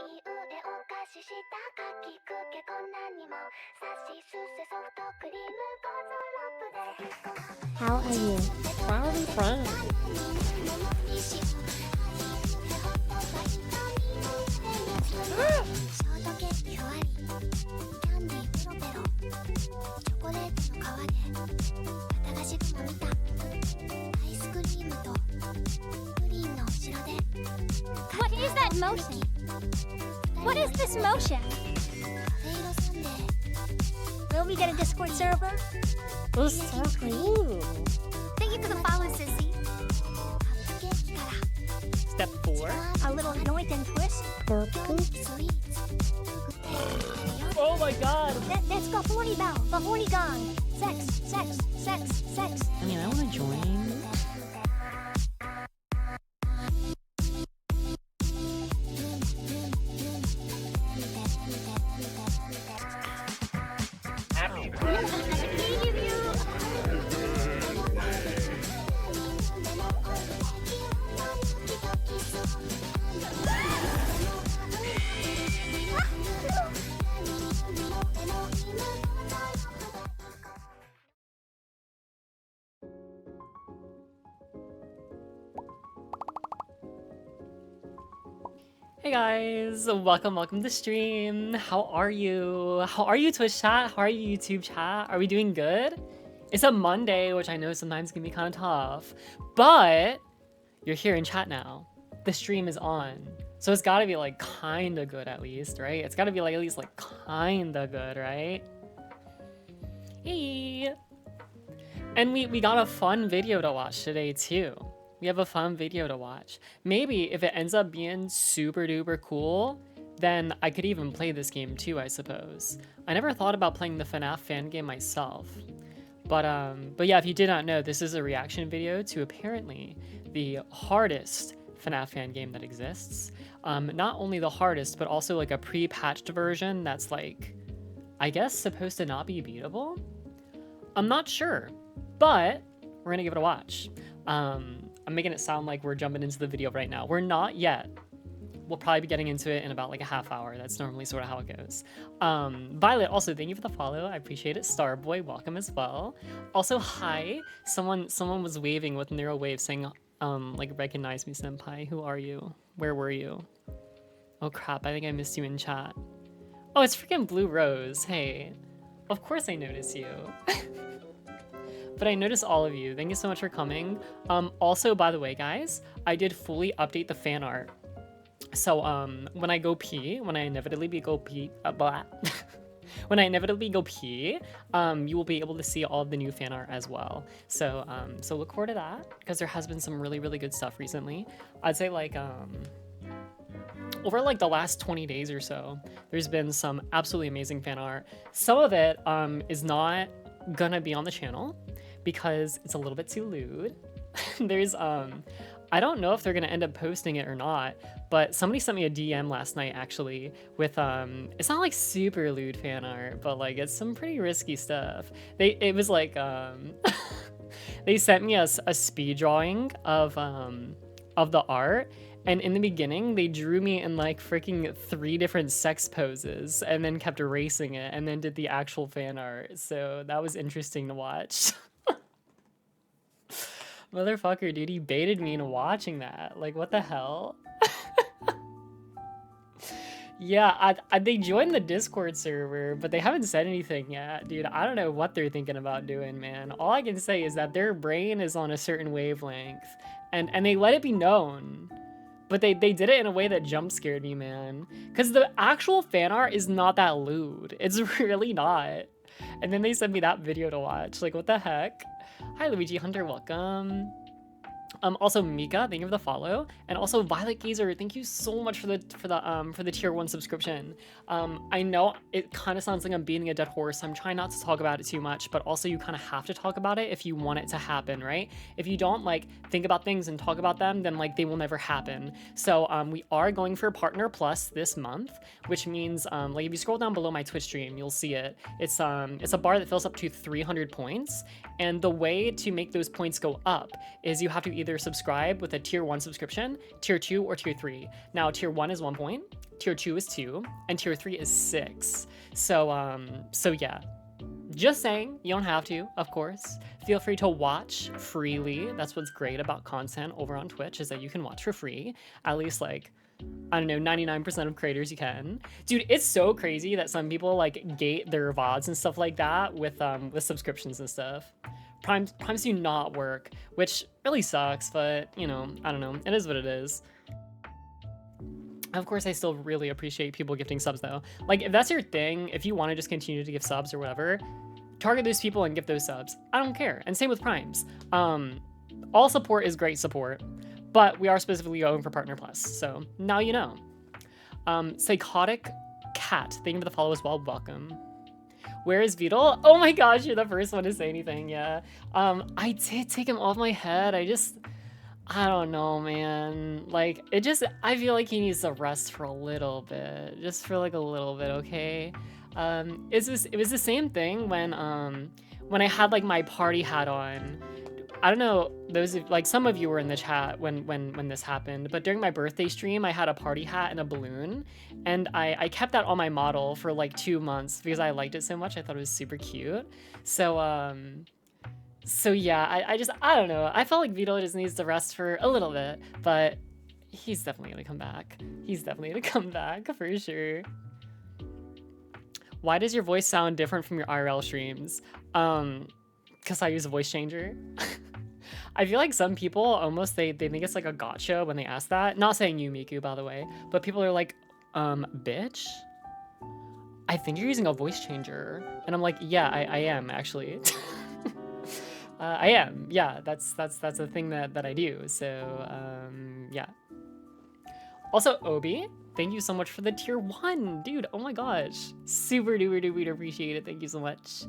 How are you? Probably fine. What is that motion? What is this motion? Will we get a Discord server? Who's so cool? Thank you for the follow, sissy. Step 4. A little yoink and twist. Oh my god. That's the horny bell, the horny gong. Sex, sex, sex, sex. I mean, I want to join. Hey guys, welcome to stream. How are you? How are you, Twitch chat? How are you, YouTube chat? Are we doing good? It's a Monday, which I know sometimes can be kind of tough, but you're here in chat now. The stream is on, so it's gotta be like kinda good at least, right? It's gotta be like at least like kinda good, right? Hey, and we got a fun video to watch today too. We have a fun video to watch. Maybe if it ends up being super duper cool, then I could even play this game too, I suppose. I never thought about playing the FNAF fan game myself. But yeah, if you did not know, this is a reaction video to apparently the hardest FNAF fan game that exists. Not only the hardest, but also like a pre-patched version that's like, I guess supposed to not be beatable? I'm not sure, but we're gonna give it a watch. I'm making it sound like we're jumping into the video right now. We're not yet. We'll probably be getting into it in about like a half hour. That's normally sort of how it goes. Violet, also thank you for the follow. I appreciate it. Starboy, welcome as well. Also, hi. Someone was waving with neural wave saying, like, recognize me, senpai. Who are you? Where were you? Oh crap, I think I missed you in chat. Oh, it's freaking Blue Rose. Hey, of course I notice you. But I noticed all of you. Thank you so much for coming. Also, by the way, guys, I did fully update the fan art. So when I go pee, when I inevitably go pee, when I inevitably go pee, you will be able to see all of the new fan art as well. So so look forward to that, because there has been some really good stuff recently. I'd say like over like the last 20 days or so, there's been some absolutely amazing fan art. Some of it is not gonna be on the channel because it's a little bit too lewd. There's I don't know if they're gonna end up posting it or not, but somebody sent me a DM last night actually with it's not like super lewd fan art, but like it's some pretty risky stuff. It was like they sent me a speed drawing of the art, and in the beginning they drew me in like freaking 3 different sex poses and then kept erasing it and then did the actual fan art. So that was interesting to watch. Motherfucker, dude, he baited me into watching that. Like, what the hell? Yeah, they joined the Discord server, but they haven't said anything yet. Dude, I don't know what they're thinking about doing, man. All I can say is that their brain is on a certain wavelength, and they let it be known. But they did it in a way that jump scared me, man. Because the actual fan art is not that lewd. It's really not. And then they sent me that video to watch. Like, what the heck? Hi, Luigi Hunter, welcome. Also Mika, thank you for the follow, and also Violet Gazer, thank you so much for the tier 1 subscription. I know it kind of sounds like I'm beating a dead horse. I'm trying not to talk about it too much, but also you kind of have to talk about it if you want it to happen, right? If you don't like think about things and talk about them, then like they will never happen. So we are going for Partner Plus this month, which means like if you scroll down below my Twitch stream, you'll see it. It's a bar that fills up to 300 points, and the way to make those points go up is you have to either either subscribe with a tier 1 subscription, tier 2, or tier 3. Now, tier 1 is 1 point, tier 2 is 2, and tier 3 is 6. So yeah. Just saying, you don't have to, of course. Feel free to watch freely. That's what's great about content over on Twitch, is that you can watch for free. At least, like, I don't know, 99% of creators you can. Dude, it's so crazy that some people like gate their VODs and stuff like that with subscriptions and stuff. Primes do not work, which really sucks, but you know, I don't know. It is what it is. Of course, I still really appreciate people gifting subs though. Like, if that's your thing, if you want to just continue to give subs or whatever, target those people and gift those subs. I don't care. And same with primes. All support is great support, but we are specifically going for Partner Plus, so now you know. Psychotic Cat, thank you for the follow as well, welcome. Where is Beetle? Oh my gosh, you're the first one to say anything, yeah. I did take him off my head, I don't know, man. Like, I feel like he needs to rest for a little bit, just for like a little bit, okay? It was the same thing when I had like my party hat on. I don't know, like some of you were in the chat when this happened, but during my birthday stream, I had a party hat and a balloon, and I kept that on my model for like 2 months because I liked it so much. I thought it was super cute. So yeah, I don't know. I felt like Vito just needs to rest for a little bit, but he's definitely gonna come back. He's definitely gonna come back for sure. Why does your voice sound different from your IRL streams? Because I use a voice changer. I feel like some people almost, they think it's like a gotcha when they ask that. Not saying you, Miku, by the way, but people are like, bitch? I think you're using a voice changer. And I'm like, yeah, I am actually. I am, yeah, that's a thing that I do, so, yeah. Also, Obi, thank you so much for the tier 1, dude, oh my gosh. Super duper appreciate it, thank you so much.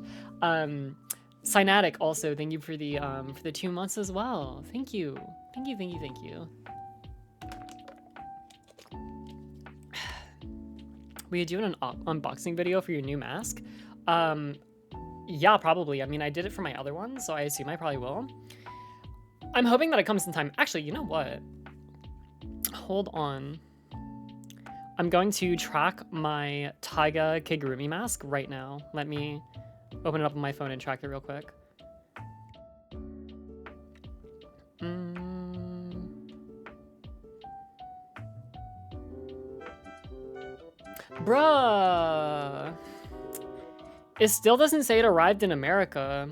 Cynatic also, thank you for the 2 months as well. Thank you. Thank you. Will you do an unboxing video for your new mask? Yeah, probably. I mean, I did it for my other one, so I assume I probably will. I'm hoping that it comes in time. Actually, you know what? Hold on. I'm going to track my Taiga Kigurumi mask right now. Let me open it up on my phone and track it real quick. Bruh. It still doesn't say it arrived in America.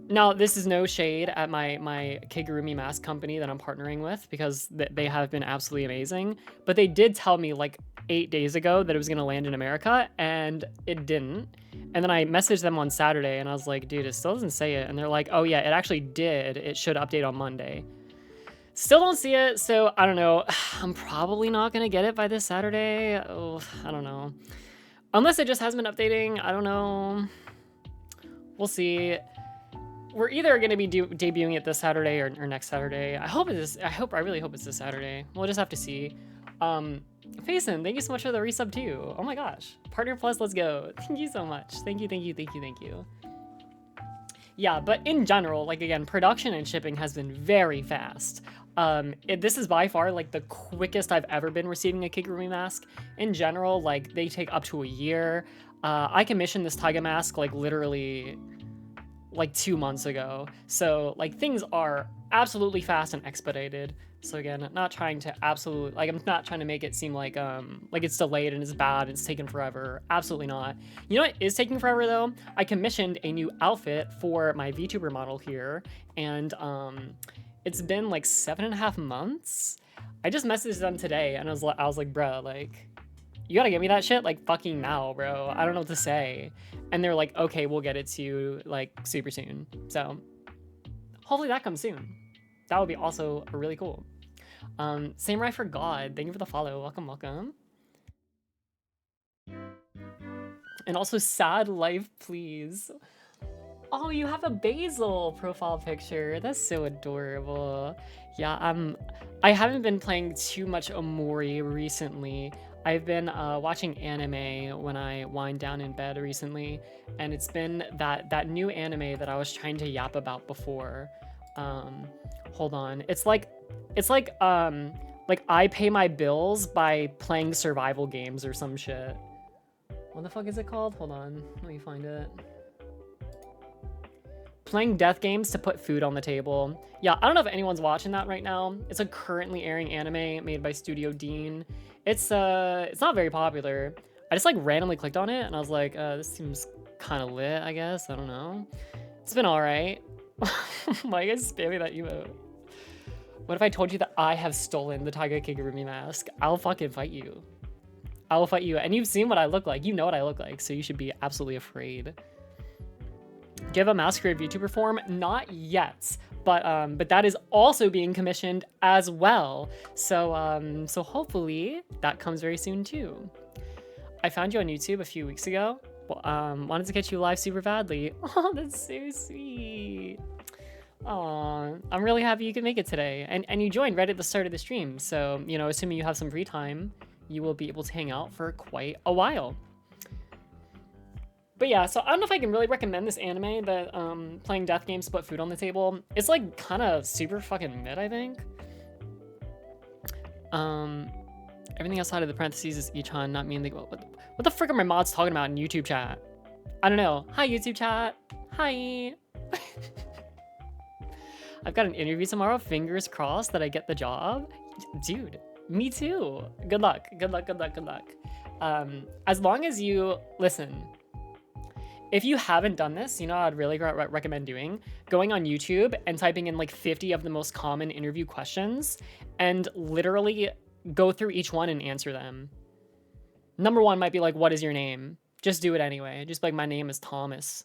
Now, this is no shade at my Kigurumi mask company that I'm partnering with, because they have been absolutely amazing. But they did tell me like 8 days ago that it was gonna land in America, and it didn't. And then I messaged them on Saturday and I was like, dude, it still doesn't say it. And they're like, oh yeah, it actually did. It should update on Monday. Still don't see it, so I don't know. I'm probably not gonna get it by this Saturday. Oh, I don't know. Unless it just hasn't been updating, I don't know. We'll see. We're either gonna be debuting it this Saturday or next Saturday. I really hope it's this Saturday. We'll just have to see. Faison, thank you so much for the resub too. Oh my gosh. Partner Plus, let's go. Thank you so much. Thank you. Yeah, but in general, like again, production and shipping has been very fast. This is by far like the quickest I've ever been receiving a Kigurumi mask. In general, like they take up to a year. I commissioned this Taiga mask like literally like 2 months ago. So like things are absolutely fast and expedited. So again, not trying to I'm not trying to make it seem like it's delayed and it's bad and it's taken forever. Absolutely not. You know what is taking forever though? I commissioned a new outfit for my VTuber model here, and it's been like 7.5 months. I just messaged them today and I was like, bro, like, you gotta get me that shit like fucking now, bro. I don't know what to say. And they're like, okay, we'll get it to you like super soon. So hopefully that comes soon. That would be also really cool. Samurai for God, thank you for the follow. Welcome. And also Sad Life, please. Oh, you have a basil profile picture. That's so adorable. Yeah, I haven't been playing too much Omori recently. I've been watching anime when I wind down in bed recently, and it's been that new anime that I was trying to yap about before. Hold on. It's like I pay my bills by playing survival games or some shit. What the fuck is it called? Hold on, let me find it. Playing death games to put food on the table. Yeah, I don't know if anyone's watching that right now. It's a currently airing anime made by Studio Dean. It's not very popular. I just like randomly clicked on it and I was like, this seems kind of lit, I guess. I don't know. It's been all right. Why are you guys spamming that emote? What if I told you that I have stolen the Taiga Kigurumi mask? I'll fucking fight you. I will fight you. And you've seen what I look like. You know what I look like, so you should be absolutely afraid. Do you have a mask review to perform? Not yet, but that is also being commissioned as well. So so hopefully that comes very soon too. I found you on YouTube a few weeks ago. Wanted to catch you live super badly. Oh, that's so sweet. Aw, I'm really happy you could make it today. And you joined right at the start of the stream. So, you know, assuming you have some free time, you will be able to hang out for quite a while. But yeah, so I don't know if I can really recommend this anime that playing death games to put food on the table. It's like kind of super fucking mid, I think. Everything outside of the parentheses is y-chan, not me. And what the frick are my mods talking about in YouTube chat? I don't know. Hi, YouTube chat. Hi. I've got an interview tomorrow. Fingers crossed that I get the job. Dude, me too. Good luck. Good luck, good luck, good luck. As long as you listen, if you haven't done this, you know what I'd really recommend doing? Going on YouTube and typing in like 50 of the most common interview questions and literally go through each one and answer them. Number one might be like, what is your name? Just do it anyway. Just like, my name is Thomas.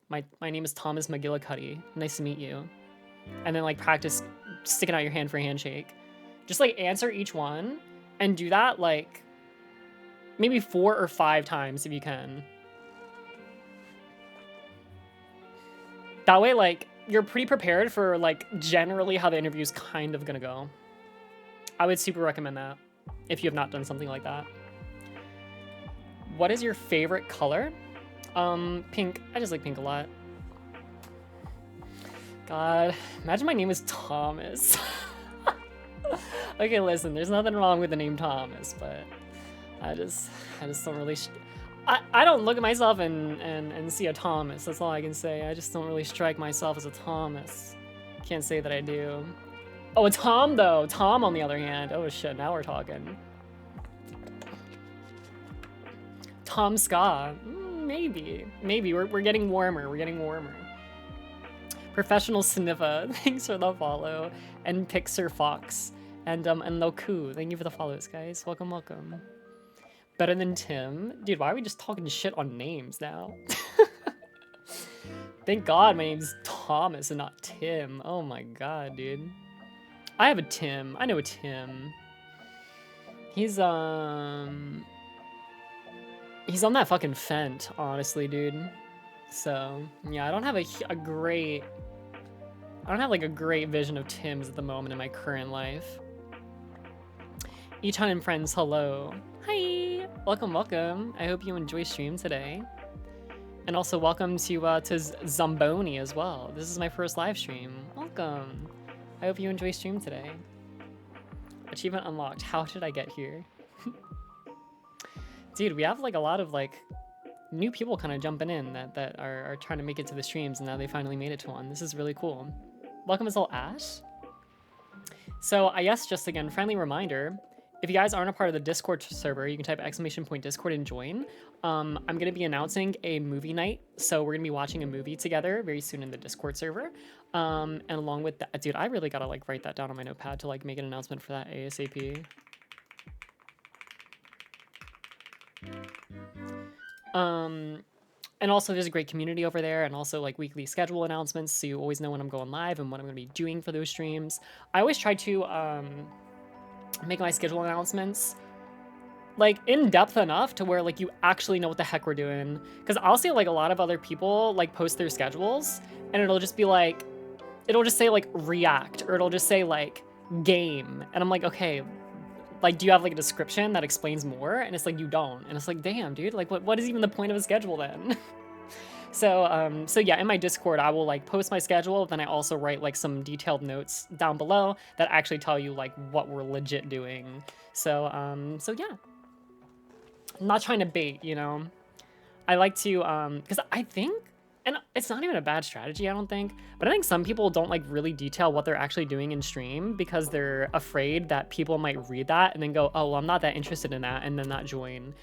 My name is Thomas McGillicuddy. Nice to meet you. And then like practice sticking out your hand for a handshake. Just like answer each one and do that like maybe 4 or 5 times if you can. That way, like, you're pretty prepared for like generally how the interview is kind of gonna go. I would super recommend that if you have not done something like that. What is your favorite color? Pink. I just like pink a lot. God, imagine my name is Thomas. Okay, listen, there's nothing wrong with the name Thomas, but I just don't really. I don't look at myself and see a Thomas. That's all I can say. I just don't really strike myself as a Thomas. Can't say that I do. Oh, a Tom though. Tom on the other hand. Oh shit, now we're talking. Tom Ska. Maybe. We're getting warmer. We're getting warmer. Professional Sniffa. Thanks for the follow. And Pixar Fox. And Loku. Thank you for the follows, guys. Welcome, welcome. Better than Tim. Dude, why are we just talking shit on names now? Thank God my name's Thomas and not Tim. Oh my God, dude. I have a Tim. I know a Tim. He's on that fucking Fent, honestly, dude. So, yeah, I don't have like a great vision of Tim's at the moment in my current life. Ichan and friends, hello. Hi! Welcome, welcome. I hope you enjoy stream today. And also welcome to Zamboni as well. This is my first live stream. Welcome. I hope you enjoy stream today. Achievement unlocked. How did I get here? Dude, we have like a lot of like new people kind of jumping in that are trying to make it to the streams, and now they finally made it to one. This is really cool. Welcome as well, Ash. So I guess just again, friendly reminder, if you guys aren't a part of the Discord server, you can type !Discord and join. I'm going to be announcing a movie night. So we're going to be watching a movie together very soon in the Discord server. And along with that, dude, I really got to like write that down on my notepad to like make an announcement for that ASAP. And also there's a great community over there, and also like weekly schedule announcements, so you always know when I'm going live and what I'm going to be doing for those streams. I always try to make my schedule announcements like in depth enough to where like you actually know what the heck we're doing, because I'll see like a lot of other people like post their schedules and it'll just be like, it'll just say like react, or it'll just say like game, and I'm like, okay, like, do you have like a description that explains more? And it's like, you don't. And it's like, damn, dude, like what is even the point of a schedule then? So yeah, in my Discord, I will like post my schedule. Then I also write like some detailed notes down below that actually tell you like what we're legit doing. So yeah, I'm not trying to bait, you know. I like to, because I think, and it's not even a bad strategy, I don't think, but I think some people don't like really detail what they're actually doing in stream because they're afraid that people might read that and then go, oh, well, I'm not that interested in that, and then not join.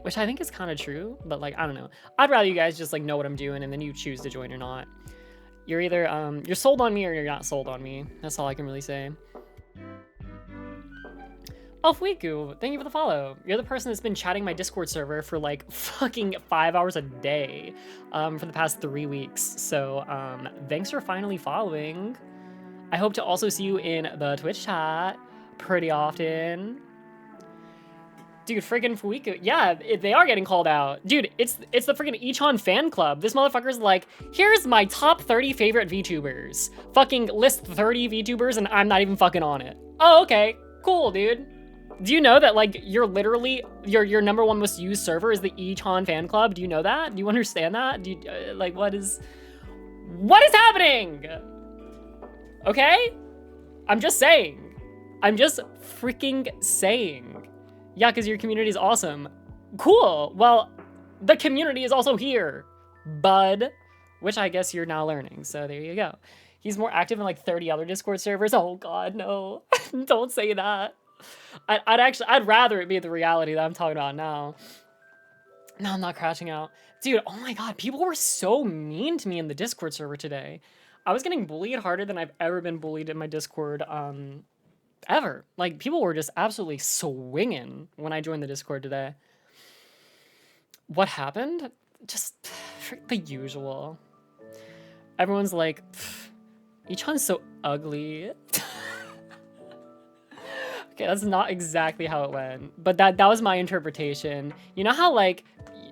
Which I think is kind of true, but like, I don't know. I'd rather you guys just like know what I'm doing and then you choose to join or not. You're either, you're sold on me or you're not sold on me. That's all I can really say. Oh, Fuiku, thank you for the follow. You're the person that's been chatting my Discord server for like fucking 5 hours a day for the past 3 weeks. So thanks for finally following. I hope to also see you in the Twitch chat pretty often. Dude, friggin' Fuiku. Yeah, they are getting called out. Dude, it's the friggin' y-chanVODs fan club. This motherfucker's like, here's my top 30 favorite VTubers. Fucking list 30 VTubers and I'm not even fucking on it. Oh, okay. Cool, dude. Do you know that like you're literally your number one most used server is the y-chanVODs fan club? Do you know that? Do you understand that? Do you like what is happening? Okay? I'm just saying. I'm just freaking saying. Yeah, because your community is awesome. Cool. Well, the community is also here, bud. Which I guess you're now learning. So there you go. He's more active in like 30 other Discord servers. Oh God, no. Don't say that. I'd rather it be the reality that I'm talking about now. No, I'm not crashing out. Dude, oh my God, people were so mean to me in the Discord server today. I was getting bullied harder than I've ever been bullied in my Discord, ever. Like, people were just absolutely swinging when I joined the Discord today. What happened? Just the usual. Everyone's like, y-chanVODs so ugly. Okay, that's not exactly how it went, but that was my interpretation. You know how like,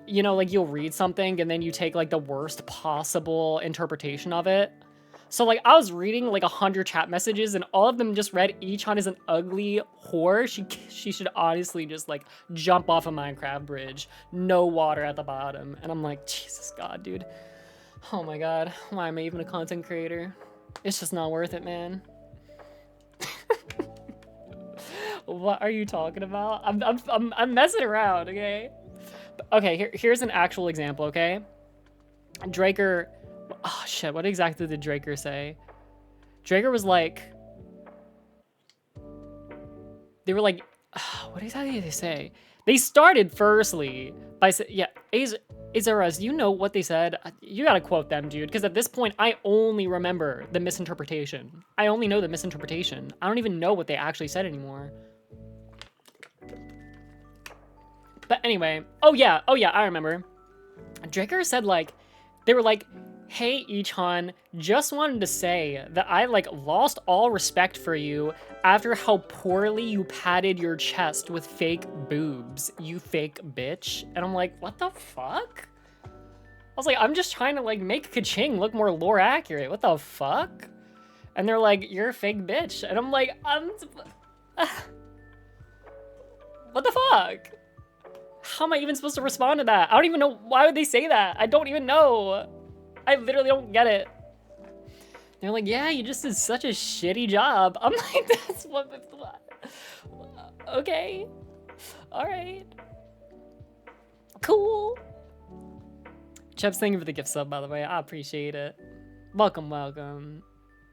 you know, like you'll read something and then you take like the worst possible interpretation of it? So like I was reading like 100 chat messages and all of them just read y-chanVODs is an ugly whore. She should honestly just like jump off a Minecraft bridge. No water at the bottom. And I'm like, Jesus God, dude. Oh my God, why am I even a content creator? It's just not worth it, man. What are you talking about? I'm messing around, okay? Okay, here's an actual example, okay? Draker, oh shit, what exactly did Draker say? Draker was like, they were like, what exactly did they say? They started firstly by saying, yeah, Azaras, you know what they said? You gotta quote them, dude, because at this point, I only remember the misinterpretation. I only know the misinterpretation. I don't even know what they actually said anymore. But anyway, oh yeah, I remember. Draker said like, they were like, hey y-chanVODs, just wanted to say that I like lost all respect for you after how poorly you padded your chest with fake boobs, you fake bitch. And I'm like, what the fuck? I was like, I'm just trying to like make Kaching look more lore accurate. What the fuck? And they're like, you're a fake bitch. And I'm like, what the fuck? How am I even supposed to respond to that? I don't even know. Why would they say that? I don't even know. I literally don't get it. They're like, yeah, you just did such a shitty job. I'm like, that's what. Okay. All right. Cool. Cheb's, thank you for the gift sub, by the way. I appreciate it. Welcome, welcome.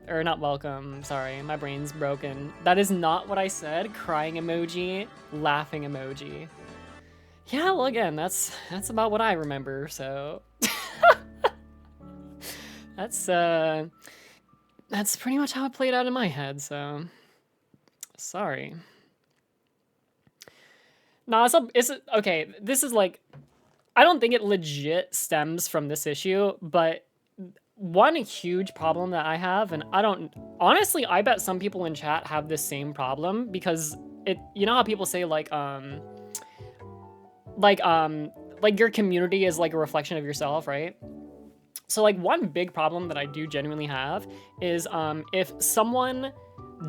Or not welcome, sorry. My brain's broken. That is not what I said. Crying emoji, laughing emoji. Yeah, well, again, that's about what I remember, so. That's pretty much how it played out in my head, so. Sorry. No, okay, this is like, I don't think it legit stems from this issue, but one huge problem that I have, and honestly, I bet some people in chat have this same problem, because you know how people say like your community is like a reflection of yourself, right? So like one big problem that I do genuinely have is if someone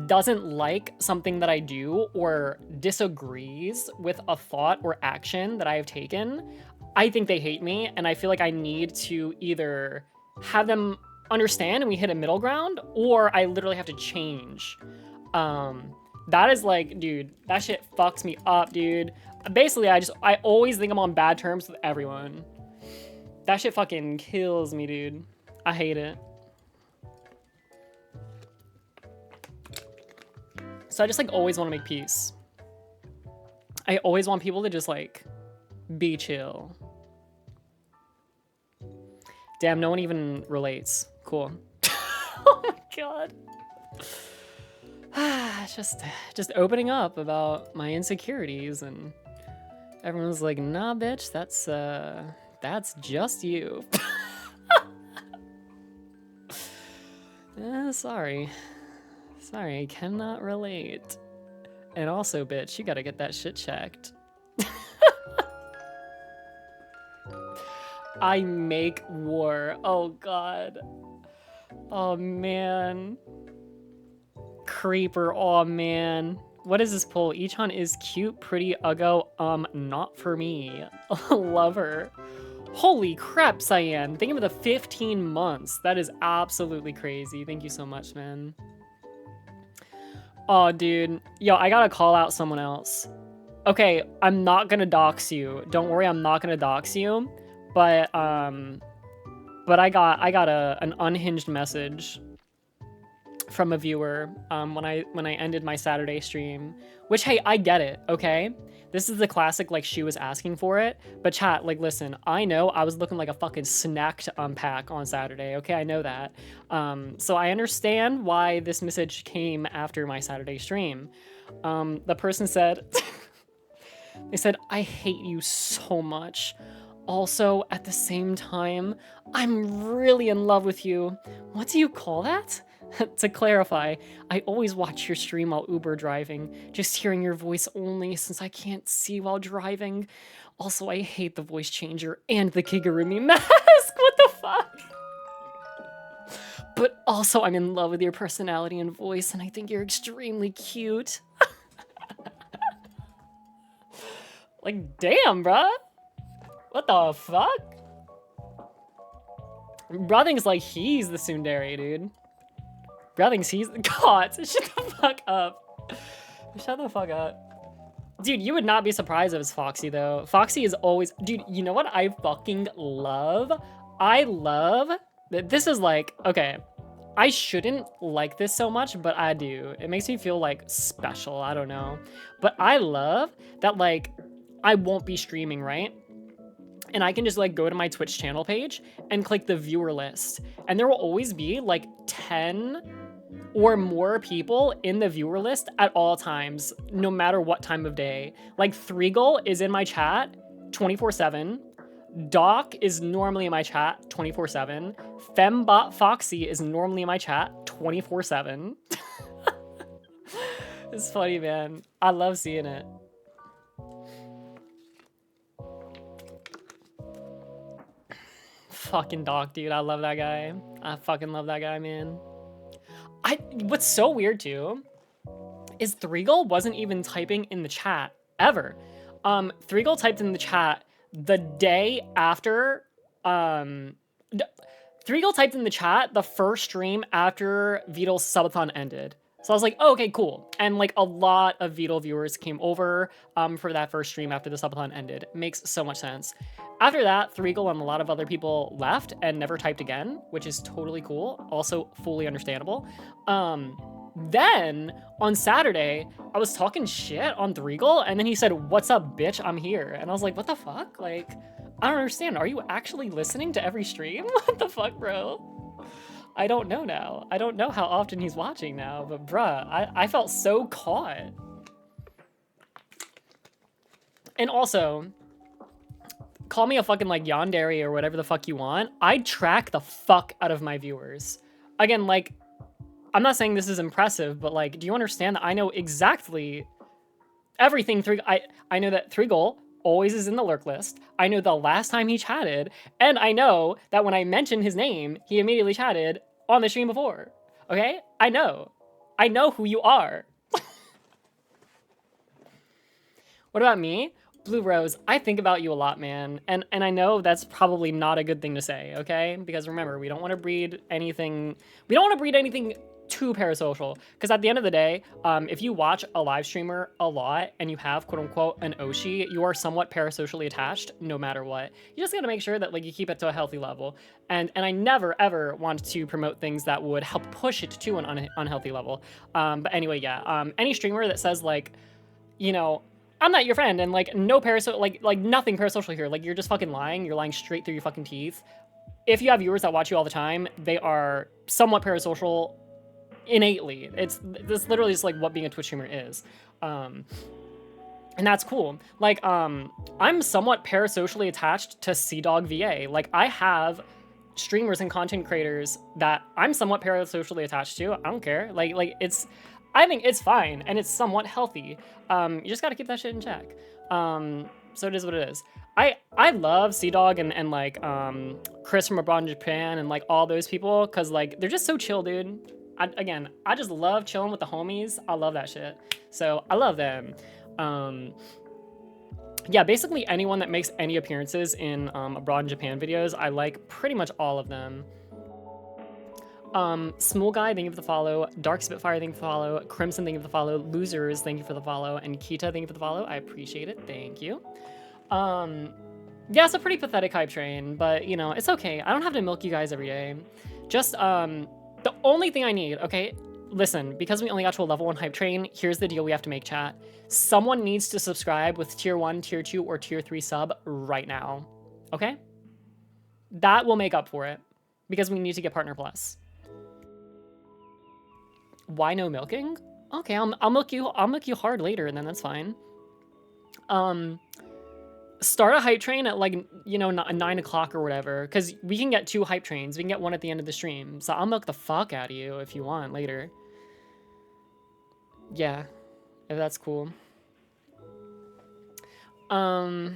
doesn't like something that I do or disagrees with a thought or action that I have taken, I think they hate me, and I feel like I need to either have them understand and we hit a middle ground, or I literally have to change. That is like, dude, that shit fucks me up, dude. Basically, I always think I'm on bad terms with everyone. That shit fucking kills me, dude. I hate it. So I just like always want to make peace. I always want people to just like be chill. Damn, no one even relates. Cool. Oh my god. just opening up about my insecurities, and everyone's like, nah, bitch, that's just you. Sorry, I cannot relate. And also, bitch, you gotta get that shit checked. I make war. Oh god. Oh man. Creeper. Oh man. What is this poll? Ichan is cute, pretty, uggo. Not for me. Love her. Holy crap, Cyan. Think of the 15 months. That is absolutely crazy. Thank you so much, man. Oh, dude. Yo, I gotta call out someone else. Okay, I'm not gonna dox you. Don't worry, I'm not gonna dox you. But I got an unhinged message from a viewer when I ended my Saturday stream. Which, hey, I get it, okay? This is the classic, like, she was asking for it. But chat, like, listen, I know I was looking like a fucking snack to unpack on Saturday, okay? I know that. So I understand why this message came after my Saturday stream. The person said, they said, I hate you so much. Also, at the same time, I'm really in love with you. What do you call that? To clarify, I always watch your stream while Uber driving, just hearing your voice only since I can't see while driving. Also, I hate the voice changer and the Kigurumi mask. What the fuck? But also, I'm in love with your personality and voice, and I think you're extremely cute. Like, damn, bruh. What the fuck? Bro thinks like he's the tsundere, dude. Bro thinks he's the god. Shut the fuck up. Shut the fuck up. Dude, you would not be surprised if it's Foxy, though. Foxy is always... Dude, you know what I fucking love? I love... This is like... Okay. I shouldn't like this so much, but I do. It makes me feel, like, special. I don't know. But I love that, like, I won't be streaming, right? And I can just like go to my Twitch channel page and click the viewer list. And there will always be like 10 or more people in the viewer list at all times, no matter what time of day. Like Threegle is in my chat 24/7. Doc is normally in my chat 24/7. Fembot Foxy is normally in my chat 24/7. It's funny, man. I love seeing it. Fucking Doc, dude. I love that guy. I fucking love that guy, man. What's so weird, too, is Threegle wasn't even typing in the chat, ever. Threegle typed in the chat the day after, Threegle typed in the chat the first stream after Vidal's subathon ended. So I was like, oh, okay, cool. And like a lot of Vidal viewers came over for that first stream after the subathon ended. Makes so much sense. After that, Threegle and a lot of other people left and never typed again, which is totally cool. Also fully understandable. Then on Saturday, I was talking shit on Threegle, and then he said, "What's up, bitch? I'm here." And I was like, what the fuck? Like, I don't understand. Are you actually listening to every stream? What the fuck, bro? I don't know now. I don't know how often he's watching now, but bruh, I felt so caught. And also, call me a fucking like yandere or whatever the fuck you want. I track the fuck out of my viewers. Again, like, I'm not saying this is impressive, but like, do you understand that I know exactly everything? I know that Threegle always is in the lurk list. I know the last time he chatted, and I know that when I mentioned his name, he immediately chatted on the stream before. Okay? I know who you are. What about me? Blue Rose, I think about you a lot, man. And I know that's probably not a good thing to say, okay? Because remember, we don't want to breed anything too parasocial. Because at the end of the day, if you watch a live streamer a lot and you have quote unquote an Oshi, you are somewhat parasocially attached no matter what. You just gotta make sure that like you keep it to a healthy level. And I never ever want to promote things that would help push it to an unhealthy level. But anyway, yeah. Any streamer that says like, you know, I'm not your friend, and like no like nothing parasocial here. Like you're just fucking lying. You're lying straight through your fucking teeth. If you have viewers that watch you all the time, they are somewhat parasocial innately. This literally is like what being a Twitch streamer is. And that's cool. Like, I'm somewhat parasocially attached to CDawgVA. Like I have streamers and content creators that I'm somewhat parasocially attached to. I don't care. I think it's fine and it's somewhat healthy. You just gotta keep that shit in check. So it is what it is. I love CDawg and like Chris from Abroad in Japan and like all those people because like they're just so chill, dude. I just love chilling with the homies. I love that shit. So I love them. Yeah, basically anyone that makes any appearances in Abroad in Japan videos, I like pretty much all of them. Small Guy, thank you for the follow. Dark Spitfire, thank you for the follow. Crimson, thank you for the follow. Losers, thank you for the follow. And Kita, thank you for the follow. I appreciate it. Thank you. Yeah, it's a pretty pathetic hype train, but you know, it's okay. I don't have to milk you guys every day. Just, the only thing I need, okay? Listen, because we only got to a level 1 hype train, here's the deal we have to make, chat. Someone needs to subscribe with tier 1, tier 2, or tier 3 sub right now, okay? That will make up for it, because we need to get Partner Plus. Why no milking? Okay, I'll milk you hard later, and then that's fine. Start a hype train at like, you know, 9 o'clock or whatever, because we can get 2 hype trains. We can get one at the end of the stream. So I'll milk the fuck out of you if you want later. Yeah, if that's cool. What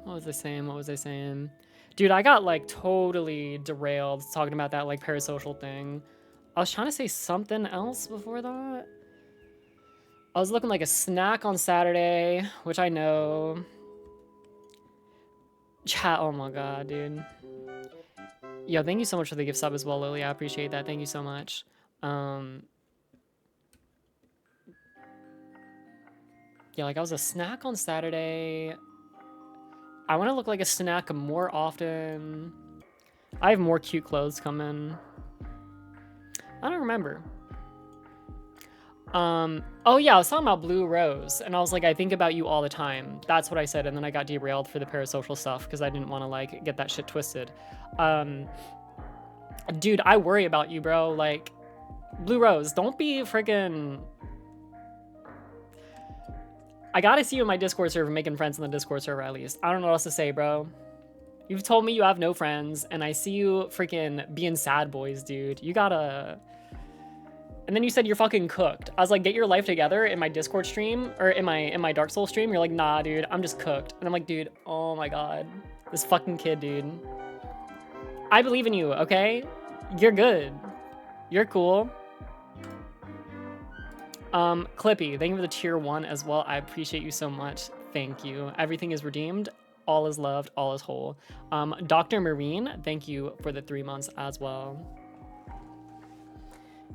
was I saying? Dude, I got like totally derailed talking about that like parasocial thing. I was trying to say something else before that. I was looking like a snack on Saturday, which I know. Chat, oh my god, dude. Yo, thank you so much for the gift sub as well, Lily. I appreciate that. Thank you so much. Yeah, like I was a snack on Saturday. I want to look like a snack more often. I have more cute clothes coming. I don't remember. Oh yeah, I was talking about Blue Rose, and I was like, I think about you all the time. That's what I said, and then I got derailed for the parasocial stuff because I didn't want to like get that shit twisted. Dude, I worry about you, bro. Like, Blue Rose, don't be freaking. I gotta see you in my Discord server, making friends in the Discord server at least. I don't know what else to say, bro. You've told me you have no friends, and I see you freaking being sad boys, dude. You gotta. And then you said you're fucking cooked. I was like, get your life together in my Discord stream, or in my Dark Souls stream. You're like, nah, dude, I'm just cooked. And I'm like, dude, oh my god. This fucking kid, dude. I believe in you, okay? You're good. You're cool. Clippy, thank you for the tier 1 as well. I appreciate you so much. Thank you. Everything is redeemed. All is loved. All is whole. Dr. Marine, thank you for the 3 months as well.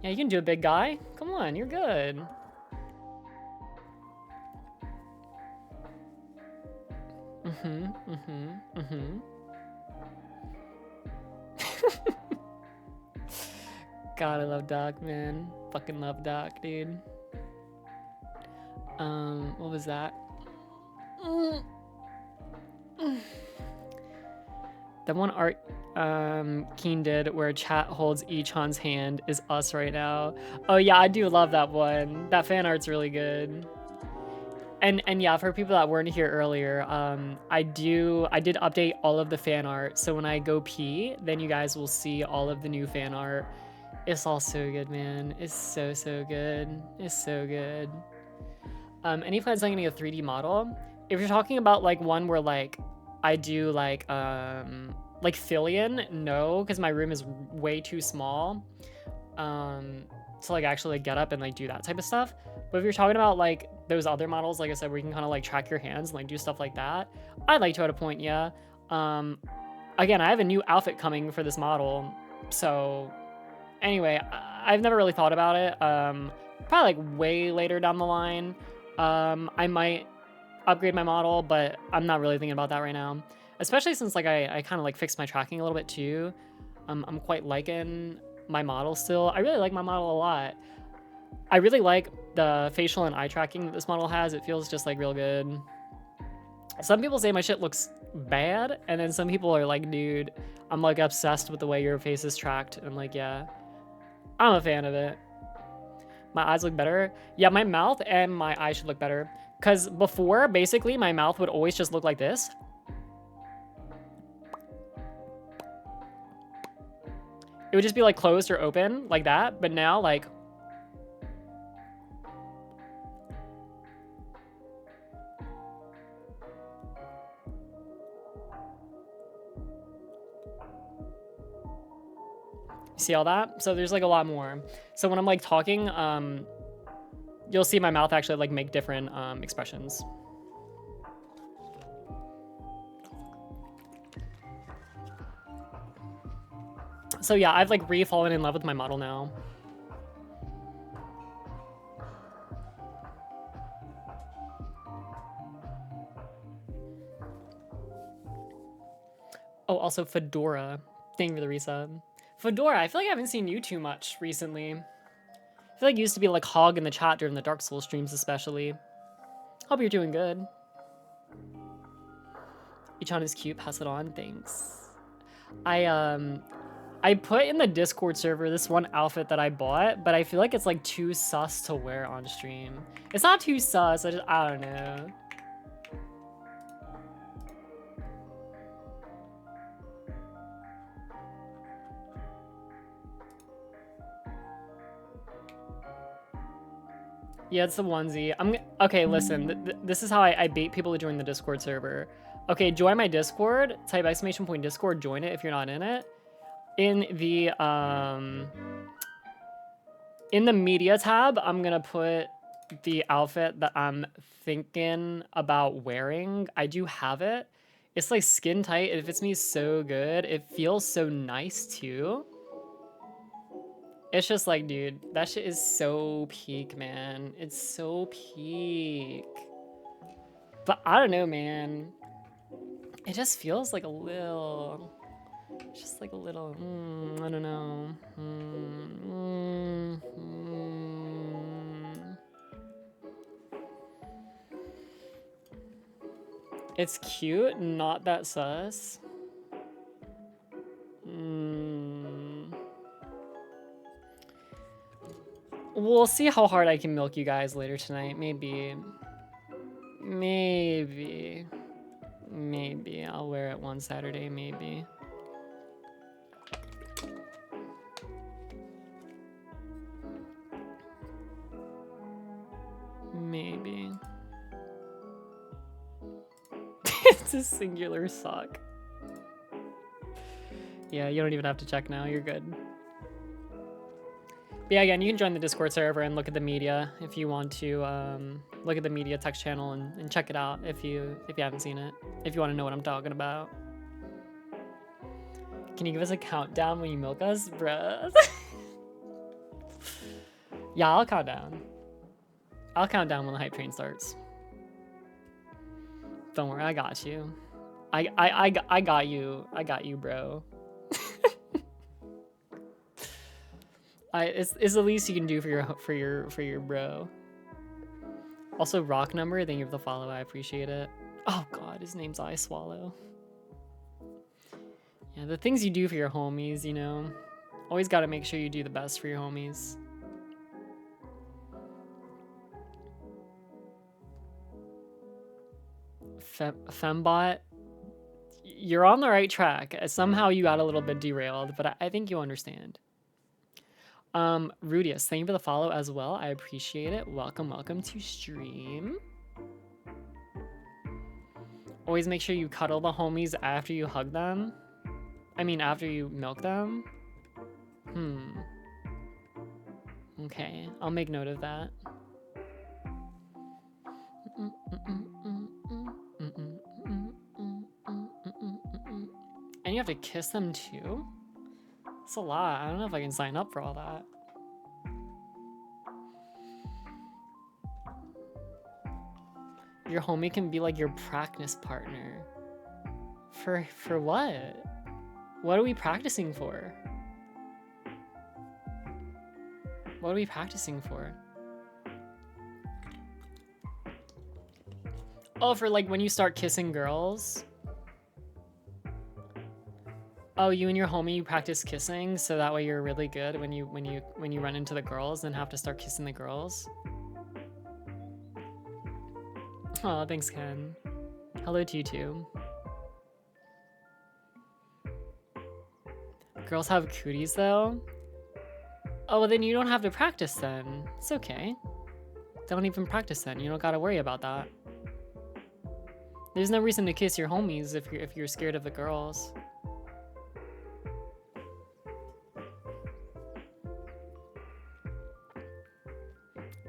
Yeah, you can do a big guy. Come on, you're good. God, I love Doc, man. Fucking love Doc, dude. What was that? That one art Keen did where chat holds y-chan's hand is us right now. Oh yeah, I do love that one. That fan art's really good. And yeah, for people that weren't here earlier, I did update all of the fan art. So when I go pee, then you guys will see all of the new fan art. It's all so good, man. It's so good. It's so good. Any plans on getting a 3D model? If you're talking about like one where like I do like Fillion, no, because my room is way too small. to like actually like, get up and like do that type of stuff. But if you're talking about like those other models, like I said, where you can kind of like track your hands and like do stuff like that, I'd like to at a point, yeah. Again, I have a new outfit coming for this model, so anyway, I've never really thought about it. Probably like way later down the line, I might upgrade my model, but I'm not really thinking about that right now. Especially since like I kind of like fixed my tracking a little bit too. I'm quite liking my model still. I really like my model a lot. I really like the facial and eye tracking that this model has. It feels just like real good. Some people say my shit looks bad, and then some people are like, dude, I'm like obsessed with the way your face is tracked. And like, yeah, I'm a fan of it. My eyes look better. Yeah, my mouth and my eyes should look better. Because before, basically, my mouth would always just look like this. It would just be like closed or open like that. But now, like, see all that? So there's like a lot more. So when I'm like talking, you'll see my mouth actually like make different expressions. So yeah, I've like fallen in love with my model now. Oh, also Fedora. Thank you for the resub. Fedora, I feel like I haven't seen you too much recently. I feel like you used to be like hog in the chat during the Dark Souls streams especially. Hope you're doing good. Y-chan is cute, pass it on, thanks. I put in the Discord server this one outfit that I bought, but I feel like it's like too sus to wear on stream. It's not too sus, I don't know. Yeah, it's the onesie. Okay, listen, this is how I bait people to join the Discord server. Okay, join my Discord, type !Discord, join it if you're not in it. In the media tab, I'm gonna put the outfit that I'm thinking about wearing. I do have it. It's like skin tight, it fits me so good. It feels so nice too. It's just like, dude, that shit is so peak, man. It's so peak. But I don't know, man. It just feels like a little... Just like a little... I don't know. It's cute, not that sus. We'll see how hard I can milk you guys later tonight. Maybe I'll wear it one Saturday, maybe. Maybe. It's a singular sock. Yeah, you don't even have to check now. You're good. But yeah, again, you can join the Discord server and look at the media if you want to look at the media text channel and check it out if you haven't seen it. If you want to know what I'm talking about. Can you give us a countdown when you milk us, bruh? Yeah, I'll count down. I'll count down when the hype train starts. Don't worry, I got you. I got you. I got you, bro. It's the least you can do for your bro. Also, Rock Number, thank you for the follow. I appreciate it. Oh God, his name's I Swallow. Yeah, the things you do for your homies, you know, always got to make sure you do the best for your homies. Fembot, you're on the right track. Somehow you got a little bit derailed, but I think you understand. Rudius, thank you for the follow as well. I appreciate it. Welcome to stream. Always make sure you cuddle the homies after you hug them. I mean, after you milk them. Okay, I'll make note of that. And you have to kiss them too? That's a lot. I don't know if I can sign up for all that. Your homie can be like your practice partner. For what? What are we practicing for? What are we practicing for? Oh, for like when you start kissing girls? Oh, you and your homie, you practice kissing so that way you're really good when you run into the girls and have to start kissing the girls. Oh, thanks, Ken. Hello to you too. Girls have cooties though? Oh, well then you don't have to practice then. It's okay. Don't even practice then. You don't gotta worry about that. There's no reason to kiss your homies if you're scared of the girls.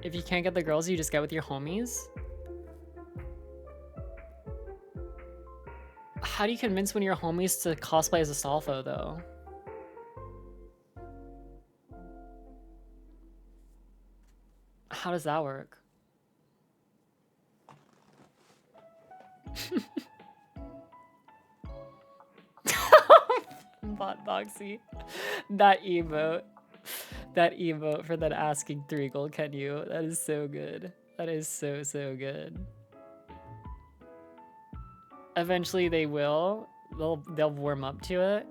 If you can't get the girls, you just get with your homies? How do you convince one of your homies to cosplay as a Salfo, though? How does that work? Bot Boxy. That emote. That emote for that asking 3 gold, can you? That is so good. That is so, so good. Eventually they will. They'll warm up to it.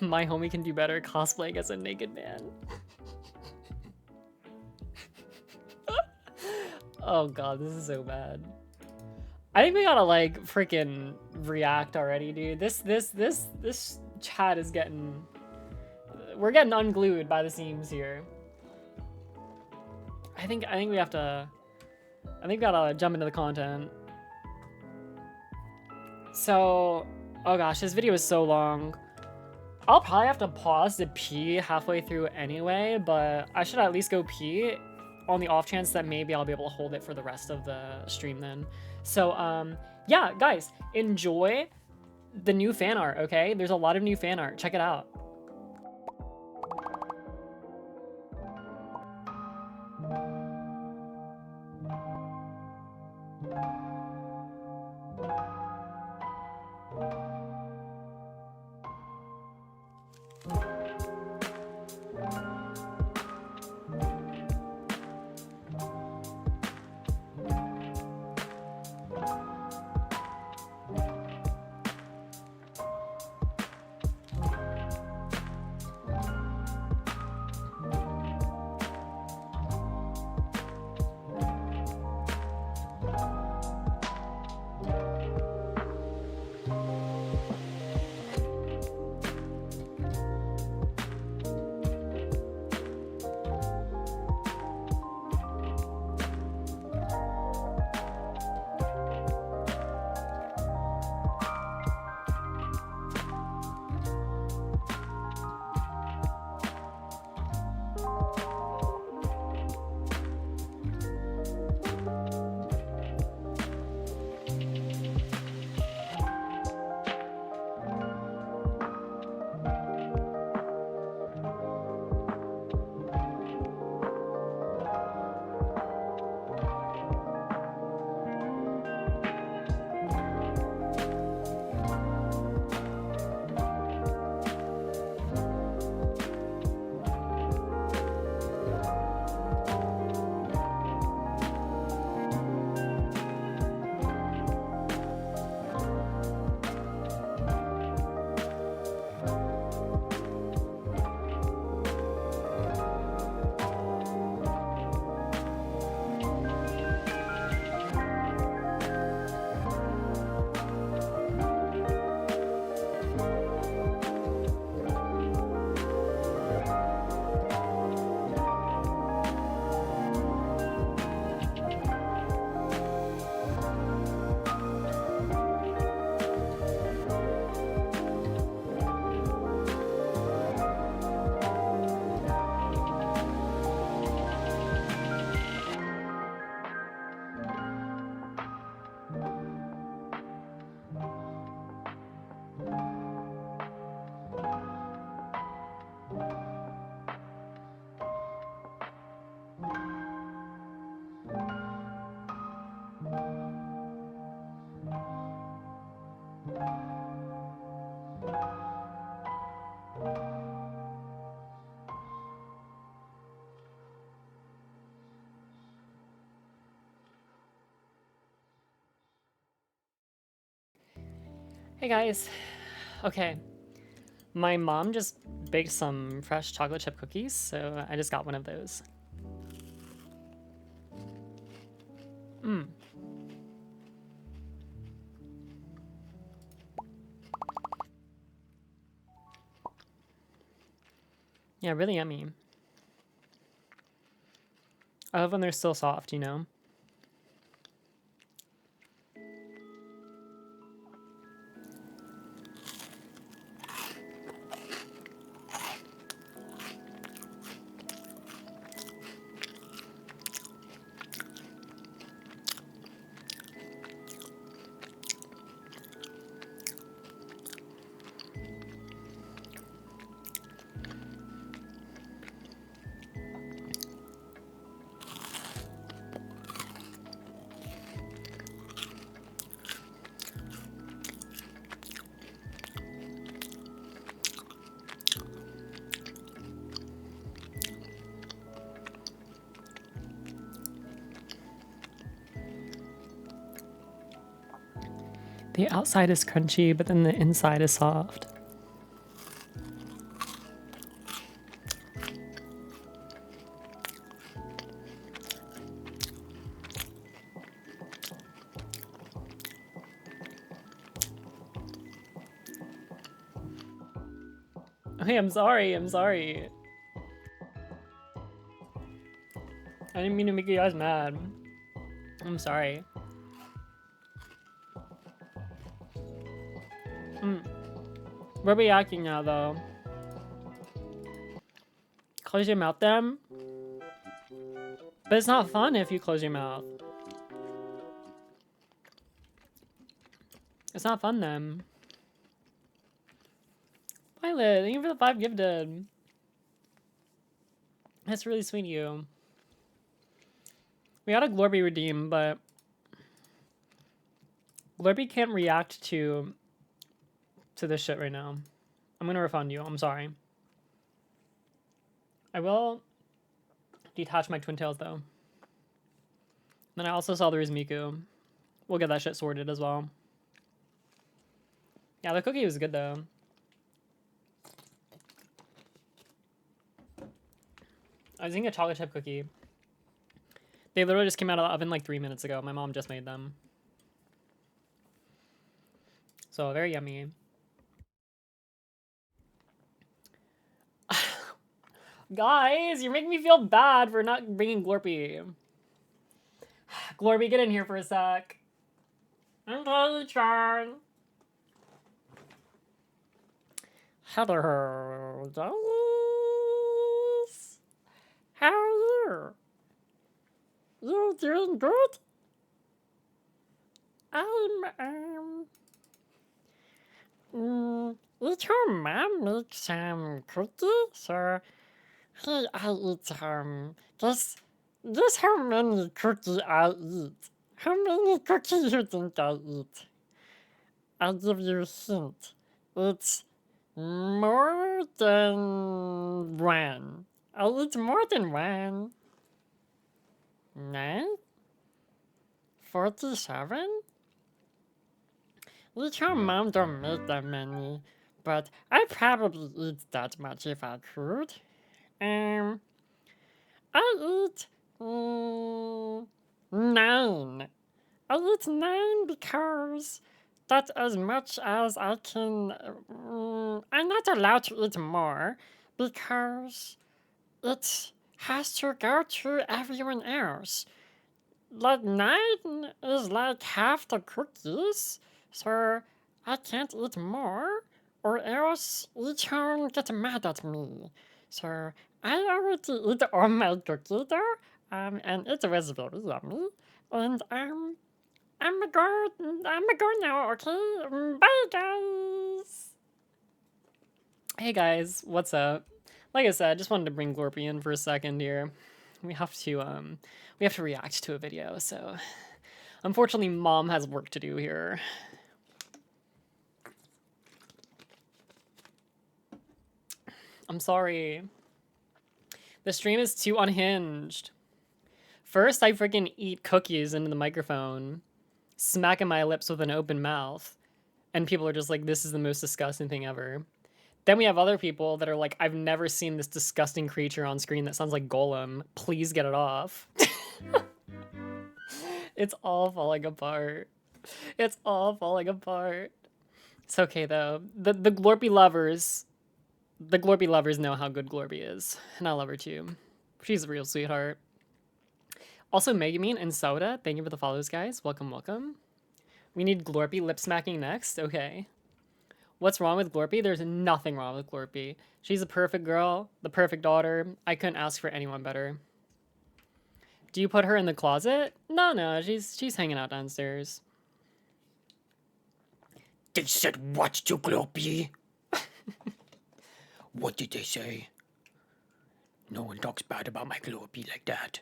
My homie can do better cosplaying as a naked man. Oh god, this is so bad. I think we gotta like freaking react already, dude. This chat is getting... We're getting unglued by the seams here. I think we have to... I think we gotta jump into the content. So... Oh gosh, this video is so long. I'll probably have to pause to pee halfway through anyway, but I should at least go pee on the off chance that maybe I'll be able to hold it for the rest of the stream then. So, yeah, guys, enjoy the new fan art, okay? There's a lot of new fan art. Check it out. Hey guys. Okay. My mom just baked some fresh chocolate chip cookies, so I just got one of those. Mmm. Yeah, really yummy. I love when they're still soft, you know? The outside is crunchy, but then the inside is soft. Hey, I'm sorry, I'm sorry. I didn't mean to make you guys mad. I'm sorry. We're reacting now, though. Close your mouth, then. But it's not fun if you close your mouth. It's not fun, then. Violet, thank you for the 5 gifted. That's really sweet of you. We got a Glorby redeem, but Glorby can't react to this shit right now. I'm gonna refund you. I'm sorry. I will detach my twin tails though. Then I also saw there is Miku. We'll get that shit sorted as well. Yeah, the cookie was good though. I was eating a chocolate chip cookie. They literally just came out of the oven like 3 minutes ago. My mom just made them. So very yummy. Guys, you're making me feel bad for not bringing Glorpy. Glorpy, get in here for a sec. I'm totally trying. Hello, guys. How are you? You doing good? Did your mom make some cookies or? Hey, I eat guess how many cookies I eat. How many cookies you think I eat? I'll give you a hint. It's more than one. I'll eat more than one. 9? 47? Your mom don't make that many, but I probably eat that much if I could. I eat 9. I eat 9 because that's as much as I can. I'm not allowed to eat more because it has to go to everyone else. Like 9 is like half the cookies, so I can't eat more, or else Ichon gets mad at me. So I already eat all my cookies though, and it was very yummy. And I'm a go now, okay? Bye guys. Hey guys, what's up? Like I said, I just wanted to bring Glorpy in for a second here. We have to react to a video, so unfortunately mom has work to do here. I'm sorry. The stream is too unhinged. First, I freaking eat cookies into the microphone, smacking my lips with an open mouth. And people are just like, this is the most disgusting thing ever. Then we have other people that are like, I've never seen this disgusting creature on screen that sounds like Golem. Please get it off. It's all falling apart. It's all falling apart. It's okay though. The Glorpy lovers know how good Glorpy is. And I love her too. She's a real sweetheart. Also, Megamine and Soda, thank you for the follows, guys. Welcome, welcome. We need Glorpy lip smacking next. Okay. What's wrong with Glorpy? There's nothing wrong with Glorpy. She's a perfect girl, the perfect daughter. I couldn't ask for anyone better. Do you put her in the closet? No, she's hanging out downstairs. They said what to Glorpy? What did they say? No one talks bad about my Glorpy like that.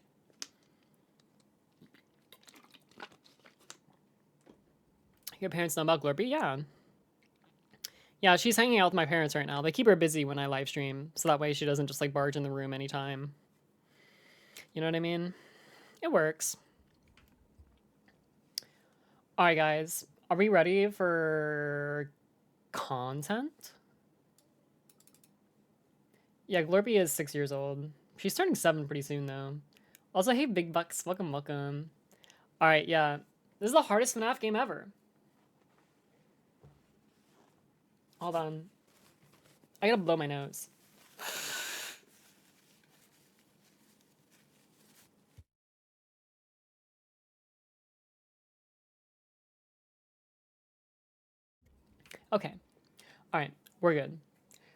Your parents know about Glorpy? Yeah. Yeah, she's hanging out with my parents right now. They keep her busy when I live stream, so that way she doesn't just like barge in the room anytime. You know what I mean? It works. Alright guys, are we ready for content? Yeah, Glorpy is 6 years old. She's turning 7 pretty soon though. Also, hey Big Bucks, welcome, welcome. Alright, yeah. This is the hardest FNAF game ever. Hold on. I gotta blow my nose. Okay. Alright, we're good.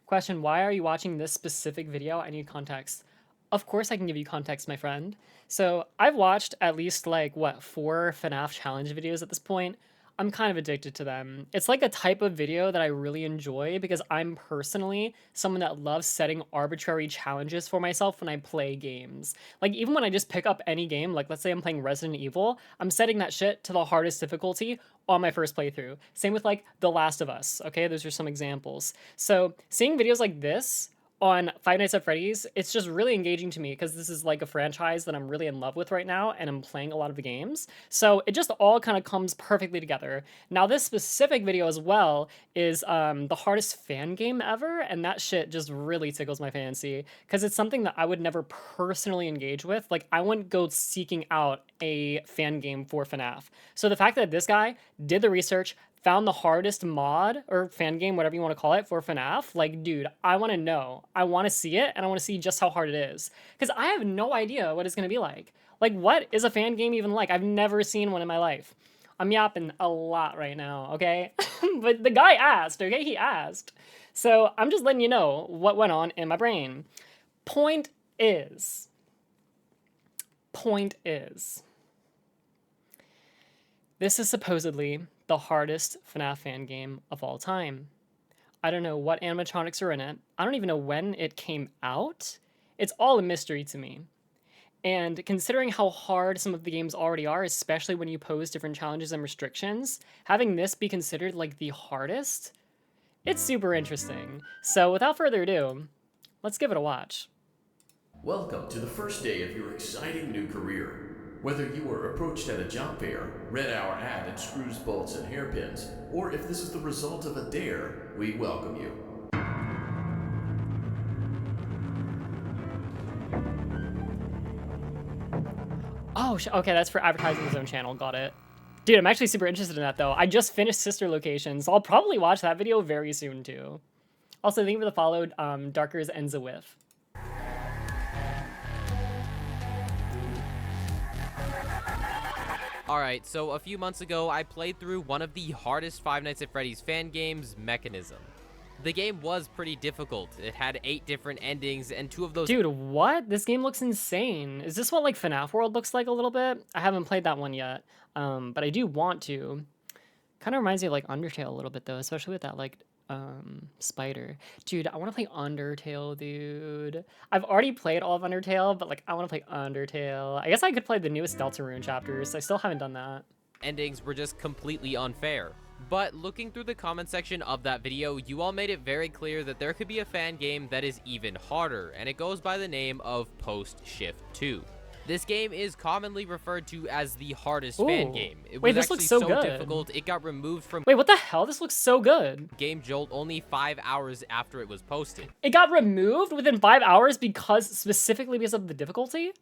Question, why are you watching this specific video? I need context. Of course I can give you context, my friend. So I've watched at least like, what, 4 FNAF challenge videos at this point. I'm kind of addicted to them. It's like a type of video that I really enjoy because I'm personally someone that loves setting arbitrary challenges for myself when I play games. Like even when I just pick up any game, like let's say I'm playing Resident Evil, I'm setting that shit to the hardest difficulty on my first playthrough. Same with like The Last of Us, okay? Those are some examples. So seeing videos like this on Five Nights at Freddy's, it's just really engaging to me because this is like a franchise that I'm really in love with right now and I'm playing a lot of the games. So it just all kind of comes perfectly together. Now this specific video as well is the hardest fan game ever, and that shit just really tickles my fancy because it's something that I would never personally engage with. Like I wouldn't go seeking out a fan game for FNAF. So the fact that this guy did the research, found the hardest mod or fan game, whatever you want to call it, for FNAF, like, dude, I want to know. I want to see it, and I want to see just how hard it is. Because I have no idea what it's going to be like. Like, what is a fan game even like? I've never seen one in my life. I'm yapping a lot right now, okay? But the guy asked, okay? He asked. So I'm just letting you know what went on in my brain. Point is, this is supposedly the hardest FNAF fan game of all time. I don't know what animatronics are in it. I don't even know when it came out. It's all a mystery to me. And considering how hard some of the games already are, especially when you pose different challenges and restrictions, having this be considered like the hardest, it's super interesting. So without further ado, let's give it a watch. Welcome to the first day of your exciting new career. Whether you were approached at a job fair, read our ad at Screws, Bolts, and Hairpins, or if this is the result of a dare, we welcome you. Oh, okay, that's for advertising his own channel, got it. Dude, I'm actually super interested in that though. I just finished Sister Location, so I'll probably watch that video very soon too. Also, thank you for the followed, Darkers ends a whiff. Alright, so a few months ago, I played through one of the hardest Five Nights at Freddy's fan games, Mechanism. The game was pretty difficult. It had 8 different endings, and 2 of those— Dude, what? This game looks insane. Is this what like FNAF World looks like a little bit? I haven't played that one yet, but I do want to. Kind of reminds me of like Undertale a little bit though, especially with that like spider. Dude, I want to play Undertale, dude. I've already played all of Undertale, but like I want to play Undertale. I guess I could play the newest Deltarune chapters. I still haven't done that. endings were just completely unfair. But looking through the comment section of that video, you all made it very clear that there could be a fan game that is even harder, and it goes by the name of Post Shift 2. This game is commonly referred to as the hardest Ooh. fan game. It Wait, was this actually looks so so good. difficult, it got removed from Wait, what the hell? This looks so good. Game Jolt only 5 hours after it was posted. It got removed within 5 hours specifically because of the difficulty?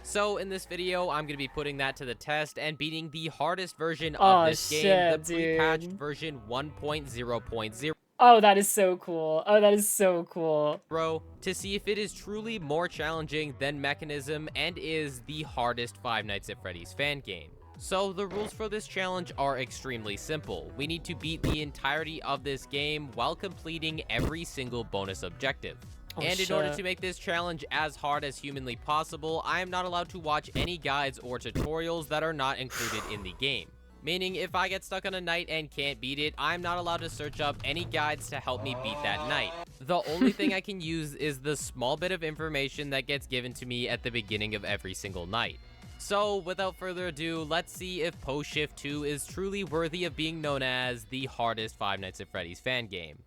So in this video, I'm going to be putting that to the test and beating the hardest version of Oh, this game, shit, the pre-patched dude. version 1.0.0. Oh, that is so cool. Oh, that is so cool. Bro, to see if it is truly more challenging than Mechanism and is the hardest Five Nights at Freddy's fan game. So the rules for this challenge are extremely simple. We need to beat the entirety of this game while completing every single bonus objective. Oh, And in order shit. to make this challenge as hard as humanly possible, I am not allowed to watch any guides or tutorials that are not included in the game. Meaning, if I get stuck on a night and can't beat it, I'm not allowed to search up any guides to help me beat that night. The only thing I can use is the small bit of information that gets given to me at the beginning of every single night. So, without further ado, let's see if Post Shift 2 is truly worthy of being known as the hardest Five Nights at Freddy's fan game.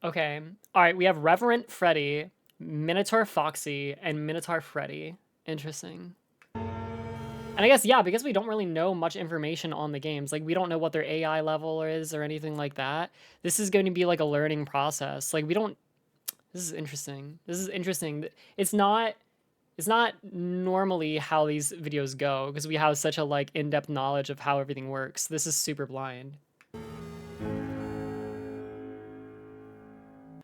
Okay. All right, we have Reverend Freddy, Minotaur Foxy, and Minotaur Freddy. Interesting. And I guess, yeah, because we don't really know much information on the games, like we don't know what their AI level is or anything like that, this is going to be like a learning process. Like we don't, this is interesting. This is interesting. It's not normally how these videos go because we have such a like in-depth knowledge of how everything works. This is super blind.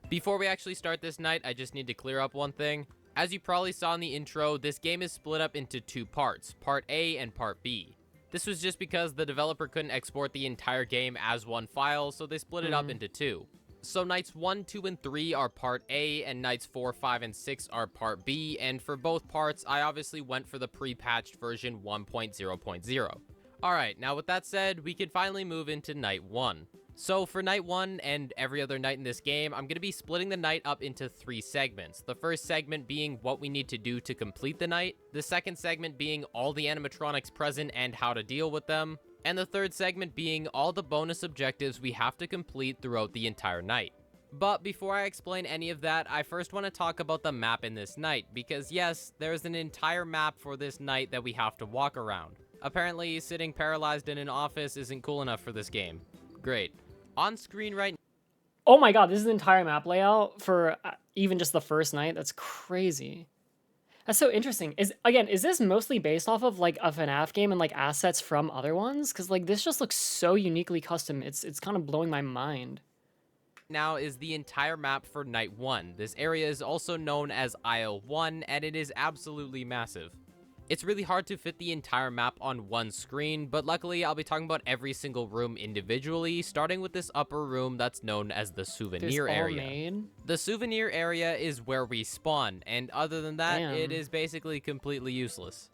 Before we actually start this night, I just need to clear up one thing. As you probably saw in the intro, this game is split up into two parts, Part A and Part B. This was just because the developer couldn't export the entire game as one file, so they split it up into two. So nights 1, 2, and 3 are Part A, and nights 4, 5, and 6 are Part B, and for both parts, I obviously went for the pre-patched version 1.0.0. Alright, now with that said, we can finally move into night 1. So for night 1 and every other night in this game, I'm going to be splitting the night up into 3 segments. The first segment being what we need to do to complete the night, the second segment being all the animatronics present and how to deal with them, and the third segment being all the bonus objectives we have to complete throughout the entire night. But before I explain any of that, I first want to talk about the map in this night, because yes, there's an entire map for this night that we have to walk around. Apparently, sitting paralyzed in an office isn't cool enough for this game. Great. On screen right now. Oh my god, this is the entire map layout for even just the first night. That's crazy. That's so interesting. Is this mostly based off of like a FNAF game and like assets from other ones? Because like this just looks so uniquely custom. It's kind of blowing my mind. Now is the entire map for night 1. This area is also known as Aisle 1, and it is absolutely massive. It's really hard to fit the entire map on one screen, but luckily I'll be talking about every single room individually, starting with this upper room that's known as the souvenir area. The souvenir area is where we spawn, and other than that, it is basically completely useless.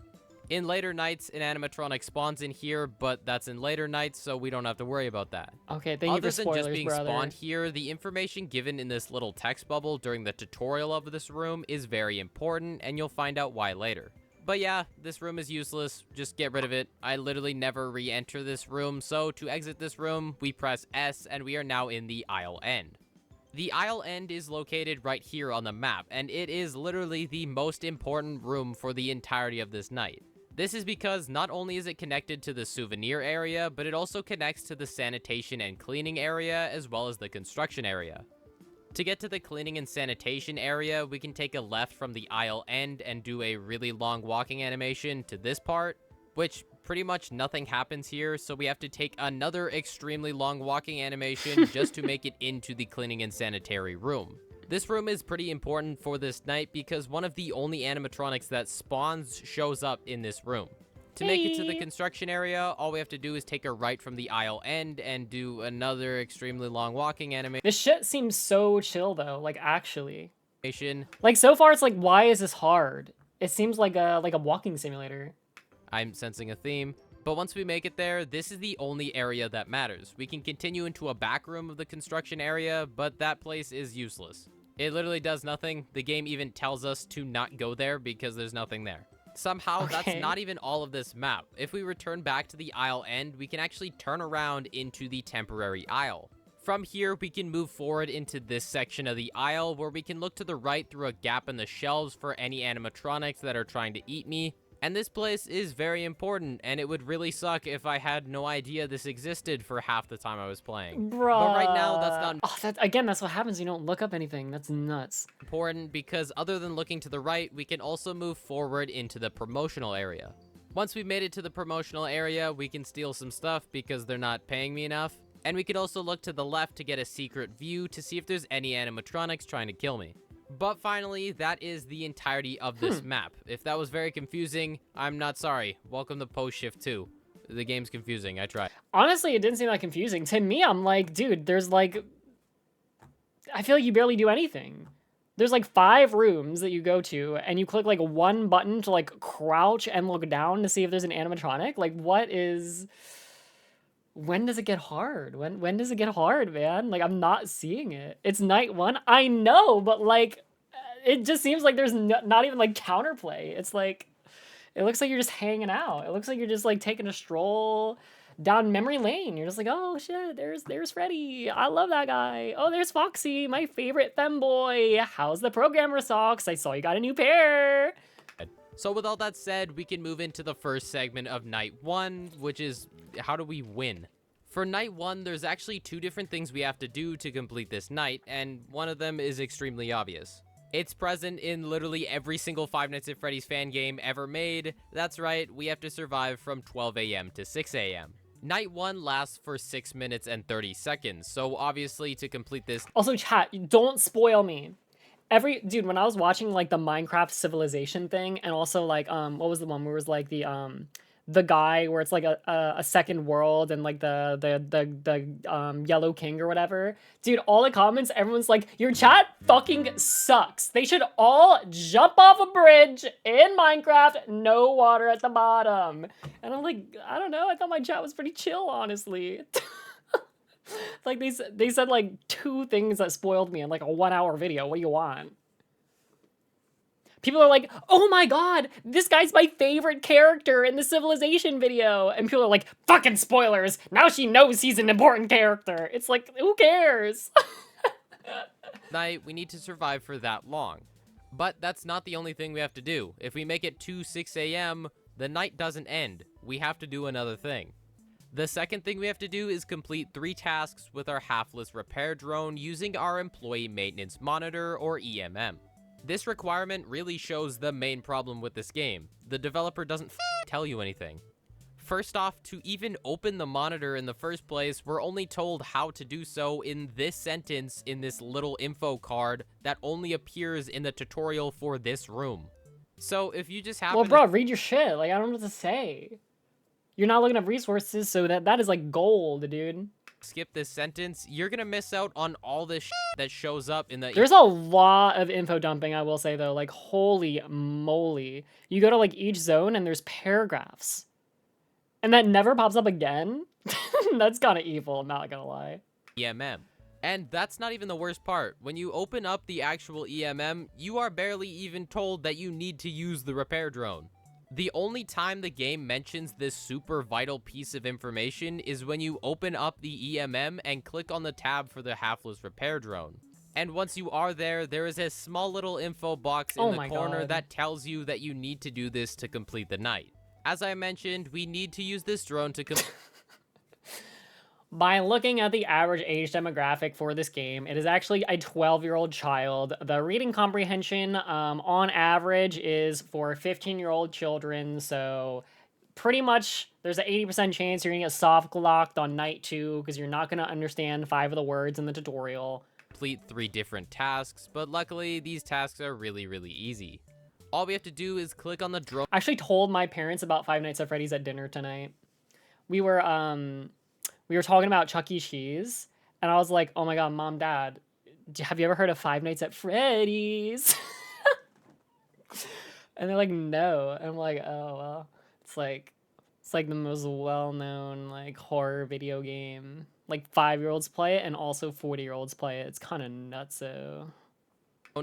In later nights, an animatronic spawns in here, but that's in later nights, so we don't have to worry about that. Okay, thank you for spoilers, other than just being brother. spawned here, the information given in this little text bubble during the tutorial of this room is very important, and you'll find out why later. But yeah, this room is useless. Just get rid of it. I literally never re-enter this room, so to exit this room, we press S, and we are now in the aisle end. The aisle end is located right here on the map, and it is literally the most important room for the entirety of this night. This is because not only is it connected to the souvenir area, but it also connects to the sanitation and cleaning area, as well as the construction area. To get to the cleaning and sanitation area, we can take a left from the aisle end and do a really long walking animation to this part, which pretty much nothing happens here, so we have to take another extremely long walking animation just to make it into the cleaning and sanitary room. This room is pretty important for this night because one of the only animatronics that spawns shows up in this room. To make it to the construction area, all we have to do is take a right from the aisle end and do another extremely long walking animation. This shit seems so chill though, like actually. Like so far it's like, why is this hard? It seems like a walking simulator. I'm sensing a theme. But once we make it there, this is the only area that matters. We can continue into a back room of the construction area, but that place is useless. It literally does nothing. The game even tells us to not go there because there's nothing there. Somehow, that's not even all of this map. If we return back to the aisle end, we can actually turn around into the temporary aisle. From here, we can move forward into this section of the aisle where we can look to the right through a gap in the shelves for any animatronics that are trying to eat me. And this place is very important, and it would really suck if I had no idea this existed for half the time I was playing. Bruh. But right now, that's not Again, that's what happens. You don't look up anything. That's nuts. important because other than looking to the right, we can also move forward into the promotional area. Once we've made it to the promotional area, we can steal some stuff because they're not paying me enough. And we could also look to the left to get a secret view to see if there's any animatronics trying to kill me. But finally, that is the entirety of this map. If that was very confusing, I'm not sorry. Welcome to Post Shift 2. The game's confusing, I tried. Honestly, it didn't seem that confusing. To me, I'm like, dude, there's like... I feel like you barely do anything. There's like 5 rooms that you go to, and you click like one button to like crouch and look down to see if there's an animatronic. Like, what is... When does it get hard? When does it get hard, man? Like, I'm not seeing it. It's night 1. I know, but like, it just seems like there's not even like counterplay. It's like, it looks like you're just hanging out. It looks like you're just like taking a stroll down memory lane. You're just like, oh shit, there's Freddy. I love that guy. Oh, there's Foxy, my favorite femboy. How's the programmer socks? I saw you got a new pair. So with all that said, we can move into the first segment of night 1, which is how do we win? For night 1, there's actually 2 different things we have to do to complete this night, and one of them is extremely obvious. It's present in literally every single Five Nights at Freddy's fan game ever made. That's right, we have to survive from 12 a.m. to 6 a.m. Night 1 lasts for 6 minutes and 30 seconds, so obviously to complete this... Also, chat, don't spoil me. Dude, when I was watching like the Minecraft civilization thing, and also like what was the one where it was like the guy where it's like a second world and like the Yellow King or whatever. Dude, all the comments, everyone's like, your chat fucking sucks. They should all jump off a bridge in Minecraft, no water at the bottom. And I'm like, I don't know, I thought my chat was pretty chill, honestly. Like, they said, like, 2 things that spoiled me in, like, a 1-hour video. What do you want? People are like, oh my god, this guy's my favorite character in the Civilization video. And people are like, fucking spoilers. Now she knows he's an important character. It's like, who cares? Night, we need to survive for that long. But that's not the only thing we have to do. If we make it to 6 a.m., the night doesn't end. We have to do another thing. The second thing we have to do is complete 3 tasks with our half-less repair drone using our employee maintenance monitor, or EMM. This requirement really shows the main problem with this game. The developer doesn't tell you anything. First off, to even open the monitor in the first place, we're only told how to do so in this sentence in this little info card that only appears in the tutorial for this room. So if you just happen Well, bro, read your shit. Like, I don't know what to say. You're not looking up resources, so that is like gold, dude. Skip this sentence, you're gonna miss out on all this that shows up in the... There's a lot of info dumping, I will say, though. Like, holy moly. You go to, like, each zone, and there's paragraphs. And that never pops up again? That's kind of evil, I'm not gonna lie. EMM. And that's not even the worst part. When you open up the actual EMM, you are barely even told that you need to use the repair drone. The only time the game mentions this super vital piece of information is when you open up the EMM and click on the tab for the half-less repair drone. And once you are there, there is a small little info box in the corner that tells you that you need to do this to complete the night. As I mentioned, we need to use this drone to By looking at the average age demographic for this game, it is actually a 12-year-old child. The reading comprehension on average is for 15-year-old children, so pretty much there's an 80% chance you're gonna get soft locked on night 2 because you're not gonna understand 5 of the words in the tutorial. Complete 3 different tasks, but luckily these tasks are really, really easy. All we have to do is click on the drone. I actually told my parents about Five Nights at Freddy's at dinner tonight. We were talking about Chuck E. Cheese, and I was like, oh my god, Mom, Dad, have you ever heard of Five Nights at Freddy's? And they're like, no. And I'm like, oh, well, it's like the most well-known, like, horror video game. Like, 5-year-olds play it, and also 40-year-olds play it. It's kind of nutso.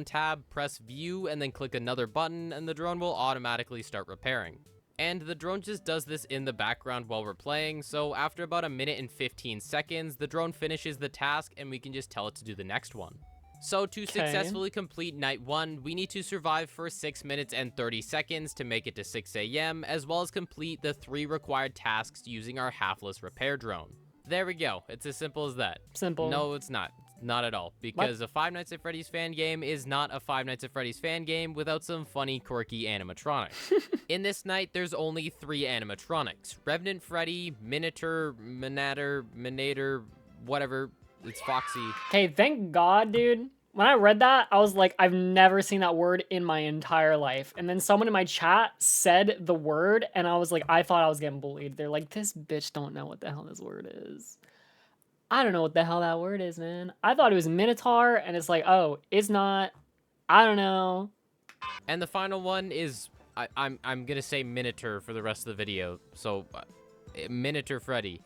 Tab, press view, and then click another button, and the drone will automatically start repairing. And the drone just does this in the background while we're playing, so after about a minute and 15 seconds, the drone finishes the task and we can just tell it to do the next one. So to successfully complete night 1, we need to survive for 6 minutes and 30 seconds to make it to 6 a.m., as well as complete the 3 required tasks using our halfless repair drone. There we go. It's as simple as that. Simple. No, it's not. Not at all. Because a Five Nights at Freddy's fan game is not a Five Nights at Freddy's fan game without some funny, quirky animatronics. In this night, there's only 3 animatronics. Revenant Freddy, Minotaur, Minator, whatever. It's Foxy. Okay, thank God, dude. When I read that, I was like, I've never seen that word in my entire life. And then someone in my chat said the word, and I was like, I thought I was getting bullied. They're like, this bitch don't know what the hell this word is. I don't know what the hell that word is, man. I thought it was Minotaur, and it's like, oh, it's not. I don't know. And the final one is, I'm gonna say Minotaur for the rest of the video. So, Minotaur Freddy.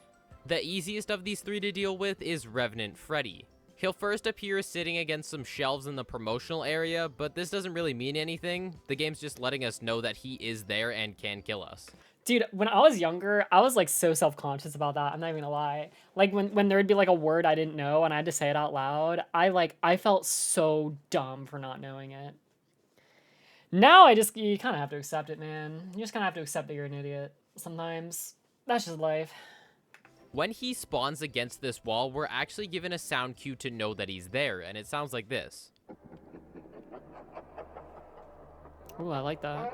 The easiest of these 3 to deal with is Revenant Freddy. He'll first appear sitting against some shelves in the promotional area, but this doesn't really mean anything. The game's just letting us know that he is there and can kill us. Dude, when I was younger, I was like so self-conscious about that. I'm not even gonna lie. Like when there would be like a word I didn't know and I had to say it out loud, I felt so dumb for not knowing it. Now you kind of have to accept it, man. You just kind of have to accept that you're an idiot sometimes. That's just life. When he spawns against this wall, we're actually given a sound cue to know that he's there, and it sounds like this. Ooh, I like that.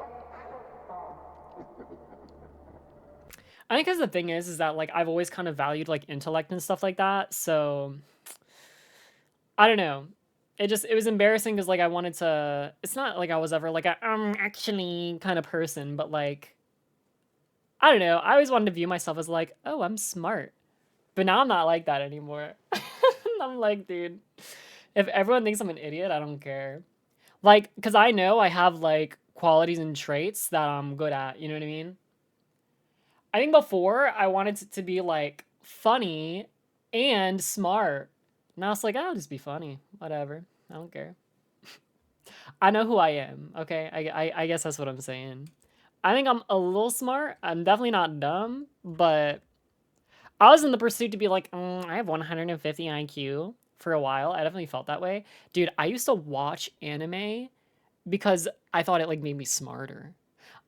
I think because the thing is that like I've always kind of valued like intellect and stuff like that, so I don't know. It was embarrassing because like I wanted to. It's not like I was ever like a actually kind of person, but like I don't know. I always wanted to view myself as like, oh, I'm smart, but now I'm not like that anymore. I'm like, dude, if everyone thinks I'm an idiot, I don't care. Like, because I know I have like qualities and traits that I'm good at. You know what I mean? I think before I wanted to be like funny and smart. Now it's like, I'll just be funny. Whatever. I don't care. I know who I am. Okay. I guess that's what I'm saying. I think I'm a little smart. I'm definitely not dumb, but I was in the pursuit to be like, I have 150 IQ for a while. I definitely felt that way. Dude, I used to watch anime because I thought it like made me smarter.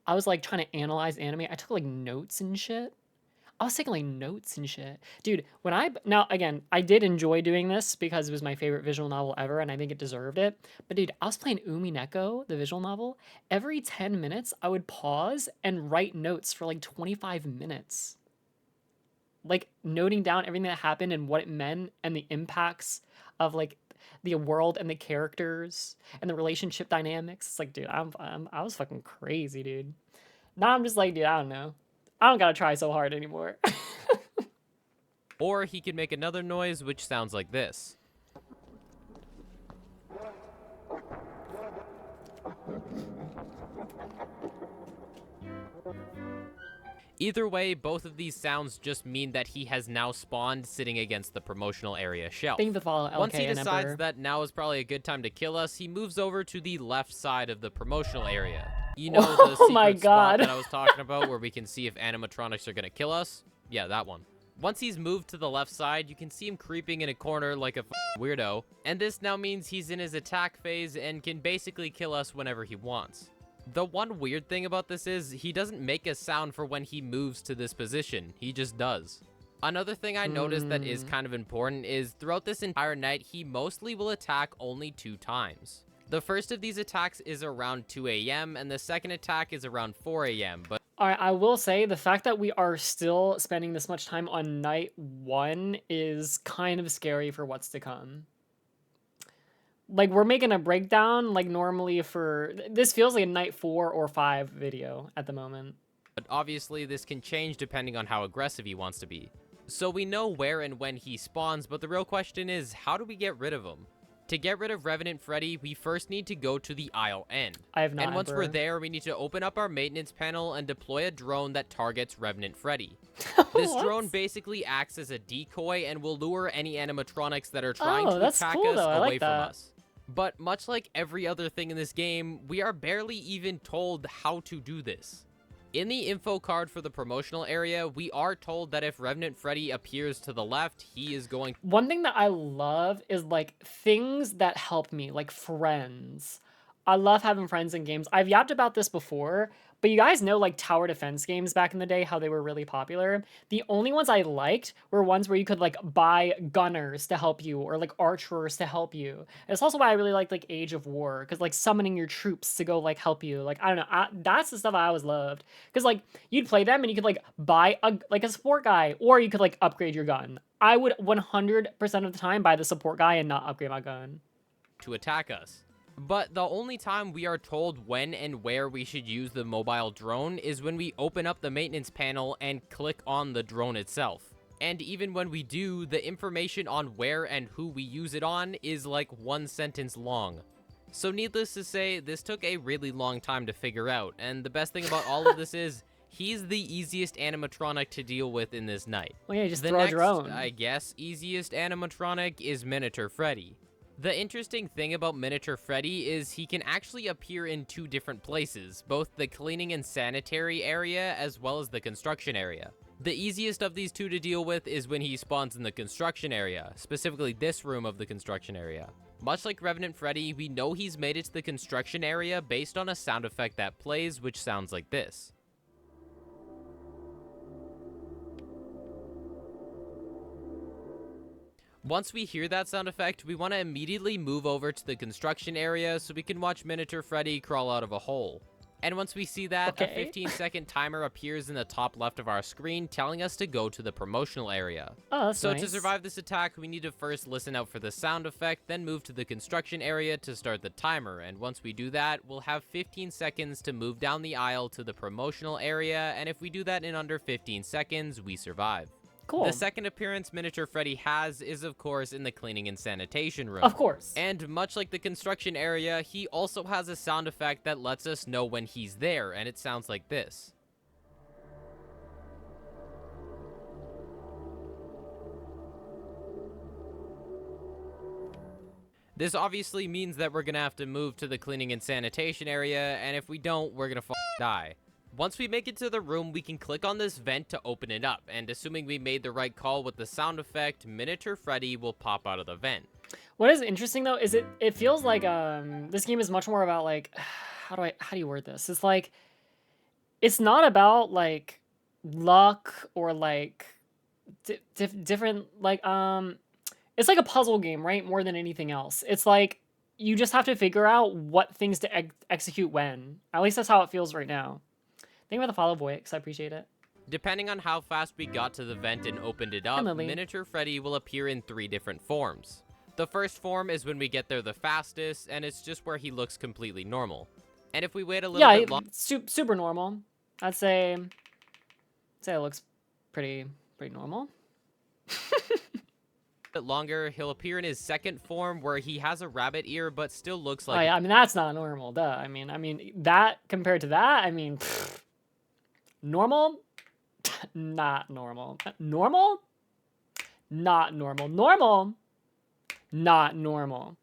I was like trying to analyze anime. I took like notes and shit. I was taking like notes and shit. Dude, now again, I did enjoy doing this because it was my favorite visual novel ever and I think it deserved it. But dude, I was playing Umineko, the visual novel. Every 10 minutes, I would pause and write notes for like 25 minutes. Like noting down everything that happened and what it meant and the impacts of like the world and the characters and the relationship dynamics. It's like, dude, I was fucking crazy, dude. Now I'm just like, dude, I don't know. I don't gotta try so hard anymore. Or he could make another noise, which sounds like this. Either way, both of these sounds just mean that he has now spawned sitting against the promotional area shelf. Think to follow LK Once he and decides Emperor. that now is probably a good time to kill us, he moves over to the left side of the promotional area. You know the secret my spot God. that I was talking about where we can see if animatronics are gonna kill us? Yeah, that one. Once he's moved to the left side, you can see him creeping in a corner like a weirdo. And this now means he's in his attack phase and can basically kill us whenever he wants. The one weird thing about this is he doesn't make a sound for when he moves to this position. He just does. Another thing I noticed that is kind of important is throughout this entire night, he mostly will attack only 2 times. The first of these attacks is around 2 a.m. and the second attack is around 4 a.m. But All right, I will say the fact that we are still spending this much time on night 1 is kind of scary for what's to come. Like, we're making a breakdown, like, normally for... This feels like a night 4 or 5 video at the moment. obviously this can change depending on how aggressive he wants to be. So we know where and when he spawns, but the real question is, how do we get rid of him? To get rid of Revenant Freddy, we first need to go to the aisle end. I have not. And once we're there, we need to open up our maintenance panel and deploy a drone that targets Revenant Freddy. This drone basically acts as a decoy and will lure any animatronics that are trying to attack us away from us. But much like every other thing in this game, we are barely even told how to do this. In the info card for the promotional area, we are told that if Revenant Freddy appears to the left, he is going... One thing that I love is like things that help me, like friends. I love having friends in games. I've yapped about this before, but you guys know like tower defense games back in the day, how they were really popular. The only ones I liked were ones where you could like buy gunners to help you or like archers to help you. And it's also why I really liked like Age of War, because like summoning your troops to go like help you. Like, I don't know, that's the stuff I always loved. Because like you'd play them and you could like buy a support guy, or you could like upgrade your gun. I would 100% of the time buy the support guy and not upgrade my gun. to attack us. But the only time we are told when and where we should use the mobile drone is when we open up the maintenance panel and click on the drone itself. And even when we do, the information on where and who we use it on is like one sentence long. So needless to say, this took a really long time to figure out, and the best thing about all of this is, he's the easiest animatronic to deal with in this night. Well, yeah, just The throw a next, drone. I guess, easiest animatronic is Miniature Freddy. The interesting thing about Miniature Freddy is he can actually appear in two different places, both the cleaning and sanitary area as well as the construction area. The easiest of these two to deal with is when he spawns in the construction area, specifically this room of the construction area. Much like Revenant Freddy, we know he's made it to the construction area based on a sound effect that plays, which sounds like this. Once we hear that sound effect, we want to immediately move over to the construction area so we can watch Miniature Freddy crawl out of a hole. And once we see that, Okay. a 15-second timer appears in the top left of our screen telling us to go to the promotional area. Oh, that's So nice. to survive this attack, we need to first listen out for the sound effect, then move to the construction area to start the timer. And once we do that, we'll have 15 seconds to move down the aisle to the promotional area, and if we do that in under 15 seconds, we survive. Cool. The second appearance Miniature Freddy has is, of course, in the cleaning and sanitation room. Of course. And much like the construction area, he also has a sound effect that lets us know when he's there, and it sounds like this. This obviously means that we're gonna have to move to the cleaning and sanitation area, and if we don't, we're gonna die. Once we make it to the room, we can click on this vent to open it up, and assuming we made the right call with the sound effect, Miniature Freddy will pop out of the vent. What is interesting though is it feels like this game is much more about like how do you word this? It's like it's not about like luck or like different like it's like a puzzle game, right? More than anything else. It's like you just have to figure out what things to execute when. At least that's how it feels right now. Thank you for the follow, boy, because I appreciate it. Depending on how fast we got to the vent and opened it up, Lily. Miniature Freddy will appear in 3 different forms. The first form is when we get there the fastest, and it's just where he looks completely normal. And if we wait a little bit longer, super normal. I'd say it looks pretty normal. he'll appear in his second form where he has a rabbit ear but still looks Oh like yeah, I mean that's not normal, duh. I mean that compared to that, I mean, normal, not normal. Normal, not normal. Normal, not normal.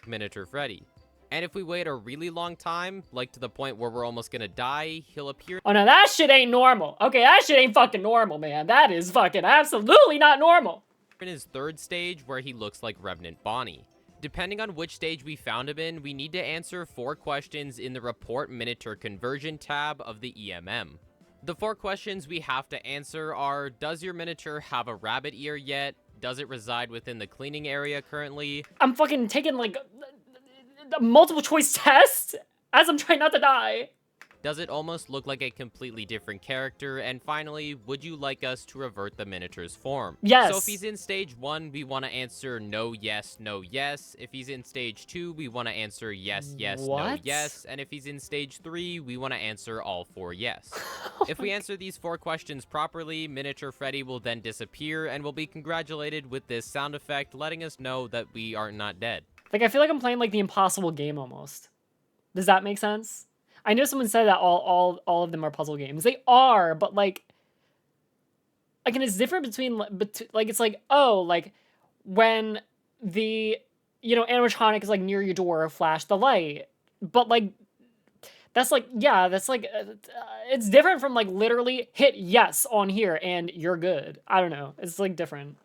Miniature Freddy. And if we wait a really long time, like to the point where we're almost gonna die, he'll appear Oh no, that shit ain't normal. Okay, that shit ain't fucking normal, man. That is fucking absolutely not normal. in his third stage where he looks like Revenant Bonnie. Depending on which stage we found him in, we need to answer 4 questions in the Report Miniature Conversion tab of the EMM. The 4 questions we have to answer are, does your miniature have a rabbit ear yet? Does it reside within the cleaning area currently? I'm fucking taking like a multiple choice test as I'm trying not to die. Does it almost look like a completely different character? And finally, would you like us to revert the miniature's form? Yes. So if he's in stage 1, we want to answer no, yes, no, yes. If he's in stage 2, we want to answer yes, yes, no, What? yes. And if he's in stage 3, we want to answer all 4 yes. If we answer these 4 questions properly, Miniature Freddy will then disappear and will be congratulated with this sound effect, letting us know that we are not dead. Like I feel like I'm playing like the impossible game almost. Does that make sense? I know someone said that all of them are puzzle games. They are, but like and it's different between like it's like, oh, like when the animatronic is like near your door, flash the light. But like That's like, yeah, that's like, it's different from like literally hit yes on here and you're good. I don't know. It's like different.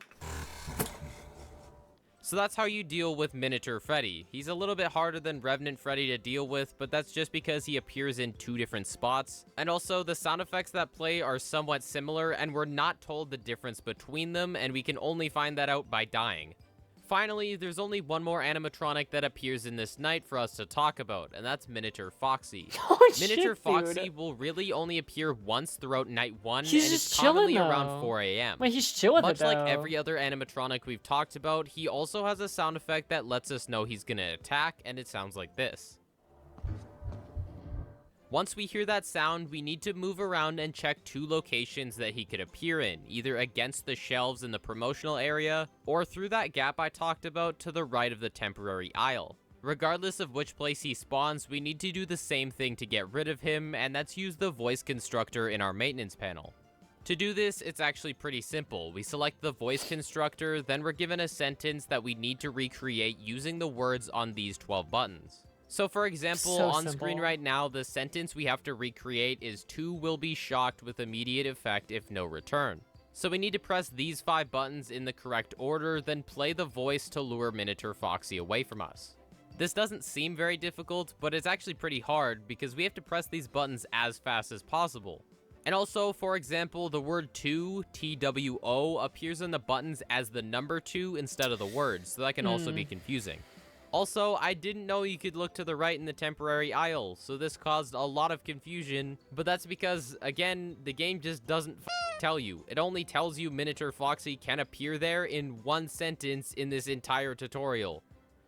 So that's how you deal with Miniature Freddy. He's a little bit harder than Revenant Freddy to deal with, but that's just because he appears in 2 different spots. And also, the sound effects that play are somewhat similar, and we're not told the difference between them, and we can only find that out by dying. Finally, there's only one more animatronic that appears in this night for us to talk about, and that's Miniature Foxy. Oh, Miniature shit, Foxy dude. will really only appear once throughout night 1, He's and just it's commonly chilling, around though. 4 a.m. Wait, he's chill with Much it, like though. every other animatronic we've talked about, he also has a sound effect that lets us know he's gonna attack, and it sounds like this. Once we hear that sound, we need to move around and check 2 locations that he could appear in, either against the shelves in the promotional area, or through that gap I talked about to the right of the temporary aisle. Regardless of which place he spawns, we need to do the same thing to get rid of him, and that's use the voice constructor in our maintenance panel. To do this, it's actually pretty simple. We select the voice constructor, then we're given a sentence that we need to recreate using the words on these 12 buttons. So for example, So on simple. screen right now, the sentence we have to recreate is 2 will be shocked with immediate effect if no return. So we need to press these 5 buttons in the correct order, then play the voice to lure Miniature Foxy away from us. This doesn't seem very difficult, but it's actually pretty hard because we have to press these buttons as fast as possible. And also, for example, the word 2, T-W-O, appears in the buttons as the number 2 instead of the word, so that can also be confusing. Also, I didn't know you could look to the right in the temporary aisle, so this caused a lot of confusion, but that's because, again, the game just doesn't tell you. It only tells you Miniature Foxy can appear there in 1 sentence in this entire tutorial.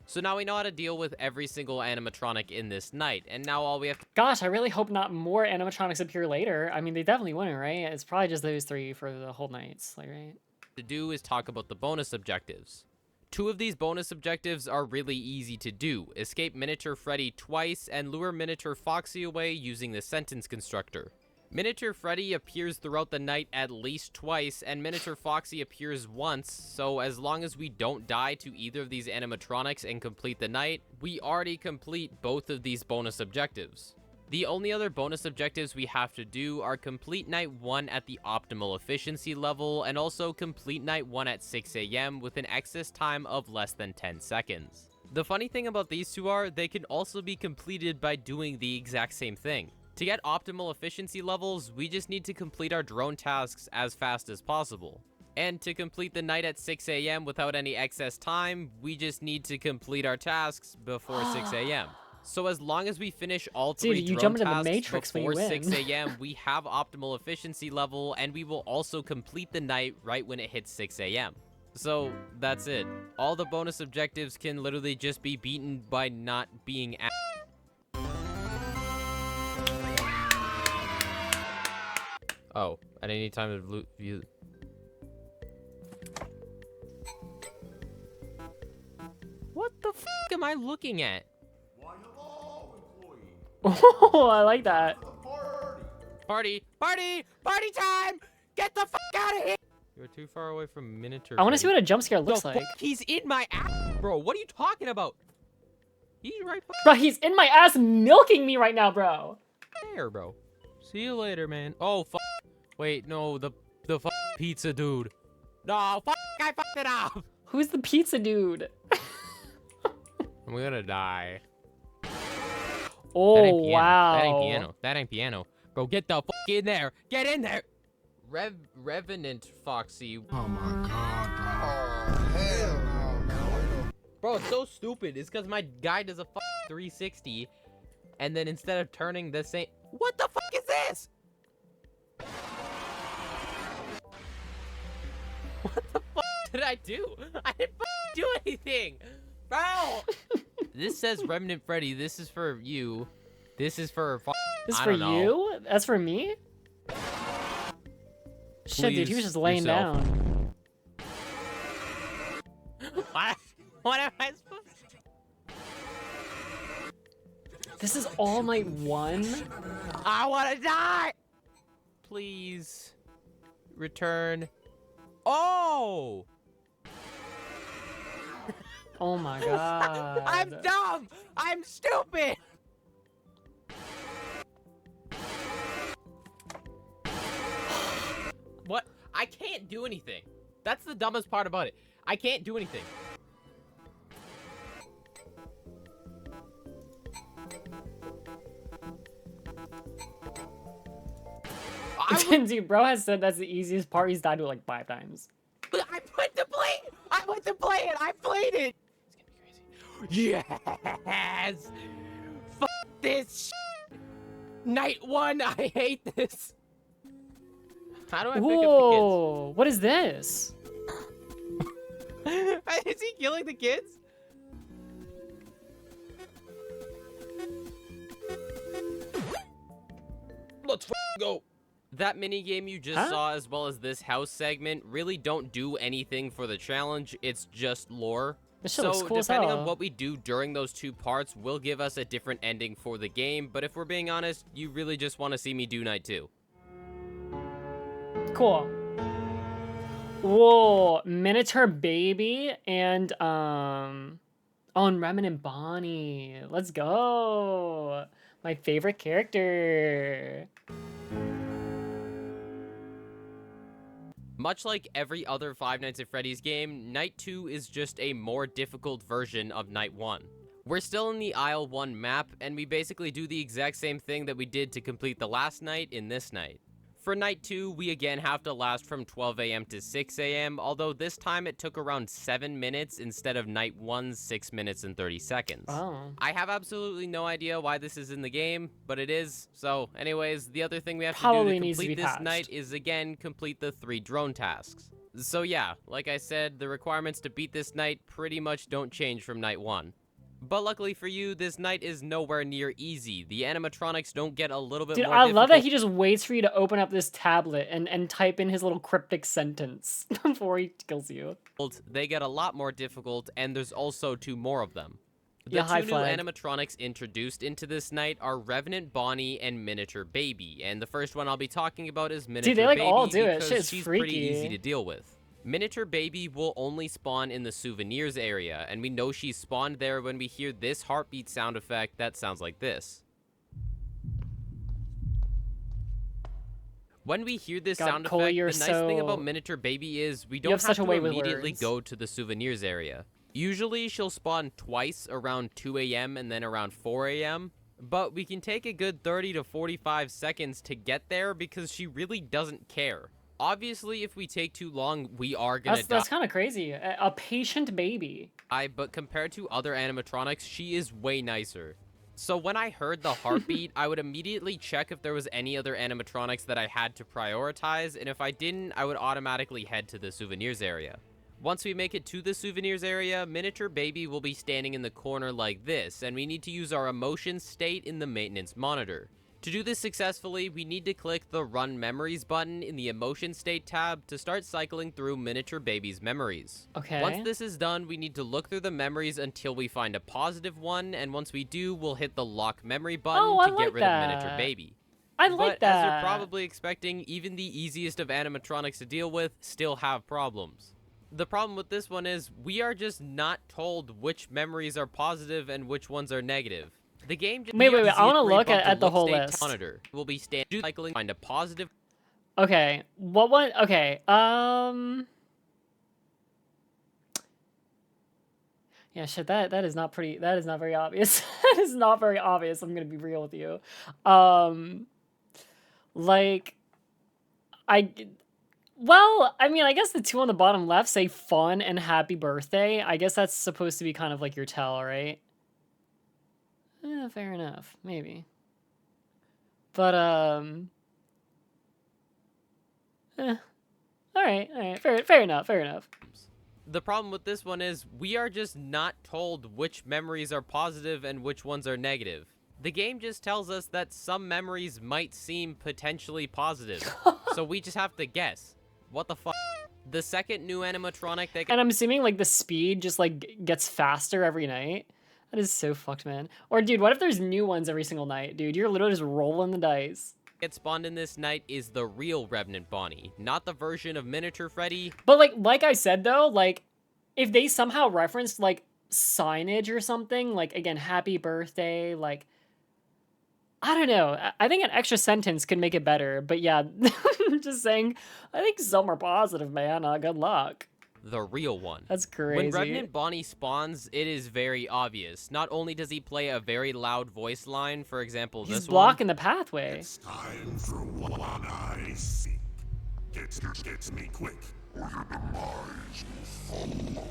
So now we know how to deal with every single animatronic in this night, and now all we have Gosh, I really hope not more animatronics appear later. I mean, they definitely wouldn't, right? It's probably just those 3 for the whole nights, like, right? to do is talk about the bonus objectives. 2 of these bonus objectives are really easy to do. Escape Miniature Freddy twice and lure Miniature Foxy away using the sentence constructor. Miniature Freddy appears throughout the night at least twice, and Miniature Foxy appears once, so as long as we don't die to either of these animatronics and complete the night, we already complete both of these bonus objectives. The only other bonus objectives we have to do are complete night 1 at the optimal efficiency level, and also complete night 1 at 6 a.m. with an excess time of less than 10 seconds. The funny thing about these 2 are, they can also be completed by doing the exact same thing. To get optimal efficiency levels, we just need to complete our drone tasks as fast as possible. And to complete the night at 6 a.m. without any excess time, we just need to complete our tasks before 6 a.m. So as long as we finish all 3 Dude, you drone jump into the tasks Matrix when you before win. 6 a.m., we have optimal efficiency level, and we will also complete the night right when it hits 6 a.m. So that's it. All the bonus objectives can literally just be beaten by not being Oh, at any time of view. What the f am I looking at? Oh, I like that. Party time! Get the f out of here! You're too far away from Miniature. I want to see what a jump scare looks the like. fuck? He's in my ass, bro. What are you talking about? He's right Bro, he's in my ass milking me right now, bro. there, bro. See you later, man. Oh, fuck. Wait, no, the f pizza dude. No, fuck, I fucked it up. Who's the pizza dude? I'm gonna die. Oh, That ain't piano. wow. That ain't piano. That ain't piano. Bro, get the fuck in there. Get in there. Revenant Foxy. Oh my god, bro. Oh, hell no, man. Bro, it's so stupid. It's because my guy does a fuck 360, and then instead of turning the same... What the fuck is this? What the fuck did I do? I didn't fucking do anything. Bro! This says Remnant Freddy. This is for you. This is for... This is I for don't know. you? That's for me? Shit, dude, he was Please just laying yourself. down. What am I supposed to... This is all night 1? I want to die! Please. Return. Oh! Oh my god. I'm dumb! I'm stupid! What? I can't do anything. That's the dumbest part about it. I can't do anything. Dude, bro has said that's the easiest part. He's died to it like 5 times. I went to play it. I played it. It's gonna be crazy. Yes. Fuck this. Night 1. I hate this. How do I pick Whoa! What is this? up the kids? Is he killing the kids? Let's go. That minigame you just saw, as well as this house segment, really don't do anything for the challenge. It's just lore. This shit looks So, cool as depending hell. on what we do during those 2 parts will give us a different ending for the game. But if we're being honest, you really just want to see me do night 2. Cool. Whoa, miniature baby and oh, and Remen and Bonnie. Let's go. My favorite character. Much like every other Five Nights at Freddy's game, Night 2 is just a more difficult version of Night 1. We're still in the Aisle 1 map, and we basically do the exact same thing that we did to complete the last night in this night. For Night 2, we again have to last from 12 a.m. to 6 a.m., although this time it took around 7 minutes instead of Night 1's 6 minutes and 30 seconds. Oh. I have absolutely no idea why this is in the game, but it is. So, anyways, the other thing we have Probably to do to needs to complete be this patched. night is, again, complete the 3 drone tasks. So yeah, like I said, the requirements to beat this night pretty much don't change from Night 1. But luckily for you, this night is nowhere near easy. The animatronics don't get a little bit Dude, more I love that difficult. he just waits for you to open up this tablet and type in his little cryptic sentence before he kills you. They get a lot more difficult, and there's also 2 more of them. The Yeah, high 2 new flag. animatronics introduced into this night are Revenant Bonnie and Miniature Baby, and the first one I'll be talking about is Miniature they, like, Baby all do it. because Shit's she's pretty freaky. easy to deal with. Miniature Baby will only spawn in the souvenirs area, and we know she's spawned there when we hear this heartbeat sound effect that sounds like this. When we hear this God, sound Cole, effect, you're the nice thing about so- Miniature Baby is we have don't have such a to way with immediately words. go to the souvenirs area. Usually she'll spawn twice around 2 a.m. and then around 4 a.m. But we can take a good 30 to 45 seconds to get there because she really doesn't care. Obviously, if we take too long, we are gonna That's kind of crazy. A patient baby. die, but compared to other animatronics, she is way nicer. So when I heard the heartbeat, I would immediately check if there was any other animatronics that I had to prioritize, and if I didn't, I would automatically head to the souvenirs area. Once we make it to the souvenirs area, Miniature Baby will be standing in the corner like this, and we need to use our emotion state in the maintenance monitor. To do this successfully, we need to click the Run Memories button in the Emotion State tab to start cycling through Miniature Baby's memories. Okay. Once this is done, we need to look through the memories until we find a positive one, and once we do, we'll hit the Lock Memory button Oh, I to like get rid of Miniature that. Baby. I like But as that. you're probably expecting, even the easiest of animatronics to deal with still have problems. The problem with this one is we are just not told which memories are positive and which ones are negative. The game just Wait, I wanna easily look bump at the whole state list. Monitor. We'll be cycling, find a positive. Okay. What one? Okay. Yeah, shit. That is not pretty. That is not very obvious. That is not very obvious. I'm gonna be real with you. Like, well, I mean, I guess the 2 on the bottom left say fun and happy birthday. I guess that's supposed to be kind of like your tell, right? Fair enough. Maybe. But, all right. Fair enough. The problem with this one is we are just not told which memories are positive and which ones are negative. The game just tells us that some memories might seem potentially positive, so we just have to guess. What the fuck? The second new animatronic that And I'm assuming, like, the speed just, like, gets faster every night. That is so fucked, man. Or, dude, what if there's new ones every single night, dude? You're literally just rolling the dice. gets spawned in this night is the real Revenant Bonnie, not the version of Miniature Freddy. But, like I said, though, like, if they somehow referenced, like, signage or something, like, again, happy birthday, like, I don't know. I think an extra sentence could make it better. But yeah, just saying, I think some are positive, man. Good luck. The real one. That's crazy. When Revenant Bonnie spawns, it is very obvious. Not only does he play a very loud voice line, for example, He's this blocking the pathway. It's time for one I see. Get me quick, or your demise will follow.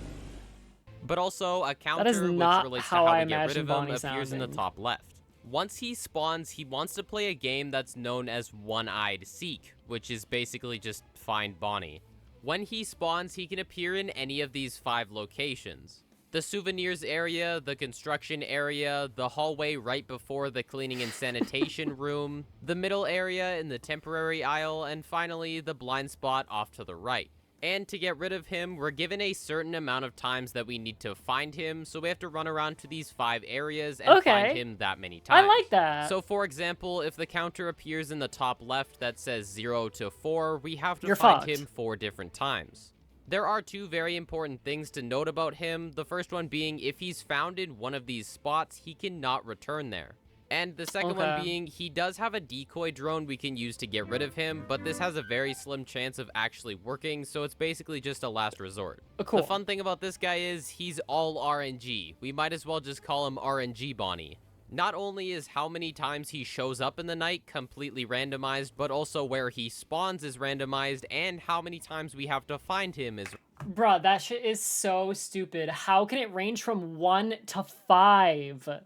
but also a is counter not which relates to how how I we get rid imagine of him Bonnie appears in the sounding. top left. Once he spawns, he wants to play a game that's known as One-Eyed Seek, which is basically just find Bonnie. When he spawns, he can appear in any of these 5 locations. The souvenirs area, the construction area, the hallway right before the cleaning and sanitation room, the middle area in the temporary aisle, and finally the blind spot off to the right. And to get rid of him, we're given a certain amount of times that we need to find him, so we have to run around to these 5 areas and find him that many times. I like that. So for example, if the counter appears in the top left that says 0 to 4, we have to You're find fucked. him 4 different times. There are 2 very important things to note about him, the first one being if he's found in one of these spots, he cannot return there. And the second one Okay. being, he does have a decoy drone we can use to get rid of him, but this has a very slim chance of actually working, so it's basically just a last resort. Cool. The fun thing about this guy is, he's all RNG. We might as well just call him RNG Bonnie. Not only is how many times he shows up in the night completely randomized, but also where he spawns is randomized, and how many times we have to find him is... Bruh, that shit is so stupid. How can it range from 1 to 5?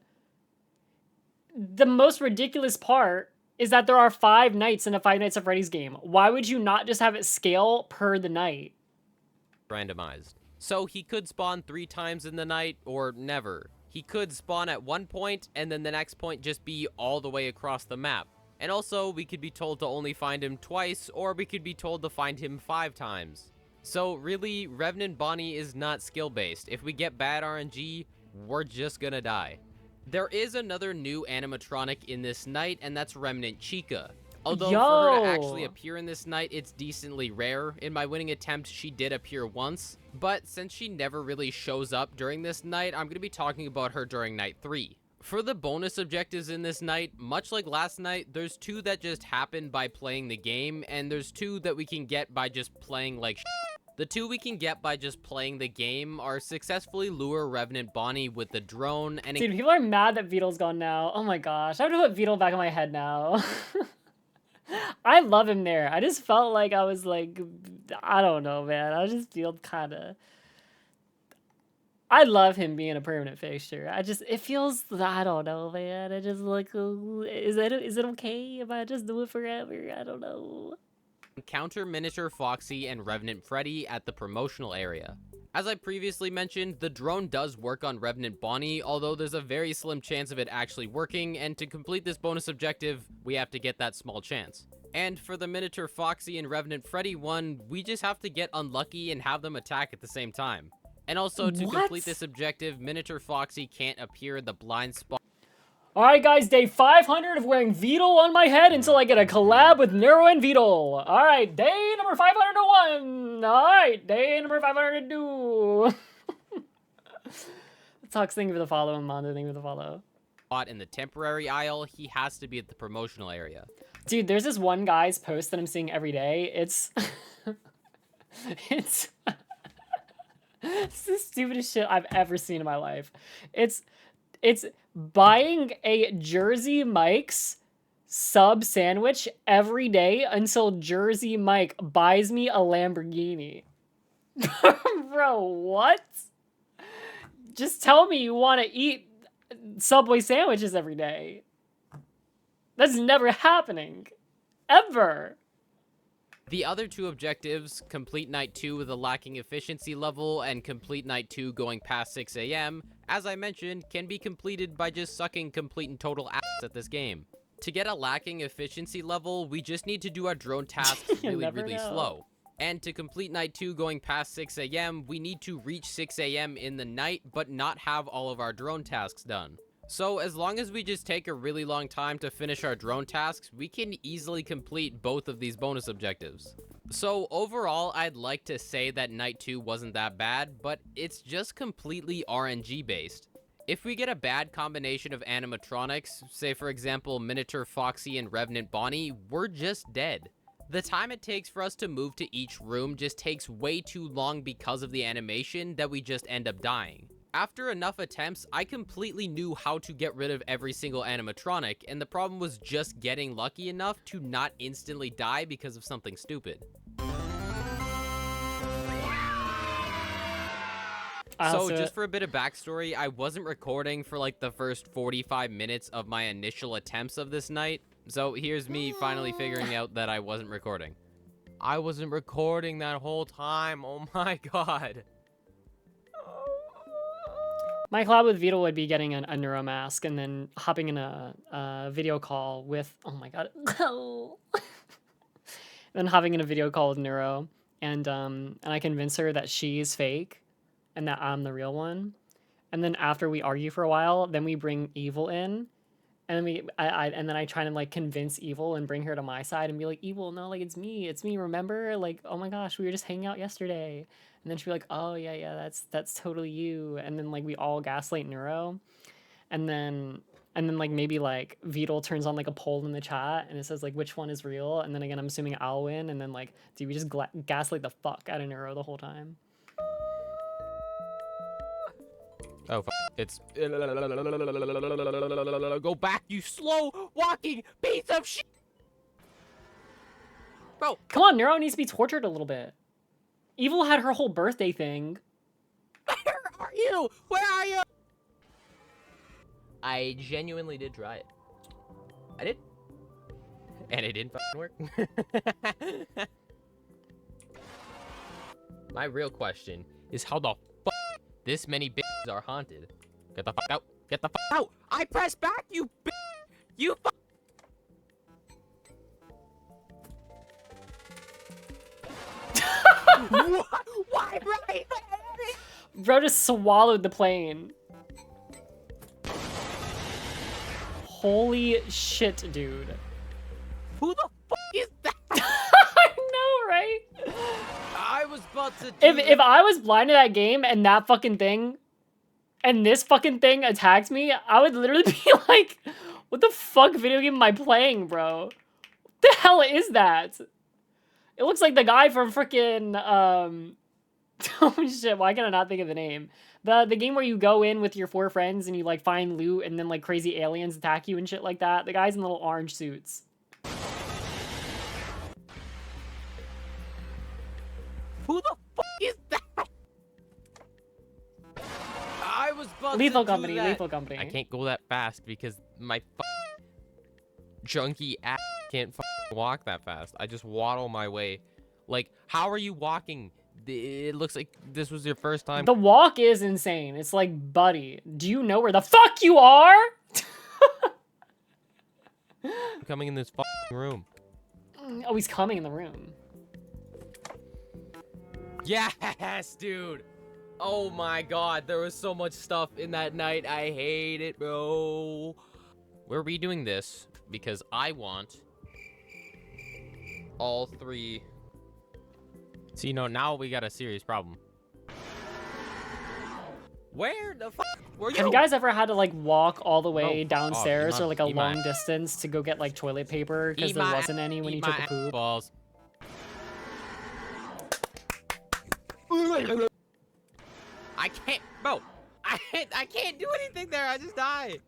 The most ridiculous part is that there are 5 nights in a Five Nights at Freddy's game. Why would you not just have it scale per the night? randomized. So he could spawn 3 times in the night, or never. He could spawn at one point, and then the next point just be all the way across the map. And also, we could be told to only find him twice, or we could be told to find him 5 times. So really, Revenant Bonnie is not skill-based. If we get bad RNG, we're just gonna die. There is another new animatronic in this night, and that's Remnant Chica. Although for her to actually Yo! appear in this night, it's decently rare. In my winning attempt, she did appear once, but since she never really shows up during this night, I'm going to be talking about her during night 3. For the bonus objectives in this night, much like last night, there's 2 that just happen by playing the game, and there's 2 that we can get by just playing like The 2 we can get by just playing the game are successfully lure Revenant Bonnie with the drone and... Dude, people are mad that Beetle's gone now. Oh my gosh, I have to put Beetle back in my head now. I love him there. I just felt like I was like, I don't know, man. I just feel kind of... I love him being a permanent fixture. It feels, I don't know, man. I just like, is it okay if I just do it forever? I don't know. Encounter Miniature Foxy and Revenant Freddy at the promotional area. As I previously mentioned, the drone does work on Revenant Bonnie, although there's a very slim chance of it actually working, and to complete this bonus objective, we have to get that small chance. And for the Miniature Foxy and Revenant Freddy one, we just have to get unlucky and have them attack at the same time. And also, to complete this objective, Miniature Foxy can't appear in the blind spot. Alright guys, day 500 of wearing Beetle on my head until I get a collab with Nero and Beetle. Alright, day number 501. Alright, day number 502. Tux, thank you for the follow, and Mondo, thank you for the follow. In the temporary aisle, he has to be at the promotional area. Dude, there's this one guy's post that I'm seeing every day. It's it's the stupidest shit I've ever seen in my life. It's buying a Jersey Mike's sub sandwich every day until Jersey Mike buys me a Lamborghini. Bro, what? Just tell me you want to eat Subway sandwiches every day. That's never happening. Ever. The other 2 objectives, complete night 2 with a lacking efficiency level and complete night 2 going past 6 AM, as I mentioned, can be completed by just sucking complete and total ass at this game. To get a lacking efficiency level, we just need to do our drone tasks really slow. And to complete night 2 going past 6 AM, we need to reach 6 AM in the night, but not have all of our drone tasks done. So as long as we just take a really long time to finish our drone tasks, we can easily complete both of these bonus objectives. So overall, I'd like to say that night 2 wasn't that bad, but it's just completely RNG based. If we get a bad combination of animatronics, say for example Miniature Foxy and Revenant Bonnie, we're just dead. The time it takes for us to move to each room just takes way too long because of the animation that we just end up dying. After enough attempts, I completely knew how to get rid of every single animatronic, and the problem was just getting lucky enough to not instantly die because of something stupid. So just for a bit of backstory, I wasn't recording for like the first 45 minutes of my initial attempts of this night. So here's me finally figuring out that I wasn't recording. I wasn't recording that whole time. Oh my god. My collab with Vito would be getting a neuro mask and then hopping in a video call with, oh my god. Then hopping in a video call with Neuro, and I convince her that she's fake and that I'm the real one. And then after we argue for a while, then we bring Evil in, and then I try to like convince Evil and bring her to my side and be like, Evil, no, like it's me, remember? Like, oh my gosh, we were just hanging out yesterday. And then she'd be like, oh yeah, that's totally you. And then like we all gaslight Neuro, and then like maybe like Vito turns on like a poll in the chat and it says like which one is real, and then again I'm assuming I'll win, and then like dude, we just gaslight the fuck out of Neuro the whole time. Oh, it's... Go back, you slow walking piece of shit! Bro, Come on, Neuro needs to be tortured a little bit. Evil had her whole birthday thing. where are you? Where are you? I genuinely did try it. I did. And it didn't fucking work. My real question is how the fuck this many bitches are haunted. Get the fuck out. Get the fuck out. I pressed back, you bitch. You fuck. Why, right? Bro just swallowed the plane. Holy shit, dude. Who the fuck is that? I know, right? I was about to do If I was blind to that game and that fucking thing and this fucking thing attacked me, I would literally be like, what the fuck video game am I playing, bro? What the hell is that? It looks like the guy from freaking oh shit, why can I not think of the name? The game where you go in with your 4 friends and you like find loot and then like crazy aliens attack you and shit like that. The guys in little orange suits. Who the fuck is that? I was about Lethal to do Company, that. Lethal Company. I can't go that fast because my junky ass can't walk that fast. I just waddle my way. Like, how are you walking? It looks like this was your first time. The walk is insane. It's like, buddy, do you know where the fuck you are? Coming in this fucking room. Oh, he's coming in the room. Yes, dude. Oh my god, there was so much stuff in that night. I hate it, bro. We're redoing this because I want all 3. See, now we got a serious problem. Where the fuck were you? Have you guys ever had to like walk all the way Oh, downstairs oh, or like a eat my- long distance to go get like toilet paper because Eat there my- wasn't any when eat you took my a poop? balls. I can't, bro. I can't do anything there. I just died.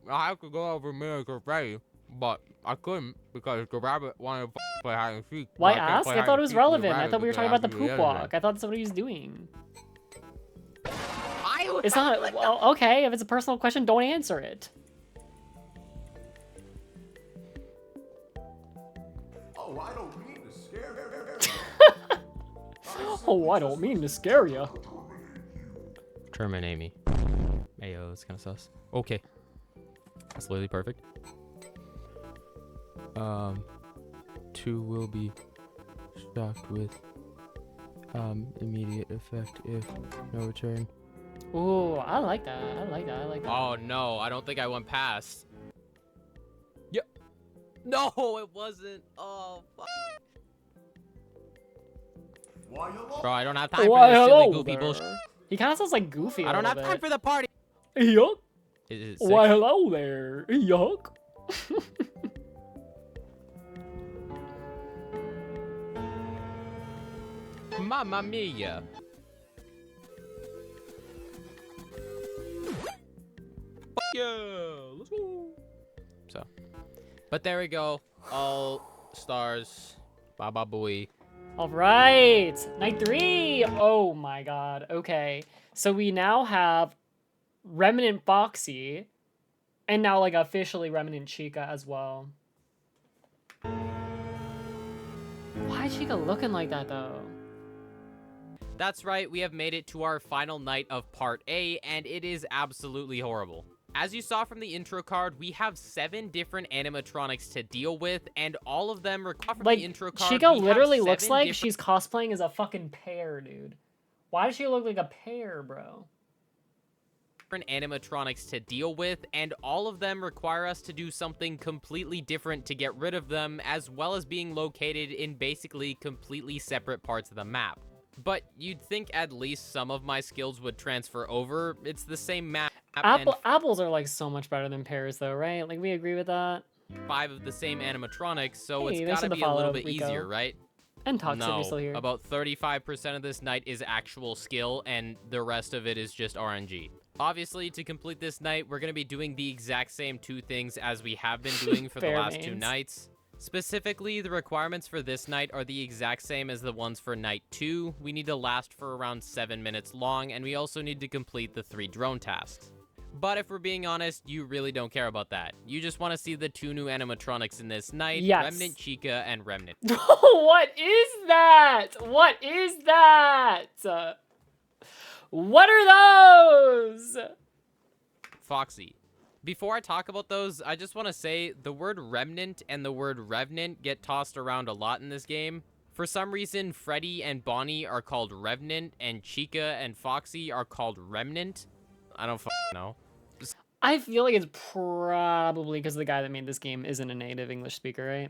I have to go over Miracle Freddy, but I couldn't because the rabbit wanted to play hide and seek. Why ask? I thought it was relevant. I thought we were talking about the poop walk. I thought that's what he was doing. It's not. Well, okay, if it's a personal question, don't answer it. Oh, I don't mean to scare Oh, I don't mean to scare you. Terminate me. Ayo, that's kind of sus. Okay. That's literally perfect. 2 will be shocked with immediate effect if no return. Ooh, I like that. I like that. I like that. Oh no, I don't think I went past. Yep. No, it wasn't. Oh fuck. Why you Bro, I don't have time Why, for this hello silly goofy there. bullshit. He kind of sounds like Goofy. I don't have bit. time for the party. Yuck. Is it Why, 6? hello there. Yuck. Mamma mia. Yeah, let's go. So, but there we go. All stars. Baba booey. All right, night 3. Oh my god. Okay, so we now have Remnant Foxy, and now like officially Remnant Chica as well. Why is Chica looking like that though? That's right, we have made it to our final night of Part A, and it is absolutely horrible. As you saw from the intro card, we have 7 different animatronics to deal with, and all of them require from Like, the intro card. Chica we have literally looks 7 like different she's cosplaying as a fucking pear, dude. Why does she look like a pear, bro? animatronics to deal with, and all of them require us to do something completely different to get rid of them, as well as being located in basically completely separate parts of the map. But you'd think at least some of my skills would transfer over. It's the same map, and Apples are like so much better than pears though, right? Like, we agree with that? 5 of the same animatronics, so Hey, it's thanks gotta for the be a little follow, bit Rico. easier, right? And Toxic, No, you're still here. about 35% of this night is actual skill, and the rest of it is just RNG. Obviously, to complete this night, we're going to be doing the exact same 2 things as we have been doing for the Fair last 2 mains. nights. Specifically, the requirements for this night are the exact same as the ones for night 2. We need to last for around 7 minutes long, and we also need to complete the 3 drone tasks. But if we're being honest, you really don't care about that. You just want to see the 2 new animatronics in this night, Yes. Remnant Chica and Remnant What is that? What is that? What are those? Foxy. Before I talk about those, I just want to say the word Remnant and the word Revenant get tossed around a lot in this game. For some reason, Freddy and Bonnie are called Revenant, and Chica and Foxy are called Remnant. I don't know. I feel like it's probably because the guy that made this game isn't a native English speaker, right?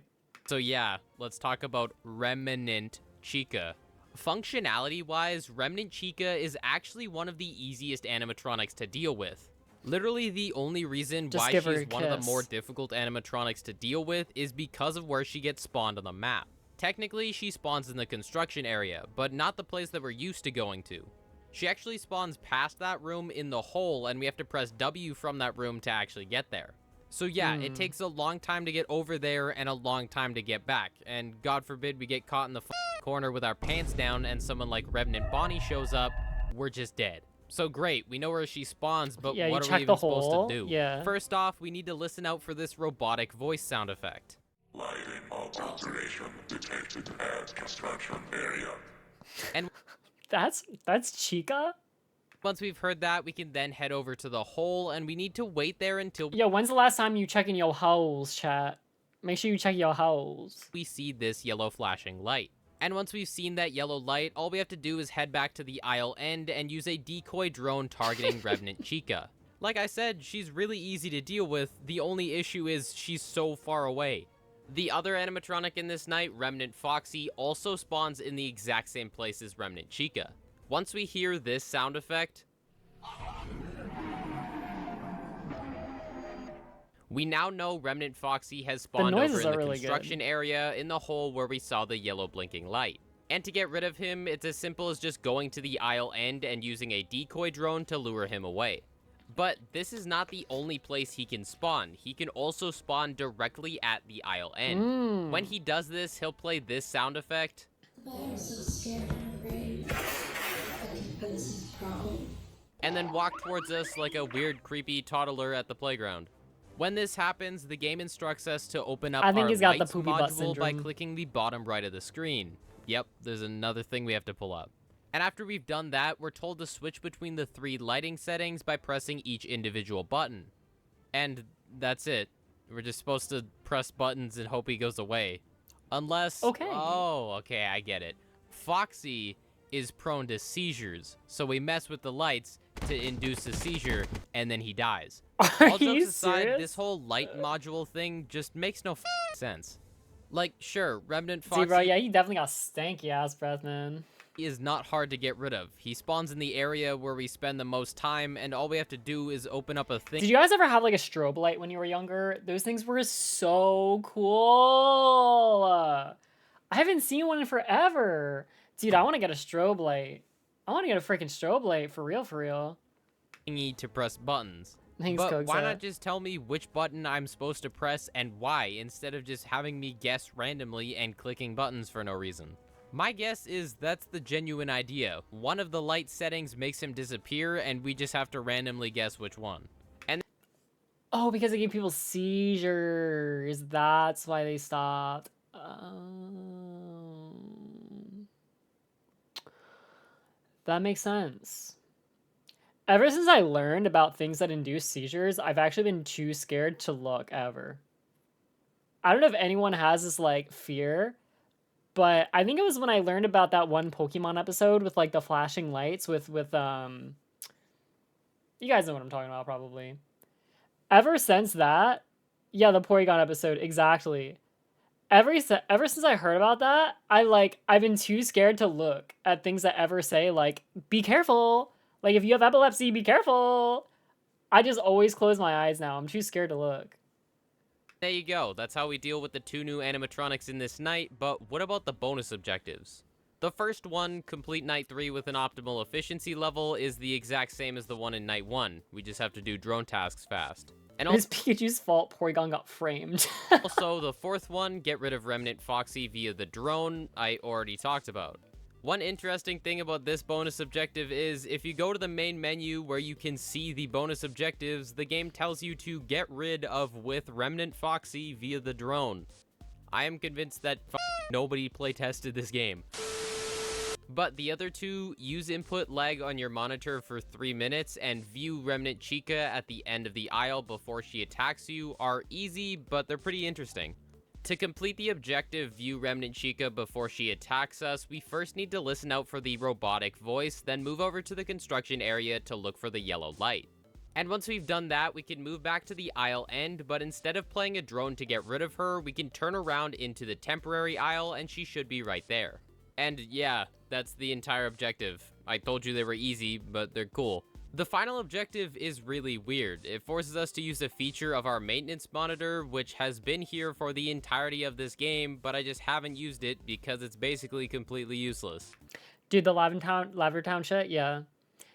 So yeah, let's talk about Remnant Chica. Functionality-wise, Remnant Chica is actually one of the easiest animatronics to deal with. Literally, the only reason Just why give her she's a one of the kiss. more difficult animatronics to deal with is because of where she gets spawned on the map. Technically, she spawns in the construction area, but not the place that we're used to going to. She actually spawns past that room in the hole, and we have to press W from that room to actually get there. So yeah, it takes a long time to get over there and a long time to get back, and God forbid we get caught in the corner with our pants down and someone like Revenant Bonnie shows up, we're just dead. So great, we know where she spawns, but Yeah, you what are check we the even supposed hole, to do? yeah. First off, we need to listen out for this robotic voice sound effect. Lighting alteration detected at construction area. And That's Chica? once we've heard that, we can then head over to the hole, and we need to wait there until Yo, when's the last time you checking your holes, chat? Make sure you check your holes. we see this yellow flashing light. And once we've seen that yellow light, all we have to do is head back to the aisle end and use a decoy drone targeting Revenant Chica. Like I said, she's really easy to deal with. The only issue is she's so far away. The other animatronic in this night, Remnant Foxy, also spawns in the exact same place as Remnant Chica. Once we hear this sound effect, we now know Remnant Foxy has spawned over noises in are the really construction area in the hole where we saw the yellow blinking light. And to get rid of him, it's as simple as just going to the aisle end and using a decoy drone to lure him away. But this is not the only place he can spawn. He can also spawn directly at the aisle end. When he does this, he'll play this sound effect. I'm so scared and afraid. I think this is a problem. And then walk towards us like a weird, creepy toddler at the playground. When this happens, the game instructs us to open up I think our he's got the lights poopy butt module by syndrome. clicking the bottom right of the screen. Yep, there's another thing we have to pull up. And after we've done that, we're told to switch between the 3 lighting settings by pressing each individual button. And that's it. We're just supposed to press buttons and hope he goes away. Unless... Okay. Oh, okay, I get it. Foxy is prone to seizures, so we mess with the lights to induce a seizure, and then he dies. Are All you jokes aside, serious? this whole light module thing just makes no sense. Like, sure, Remnant Foxy... See, bro, yeah, he definitely got stanky ass breath, man. is not hard to get rid of. He spawns in the area where we spend the most time, and all we have to do is open up a thing. Did you guys ever have like a strobe light when you were younger? Those things were so cool. I haven't seen one in forever. Dude, I want to get a strobe light. I want to get a freaking strobe light for real, for real. Thingy to press buttons. Thanks, But why Coxa. not just tell me which button I'm supposed to press and why, instead of just having me guess randomly and clicking buttons for no reason? My guess is that's the genuine idea. One of the light settings makes him disappear, and we just have to randomly guess which one. And Oh, because they gave people seizures. That's why they stopped. That makes sense. Ever since I learned about things that induce seizures, I've actually been too scared to look ever. I don't know if anyone has this like fear, but I think it was when I learned about that one Pokemon episode with like the flashing lights with you guys know what I'm talking about probably. Ever since that, yeah, the Porygon episode, exactly. Ever since I heard about that, I've been too scared to look at things that ever say like be careful. Like if you have epilepsy, be careful. I just always close my eyes now. I'm too scared to look. there you go. That's how we deal with the 2 new animatronics in this night, but what about the bonus objectives? The first one, complete night 3 with an optimal efficiency level, is the exact same as the one in night 1. We just have to do drone tasks fast. And It's Pikachu's fault Porygon got framed. also, the fourth one, get rid of Remnant Foxy via the drone, I already talked about. One interesting thing about this bonus objective is, if you go to the main menu where you can see the bonus objectives, the game tells you to get rid of with Remnant Foxy via the drone. I am convinced that nobody playtested this game. But the other two, use input lag on your monitor for 3 minutes and view Remnant Chica at the end of the aisle before she attacks you, are easy, but they're pretty interesting. To complete the objective, view Remnant Chica before she attacks us, we first need to listen out for the robotic voice, then move over to the construction area to look for the yellow light. And once we've done that, we can move back to the aisle end, but instead of playing a drone to get rid of her, we can turn around into the temporary aisle and she should be right there. And yeah, that's the entire objective. I told you they were easy, but they're cool. The final objective is really weird. It forces us to use a feature of our maintenance monitor, which has been here for the entirety of this game, but I just haven't used it because it's basically completely useless. Dude, the Lavender Town shit, yeah.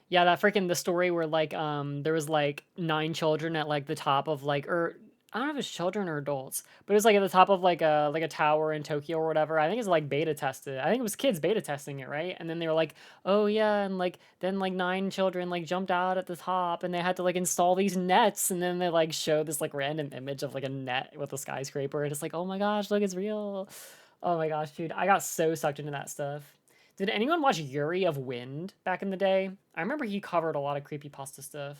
Yeah, that freaking the story where like there was like 9 children at like the top of like, or I don't know if it's children or adults, but it was like at the top of like a tower in Tokyo or whatever. I think it's like beta tested. I think it was kids beta testing it, right? And then they were like, oh yeah, and like then like 9 children like jumped out at the top and they had to like install these nets, and then they like showed this like random image of like a net with a skyscraper, and it's like, oh my gosh, look, it's real. Oh my gosh, dude, I got so sucked into that stuff. Did anyone watch Yuri of Wind back in the day? I remember he covered a lot of creepypasta stuff.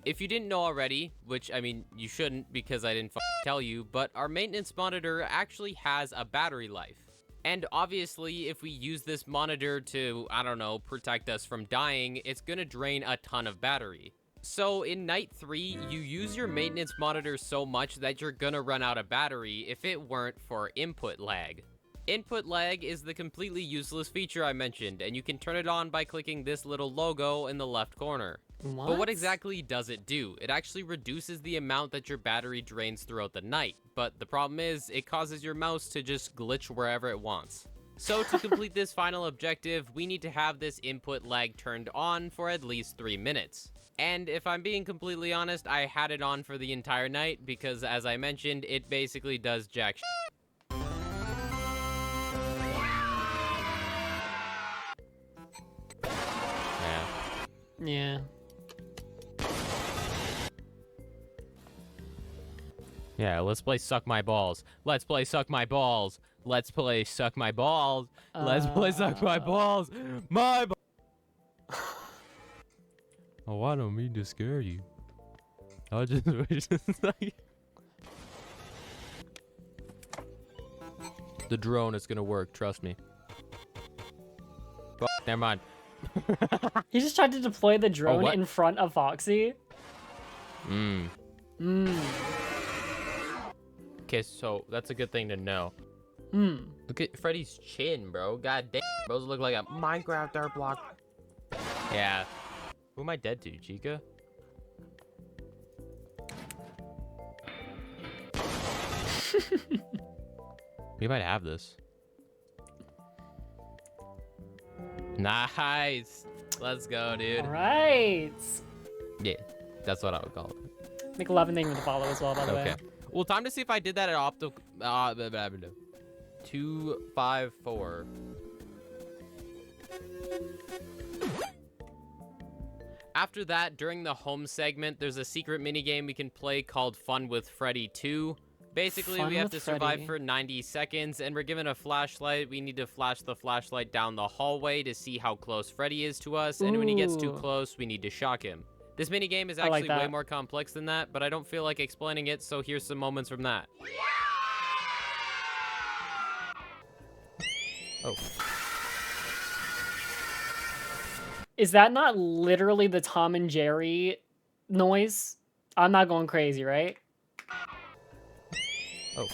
If you didn't know already, which, I mean, you shouldn't because I didn't tell you, but our maintenance monitor actually has a battery life. And obviously, if we use this monitor to, I don't know, protect us from dying, it's gonna drain a ton of battery. So in night 3, you use your maintenance monitor so much that you're gonna run out of battery if it weren't for input lag. Input lag is the completely useless feature I mentioned, and you can turn it on by clicking this little logo in the left corner. But what exactly does it do? It actually reduces the amount that your battery drains throughout the night, but the problem is, it causes your mouse to just glitch wherever it wants. So to complete this final objective, we need to have this input lag turned on for at least 3 minutes. And if I'm being completely honest, I had it on for the entire night because, as I mentioned, it basically does jack shit. Yeah. Yeah, let's play Suck My Balls. Let's play Suck My Balls. Let's play Suck My Balls. Let's play Suck My Balls. My Oh, I don't mean to scare you. I just wish the drone is gonna work, trust me. Never mind. He just tried to deploy the drone in front of Foxy. Okay, so that's a good thing to know. Look at Freddy's chin, bro. God damn. Those look like a Minecraft art block. Yeah. Who am I dead to, Chica? We might have this. Nice. Let's go, dude. All right. Yeah, that's what I would call it. Make 11 name with a follow as well, by the way. Okay. Well, time to see if I did that at optical. 2, 5, 4. After that, during the home segment, there's a secret minigame we can play called Fun with Freddy 2. Basically, Fun we have with to survive Freddy. for 90 seconds, and we're given a flashlight. We need to flash the flashlight down the hallway to see how close Freddy is to us, and when he gets too Ooh. close, we need to shock him. This minigame is I like actually way that. more complex than that, but I don't feel like explaining it, so here's some moments from that. Oh. Is that not literally the Tom and Jerry noise? I'm not going crazy, right? Oh.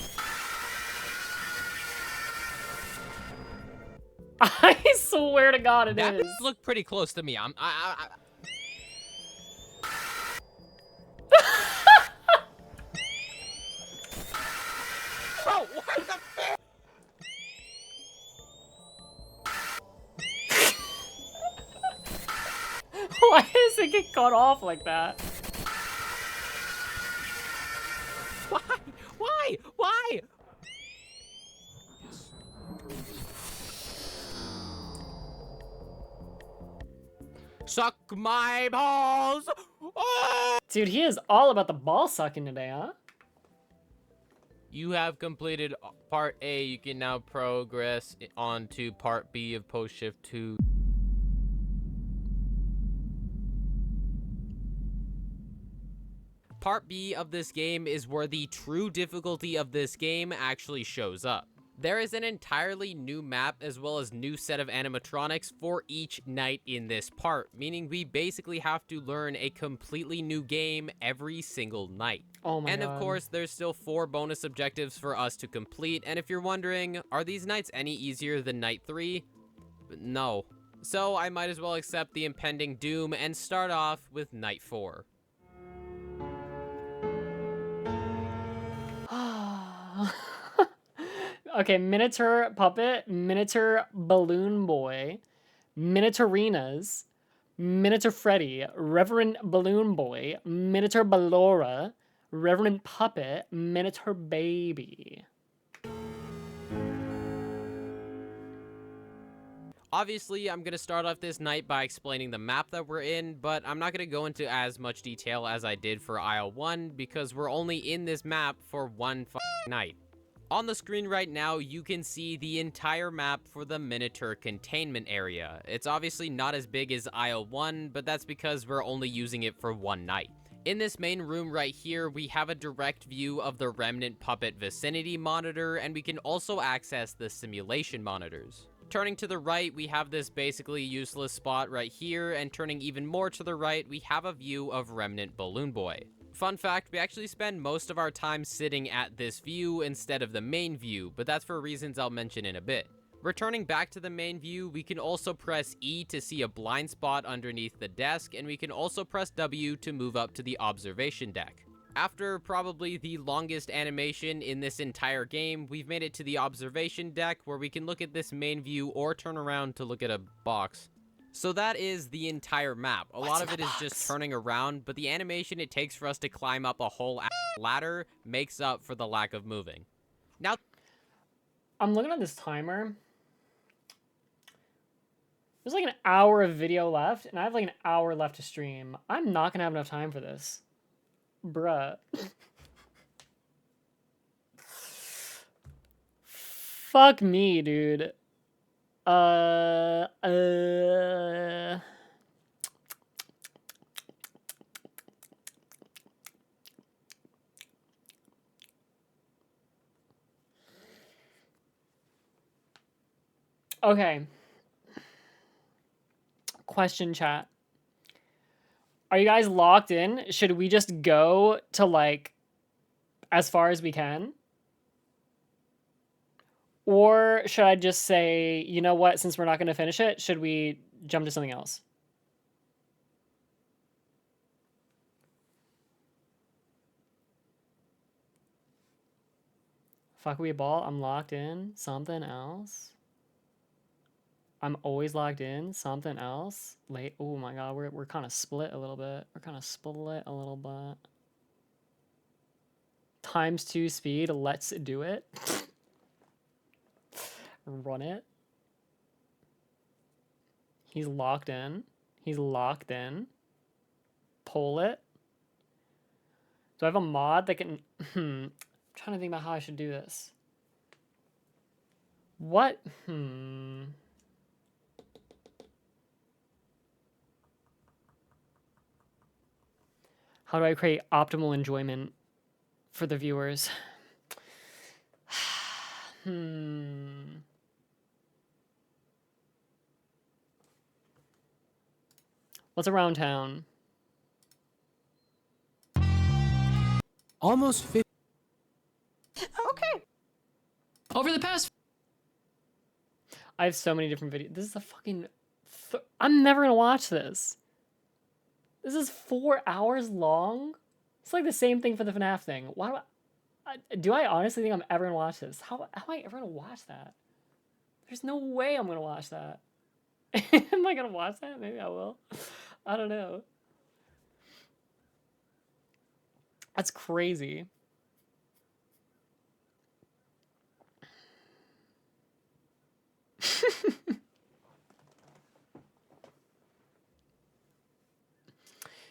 I swear to God it That is. looked pretty close to me. Bro, what the f- Why does it get cut off like that? Why? Why? Why? Suck my balls! Oh! Dude, he is all about the ball sucking today, huh? You have completed part A. You can now progress on to part B of Post Shift 2. Part B of this game is where the true difficulty of this game actually shows up. There is an entirely new map as well as new set of animatronics for each night in this part, meaning we basically have to learn a completely new game every single night. Oh my And God. of course, there's still 4 bonus objectives for us to complete, and if you're wondering, are these nights any easier than night 3? No. So I might as well accept the impending doom and start off with night 4. Okay, Minotaur Puppet, Minotaur Balloon Boy, Minotaurinas, Minotaur Freddy, Reverend Balloon Boy, Minotaur Ballora, Reverend Puppet, Minotaur Baby. Obviously, I'm going to start off this night by explaining the map that we're in, but I'm not going to go into as much detail as I did for Aisle 1 because we're only in this map for one night. On the screen right now, you can see the entire map for the Minotaur containment area. It's obviously not as big as Aisle 1, but that's because we're only using it for one night. In this main room right here, we have a direct view of the Remnant Puppet vicinity monitor, and we can also access the simulation monitors. Turning to the right, we have this basically useless spot right here, and turning even more to the right, we have a view of Remnant Balloon Boy. Fun fact, we actually spend most of our time sitting at this view instead of the main view, but that's for reasons I'll mention in a bit. Returning back to the main view, we can also press E to see a blind spot underneath the desk, and we can also press W to move up to the observation deck. After probably the longest animation in this entire game, we've made it to the observation deck where we can look at this main view or turn around to look at a box. So that is the entire map. A lot of it is just turning around, but the animation it takes for us to climb up a whole ladder makes up for the lack of moving. Now, I'm looking at this timer. There's like an hour of video left, and I have like an hour left to stream. I'm not gonna have enough time for this. Bruh. Fuck me, dude. Okay. Question chat. Are you guys locked in? Should we just go to like as far as we can? Or should I just say, you know what, since we're not going to finish it, should we jump to something else? Fuck we ball, I'm locked in. Something else? I'm always logged in. Something else? Late. Oh my god, we're kind of split a little bit. We're kind of split a little bit. ×2 speed. Let's do it. Run it. He's locked in. He's locked in. Pull it. Do I have a mod that can... I'm trying to think about how I should do this. What? How do I create optimal enjoyment for the viewers? What's around town? Almost 50. Okay. Over the past. I have so many different videos. This is a fucking... I'm never gonna watch this. This is 4 hours long? It's like the same thing for the FNAF thing. Why do I honestly think I'm ever gonna watch this? How am I ever gonna watch that? There's no way I'm gonna watch that. Am I gonna watch that? Maybe I will. I don't know. That's crazy.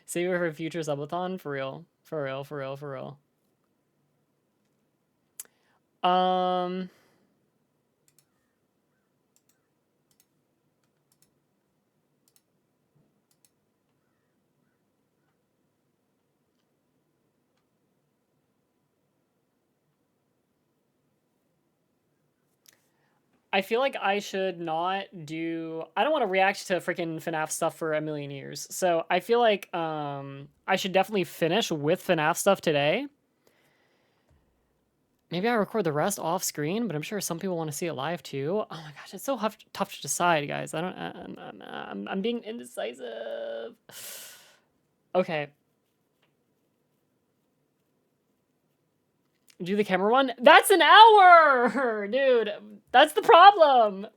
Save it for a future subathon? For real. For real, for real, for real. I feel like I should not do... I don't want to react to freaking FNAF stuff for a million years. So I feel like I should definitely finish with FNAF stuff today. Maybe I record the rest off screen, but I'm sure some people want to see it live too. Oh my gosh, it's so tough to decide, guys. I'm being indecisive. Okay. Do the camera one? That's an hour! Dude, that's the problem.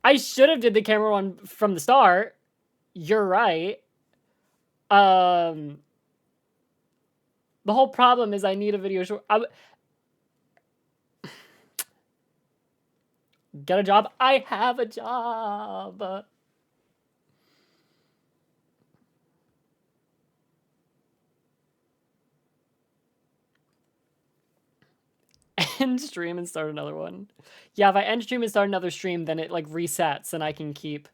I should have did the camera one from the start. You're right. The whole problem is I need a video short. Get a job? I have a job. End stream and start another one. Yeah, if I end stream and start another stream, then it like resets and I can keep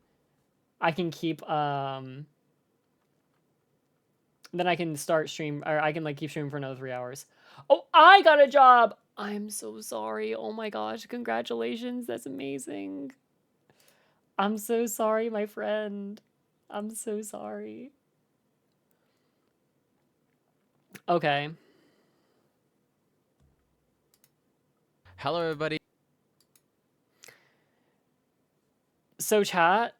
then I can start stream, or I can like keep streaming for another 3 hours. Oh, I got a job. I'm so sorry. Oh my gosh, congratulations. That's amazing. I'm so sorry, my friend. I'm so sorry. Okay. Hello, everybody. So chat,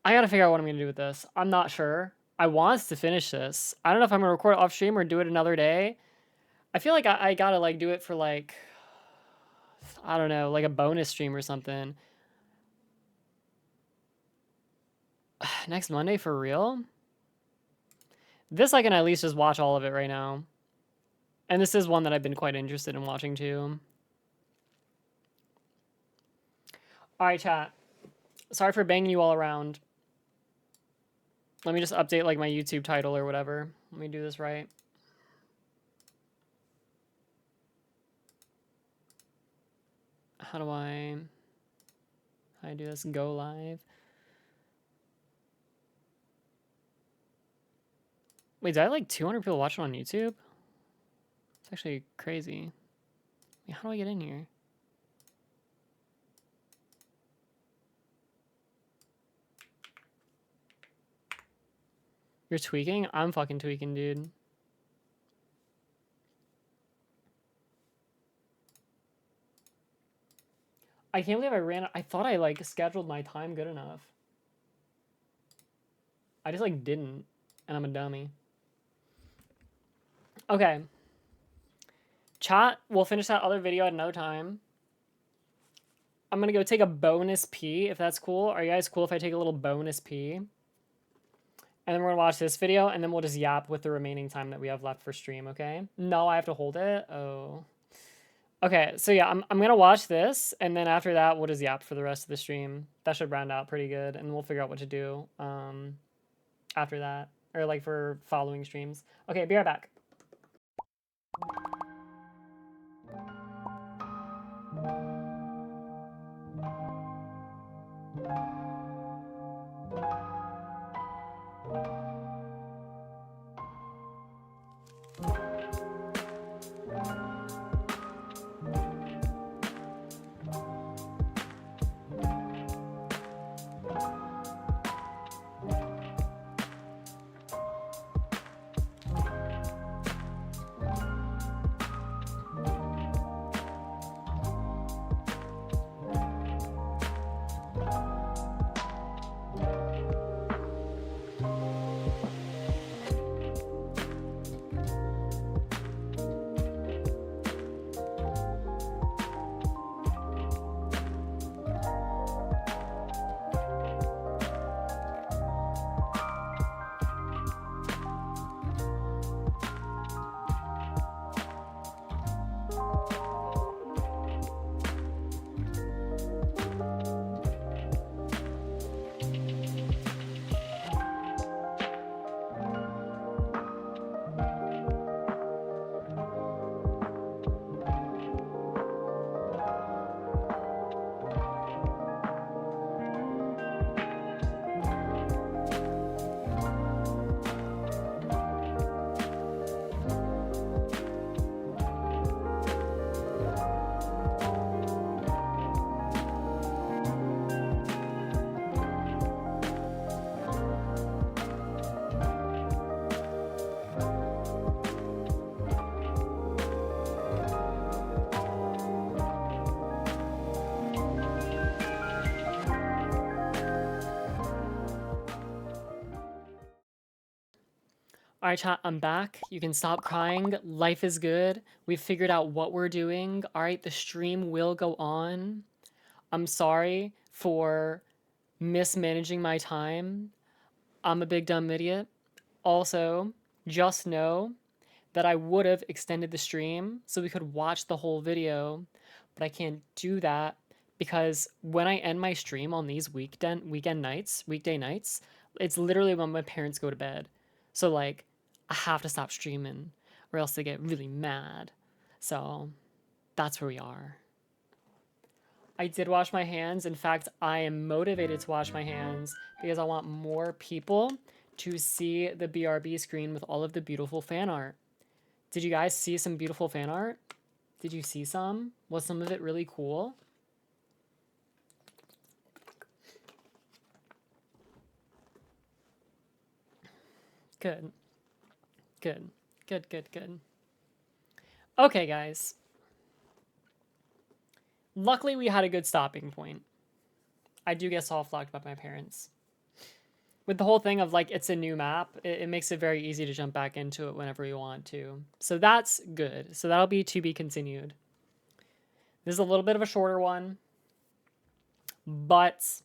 I gotta figure out what I'm gonna do with this. I'm not sure. I want us to finish this. I don't know if I'm gonna record it off stream or do it another day. I feel like I gotta like do it for like, I don't know, like a bonus stream or something. Next Monday for real? This I can at least just watch all of it right now. And this is one that I've been quite interested in watching too. Alright, chat. Sorry for banging you all around. Let me just update like my YouTube title or whatever. Let me do this right. How do I do this? Go live. Wait, did I have like 200 people watching on YouTube? It's actually crazy. Wait, how do I get in here? You're tweaking? I'm fucking tweaking, dude. I can't believe I ran. I thought I like scheduled my time good enough. I just like didn't, and I'm a dummy. Okay. Chat, we'll finish that other video at another time. I'm gonna go take a bonus pee, if that's cool. Are you guys cool if I take a little bonus pee? And then we're gonna watch this video, and then we'll just yap with the remaining time that we have left for stream, okay? No, I have to hold it? Oh. Okay, so yeah, I'm gonna watch this, and then after that, we'll just yap for the rest of the stream. That should round out pretty good, and we'll figure out what to do after that. Or like for following streams. Okay, be right back. All right, chat, I'm back. You can stop crying. Life is good. We've figured out what we're doing. All right, the stream will go on. I'm sorry for mismanaging my time. I'm a big dumb idiot. Also, just know that I would have extended the stream so we could watch the whole video, but I can't do that because when I end my stream on these weekday nights, it's literally when my parents go to bed. So like, I have to stop streaming or else they get really mad. So that's where we are. I did wash my hands. In fact, I am motivated to wash my hands because I want more people to see the BRB screen with all of the beautiful fan art. Did you guys see some beautiful fan art? Did you see some? Was some of it really cool? Good. Good. Good, good, good. Okay, guys. Luckily, we had a good stopping point. I do get soft-locked by my parents. With the whole thing of, like, it's a new map, it makes it very easy to jump back into it whenever you want to. So that's good. So that'll be to be continued. This is a little bit of a shorter one. But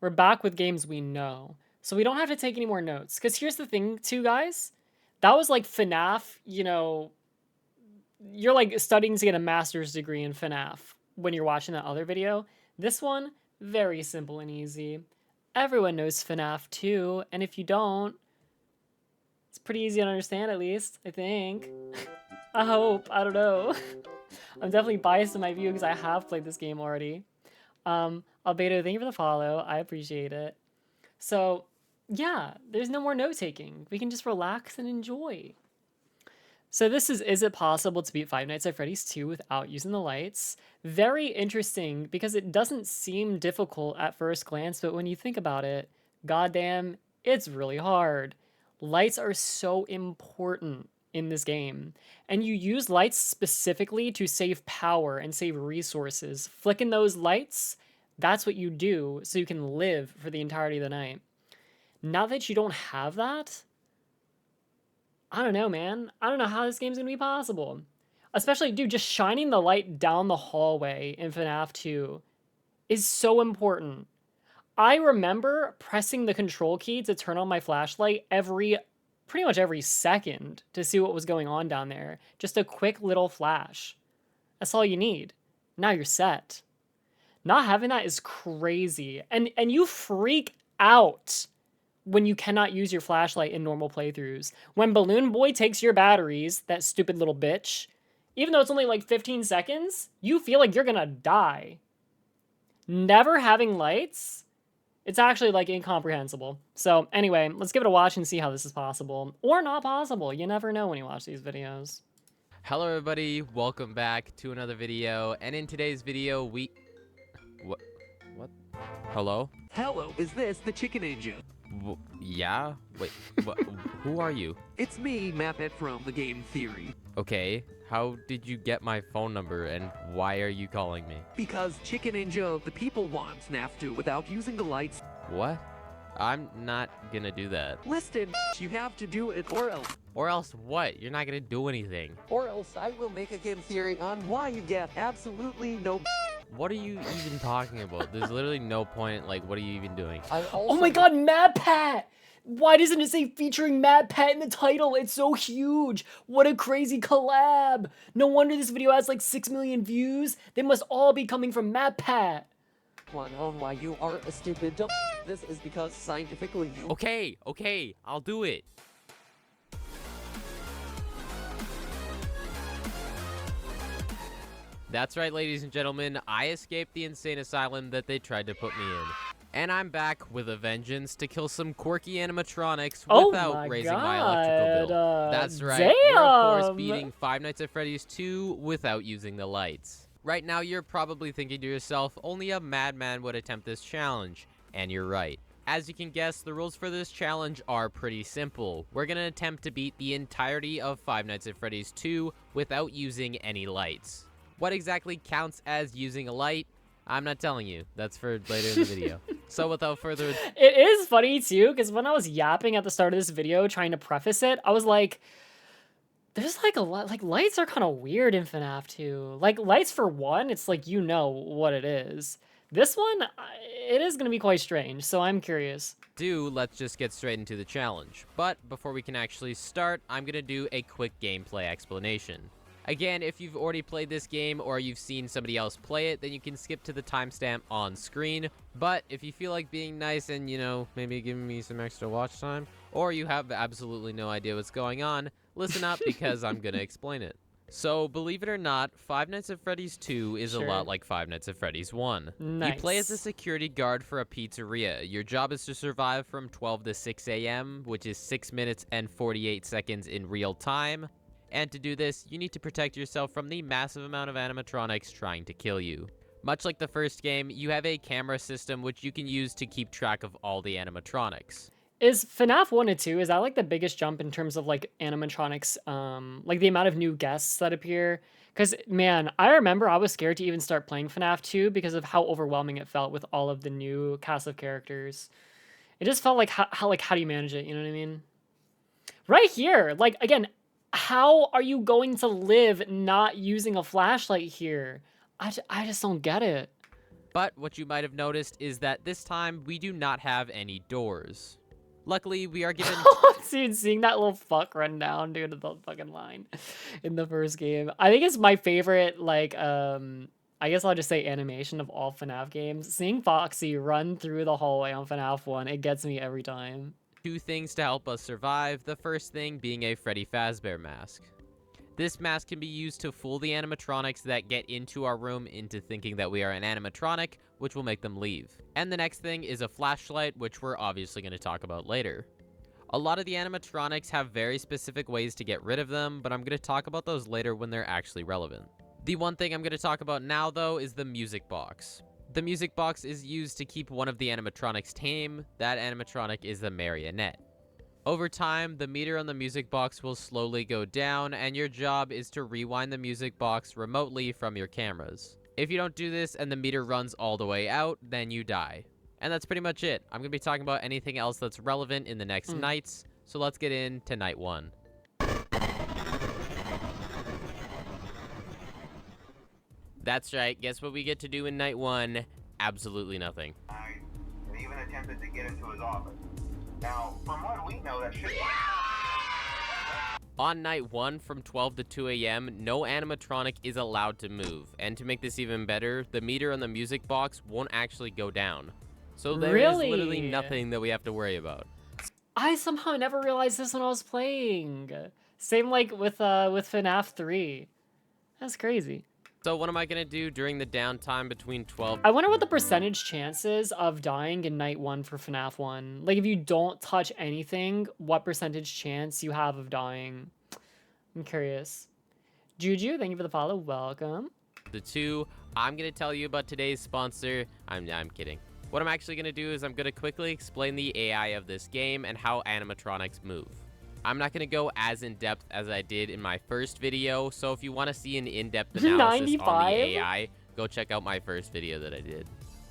we're back with games we know. So we don't have to take any more notes. Because here's the thing, too, guys. That was like FNAF, you know, you're like studying to get a master's degree in FNAF when you're watching that other video. This one, very simple and easy. Everyone knows FNAF too, and if you don't, it's pretty easy to understand at least, I think. I hope, I don't know. I'm definitely biased in my view because I have played this game already. Albedo, thank you for the follow, I appreciate it. So, yeah, there's no more note-taking. We can just relax and enjoy. So this is it possible to beat Five Nights at Freddy's 2 without using the lights? Very interesting, because it doesn't seem difficult at first glance, but when you think about it, goddamn, it's really hard. Lights are so important in this game. And you use lights specifically to save power and save resources. Flicking those lights, that's what you do so you can live for the entirety of the night. Now that you don't have that, I don't know, man. I don't know how this game's gonna be possible. Especially, dude, just shining the light down the hallway in FNAF 2 is so important. I remember pressing the control key to turn on my flashlight pretty much every second to see what was going on down there. Just a quick little flash. That's all you need. Now you're set. Not having that is crazy. And you freak out when you cannot use your flashlight in normal playthroughs. When Balloon Boy takes your batteries, that stupid little bitch, even though it's only like 15 seconds, you feel like you're gonna die. Never having lights, it's actually like incomprehensible. So anyway, let's give it a watch and see how this is possible. Or not possible. You never know when you watch these videos. Hello everybody, welcome back to another video, and in today's video What? Hello? Hello, is this the Chikeninja? Yeah? Wait, who are you? It's me, Mappet from the game Theory. Okay, how did you get my phone number and why are you calling me? Because Chikeninja, the people want FNAF 2 without using the lights. What? I'm not gonna do that. Listen, you have to do it or else. Or else what? You're not gonna do anything. Or else I will make a game theory on why you get absolutely no. What are you even talking about? There's literally no point, like, what are you even doing? Oh my god, Mad Pat! Why doesn't it say featuring Mad Pat in the title? It's so huge! What a crazy collab! No wonder this video has like 6 million views. They must all be coming from Mad Pat. On why you are a stupid dumb. This is because scientifically you. Okay, I'll do it. That's right, ladies and gentlemen, I escaped the insane asylum that they tried to put me in. And I'm back with a vengeance to kill some quirky animatronics without raising my electrical bill. That's right, we're of course beating Five Nights at Freddy's 2 without using the lights. Right now, you're probably thinking to yourself, only a madman would attempt this challenge. And you're right. As you can guess, the rules for this challenge are pretty simple. We're gonna attempt to beat the entirety of Five Nights at Freddy's 2 without using any lights. What exactly counts as using a light? I'm not telling you. That's for later in the video. So without further ado... It is funny too, because when I was yapping at the start of this video trying to preface it, I was like, there's like a lot, like lights are kind of weird in FNAF 2. Like lights for one, it's like you know what it is. This one, it is going to be quite strange, so I'm curious. Let's just get straight into the challenge. But before we can actually start, I'm going to do a quick gameplay explanation. Again, if you've already played this game or you've seen somebody else play it, then you can skip to the timestamp on screen. But if you feel like being nice and, you know, maybe giving me some extra watch time, or you have absolutely no idea what's going on, listen up because I'm gonna explain it. So, believe it or not, Five Nights at Freddy's 2 is a lot like Five Nights at Freddy's 1. Nice. You play as a security guard for a pizzeria. Your job is to survive from 12 to 6 a.m., which is 6 minutes and 48 seconds in real time. And to do this, you need to protect yourself from the massive amount of animatronics trying to kill you. Much like the first game, you have a camera system which you can use to keep track of all the animatronics. Is FNAF 1 and 2, is that like the biggest jump in terms of like animatronics, like the amount of new guests that appear? Because man, I remember I was scared to even start playing FNAF 2 because of how overwhelming it felt with all of the new cast of characters. It just felt like how do you manage it, you know what I mean? Right here, like again, how are you going to live not using a flashlight here? I just don't get it. But what you might have noticed is that this time we do not have any doors. Luckily, we are given... Dude, seeing that little fuck run down, dude, the fucking line in the first game. I think it's my favorite, like, I guess I'll just say animation of all FNAF games. Seeing Foxy run through the hallway on FNAF 1, it gets me every time. Two things to help us survive, the first thing being a Freddy Fazbear mask. This mask can be used to fool the animatronics that get into our room into thinking that we are an animatronic, which will make them leave. And the next thing is a flashlight, which we're obviously going to talk about later. A lot of the animatronics have very specific ways to get rid of them, but I'm going to talk about those later when they're actually relevant. The one thing I'm going to talk about now, though, is the music box. The music box is used to keep one of the animatronics tame. That animatronic is the marionette. Over time, the meter on the music box will slowly go down, and your job is to rewind the music box remotely from your cameras. If you don't do this and the meter runs all the way out, then you die. And that's pretty much it. I'm going to be talking about anything else that's relevant in the next nights, so let's get into night 1. That's right, guess what we get to do in night 1? Absolutely nothing. I even attempted to get into his office. Now, from what we know, that should be... On night 1 from 12 to 2 a.m., no animatronic is allowed to move. And to make this even better, the meter on the music box won't actually go down. So there is literally nothing that we have to worry about. I somehow never realized this when I was playing. Same like with FNAF 3. That's crazy. So what am I gonna do during the downtime between 12? I wonder what the percentage chances of dying in night 1 for FNAF 1. Like if you don't touch anything, what percentage chance you have of dying? I'm curious. Juju, thank you for the follow. Welcome. The 2, I'm gonna tell you about today's sponsor. I'm kidding. What I'm actually gonna do is I'm gonna quickly explain the AI of this game and how animatronics move. I'm not gonna go as in-depth as I did in my first video, so if you want to see an in-depth analysis on the AI, go check out my first video that I did.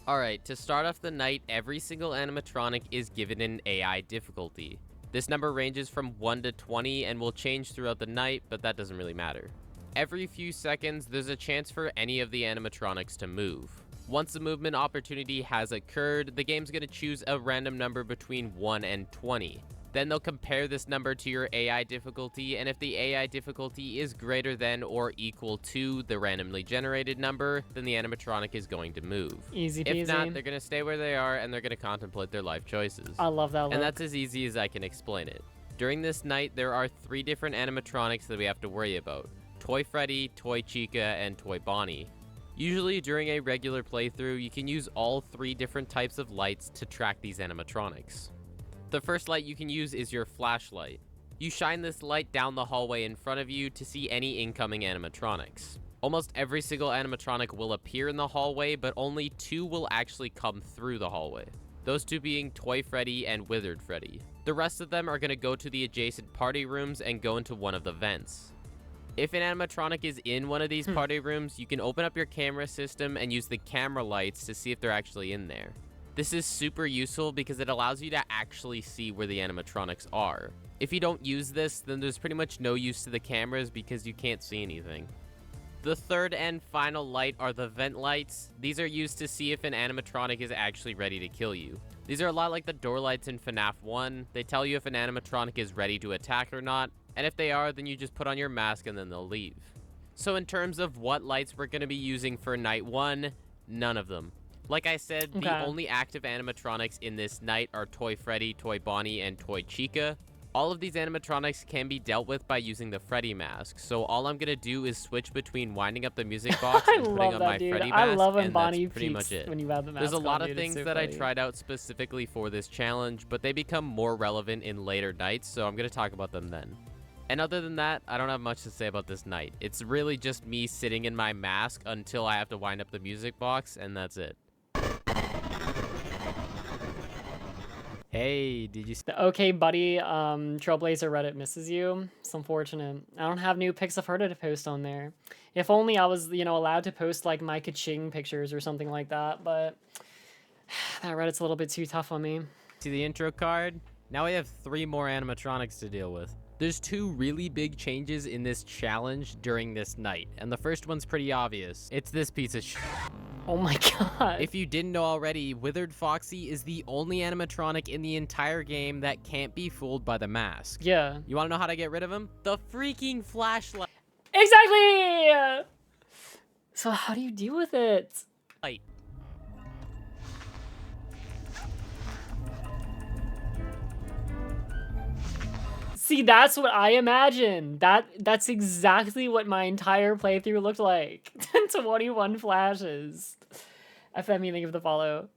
Alright, to start off the night, every single animatronic is given an AI difficulty. This number ranges from 1 to 20 and will change throughout the night, but that doesn't really matter. Every few seconds, there's a chance for any of the animatronics to move. Once the movement opportunity has occurred, the game's gonna choose a random number between 1 and 20. Then they'll compare this number to your AI difficulty, and if the AI difficulty is greater than or equal to the randomly generated number, then the animatronic is going to move. Easy peasy. If not, they're going to stay where they are, and they're going to contemplate their life choices. I love that look. And that's as easy as I can explain it. During this night, there are 3 different animatronics that we have to worry about. Toy Freddy, Toy Chica, and Toy Bonnie. Usually, during a regular playthrough, you can use all 3 different types of lights to track these animatronics. The first light you can use is your flashlight. You shine this light down the hallway in front of you to see any incoming animatronics. Almost every single animatronic will appear in the hallway, but only 2 will actually come through the hallway. Those 2 being Toy Freddy and Withered Freddy. The rest of them are going to go to the adjacent party rooms and go into one of the vents. If an animatronic is in one of these party rooms, you can open up your camera system and use the camera lights to see if they're actually in there. This is super useful because it allows you to actually see where the animatronics are. If you don't use this, then there's pretty much no use to the cameras because you can't see anything. The third and final light are the vent lights. These are used to see if an animatronic is actually ready to kill you. These are a lot like the door lights in FNAF 1. They tell you if an animatronic is ready to attack or not, and if they are, then you just put on your mask and then they'll leave. So in terms of what lights we're going to be using for night 1, none of them. Like I said, the only active animatronics in this night are Toy Freddy, Toy Bonnie, and Toy Chica. All of these animatronics can be dealt with by using the Freddy mask, so all I'm gonna do is switch between winding up the music box and putting on my Freddy mask, I love when and Bonnie that's pretty much it. when you have the mask. There's a lot on, of dude. things that I tried out specifically for this challenge, but they become more relevant in later nights, so I'm gonna talk about them then. And other than that, I don't have much to say about this night. It's really just me sitting in my mask until I have to wind up the music box, and that's it. Hey, did you... Okay, buddy, Trailblazer Reddit misses you. It's unfortunate. I don't have new pics of her to post on there. If only I was, you know, allowed to post, like, my ka-ching pictures or something like that, but that Reddit's a little bit too tough on me. See the intro card? Now we have 3 more animatronics to deal with. There's 2 really big changes in this challenge during this night, and the first one's pretty obvious. It's this piece of shit. Oh my god. If you didn't know already, Withered Foxy is the only animatronic in the entire game that can't be fooled by the mask. Yeah. You want to know how to get rid of him? The freaking flashlight. Exactly! So how do you deal with it? Light. See, that's what I imagined. That's exactly what my entire playthrough looked like. 21 flashes. FME, thank you for the follow.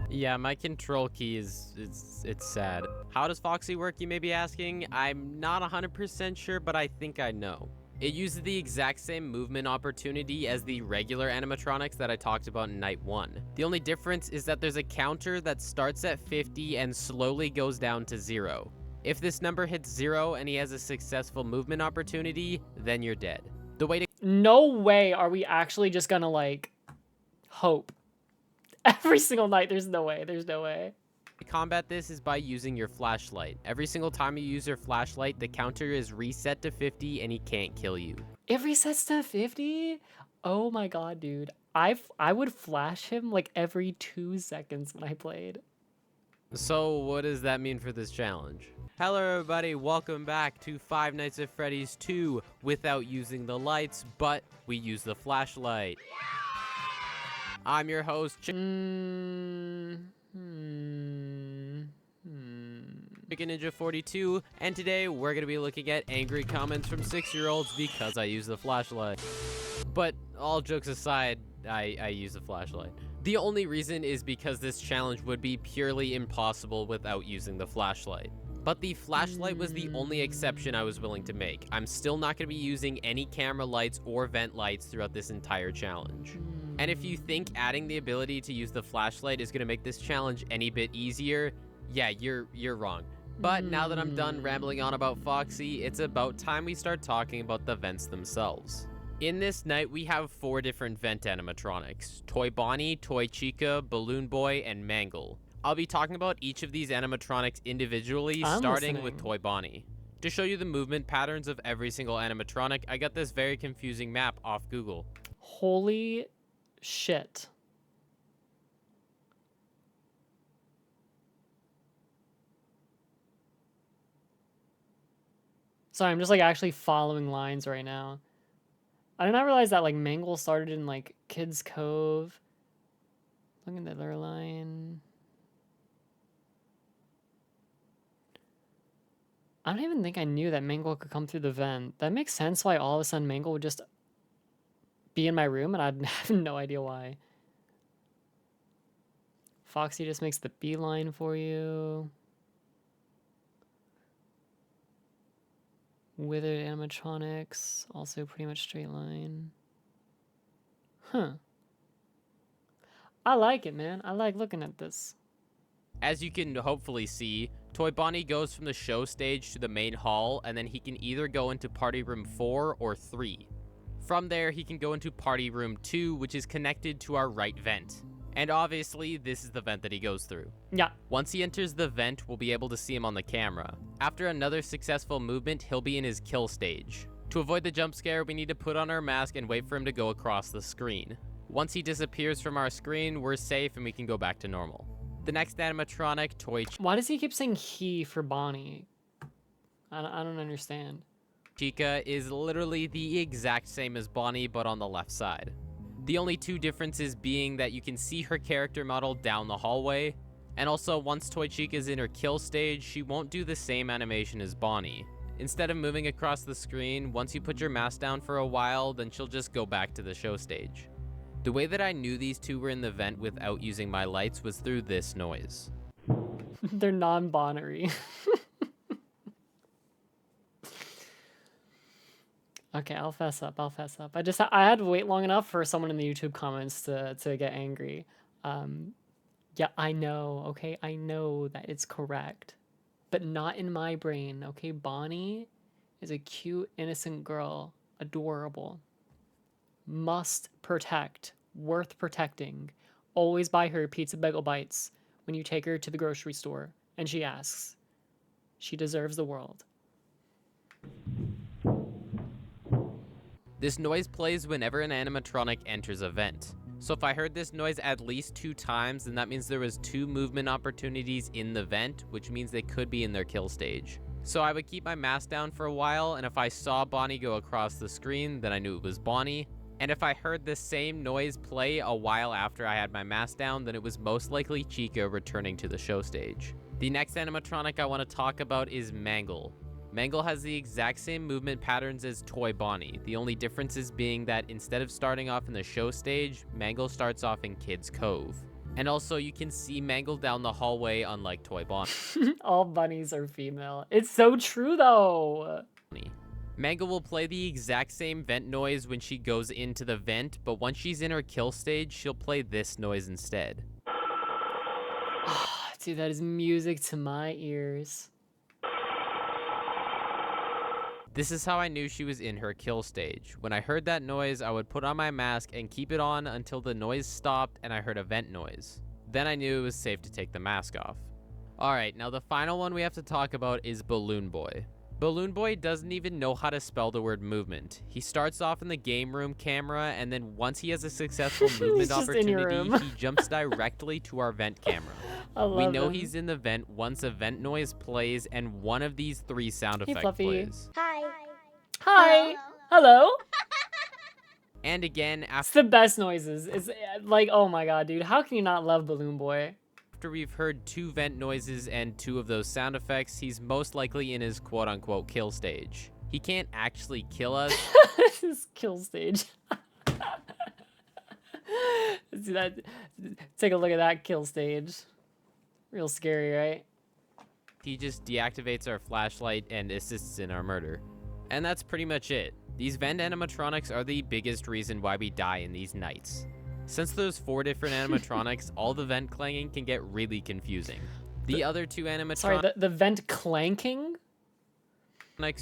Yeah, my control key it's sad. How does Foxy work, you may be asking? I'm not 100% sure, but I think I know. It uses the exact same movement opportunity as the regular animatronics that I talked about in night 1. The only difference is that there's a counter that starts at 50 and slowly goes down to 0. If this number hits 0 and he has a successful movement opportunity, then you're dead. The way to No way are we actually just gonna, like, hope. Every single night, there's no way. There's no way. combat this is by using your flashlight. Every single time you use your flashlight, the counter is reset to 50 and he can't kill you. It resets to 50? Oh my god, dude. I would flash him, like, every 2 seconds when I played. So what does that mean for this challenge? Hello everybody, welcome back to Five Nights at Freddy's 2 without using the lights, but we use the flashlight. I'm your host, Chikeninja42, and today we're going to be looking at angry comments from 6-year-olds because I use the flashlight. But all jokes aside, I use the flashlight. The only reason is because this challenge would be purely impossible without using the flashlight. But the flashlight was the only exception I was willing to make. I'm still not going to be using any camera lights or vent lights throughout this entire challenge. And if you think adding the ability to use the flashlight is going to make this challenge any bit easier, yeah, you're wrong. But now that I'm done rambling on about Foxy, it's about time we start talking about the vents themselves. In this night, we have 4 different vent animatronics: Toy Bonnie, Toy Chica, Balloon Boy, and Mangle. I'll be talking about each of these animatronics individually, starting with Toy Bonnie. To show you the movement patterns of every single animatronic, I got this very confusing map off Google. Holy shit. Sorry, I'm just, like, actually following lines right now. I did not realize that, like, Mangle started in, like, Kids Cove. Look at the other line. I don't even think I knew that Mangle could come through the vent. That makes sense why all of a sudden Mangle would just be in my room, and I'd have no idea why. Foxy just makes the beeline for you. Withered animatronics, also pretty much straight line. Huh. I like it, man. I like looking at this. As you can hopefully see, Toy Bonnie goes from the show stage to the main hall, and then he can either go into party room 4 or 3. From there, he can go into party room 2, which is connected to our right vent. And obviously, this is the vent that he goes through. Yeah. Once he enters the vent, we'll be able to see him on the camera. After another successful movement, he'll be in his kill stage. To avoid the jump scare, we need to put on our mask and wait for him to go across the screen. Once he disappears from our screen, we're safe and we can go back to normal. The next animatronic, Toy Why does he keep saying he for Bonnie? I don't understand. Chica is literally the exact same as Bonnie, but on the left side. The only 2 differences being that you can see her character model down the hallway, and also once Toy Chica is in her kill stage, she won't do the same animation as Bonnie. Instead of moving across the screen, once you put your mask down for a while, then she'll just go back to the show stage. The way that I knew these 2 were in the vent without using my lights was through this noise. They're non-binary. Okay, I'll fess up. I had to wait long enough for someone in the YouTube comments to get angry. Yeah, I know, okay? I know that it's correct. But not in my brain, okay? Bonnie is a cute, innocent girl. Adorable. Must protect. Worth protecting. Always buy her pizza bagel bites when you take her to the grocery store and she asks. She deserves the world. This noise plays whenever an animatronic enters a vent. So if I heard this noise at least 2 times, then that means there was 2 movement opportunities in the vent, which means they could be in their kill stage. So I would keep my mask down for a while, and if I saw Bonnie go across the screen, then I knew it was Bonnie. And if I heard the same noise play a while after I had my mask down, then it was most likely Chica returning to the show stage. The next animatronic I want to talk about is Mangle. Mangle has the exact same movement patterns as Toy Bonnie, the only differences being that instead of starting off in the show stage, Mangle starts off in Kids Cove. And also, you can see Mangle down the hallway unlike Toy Bonnie. All bunnies are female. It's so true, though. Mangle will play the exact same vent noise when she goes into the vent, but once she's in her kill stage, she'll play this noise instead. Dude, that is music to my ears. This is how I knew she was in her kill stage. When I heard that noise, I would put on my mask and keep it on until the noise stopped and I heard a vent noise. Then I knew it was safe to take the mask off. Alright, now the final one we have to talk about is Balloon Boy. Balloon Boy doesn't even know how to spell the word movement. He starts off in the game room camera, and then once he has a successful movement opportunity, he jumps directly to our vent camera. We know he's in the vent once a vent noise plays and one of these 3 sound effects plays. Hi. Hi. Hello. And again, It's the best noises. It's like, oh my god, dude. How can you not love Balloon Boy? after we've heard 2 vent noises and 2 of those sound effects, he's most likely in his quote-unquote kill stage. He can't actually kill us. This is kill stage. See that? Take a look at that kill stage. Real scary, right? He just deactivates our flashlight and assists in our murder. And that's pretty much it. These vent animatronics are the biggest reason why we die in these nights. Since there's 4 different animatronics, all the vent clanging can get really confusing. The other 2 animatronics... Sorry, the vent clanking?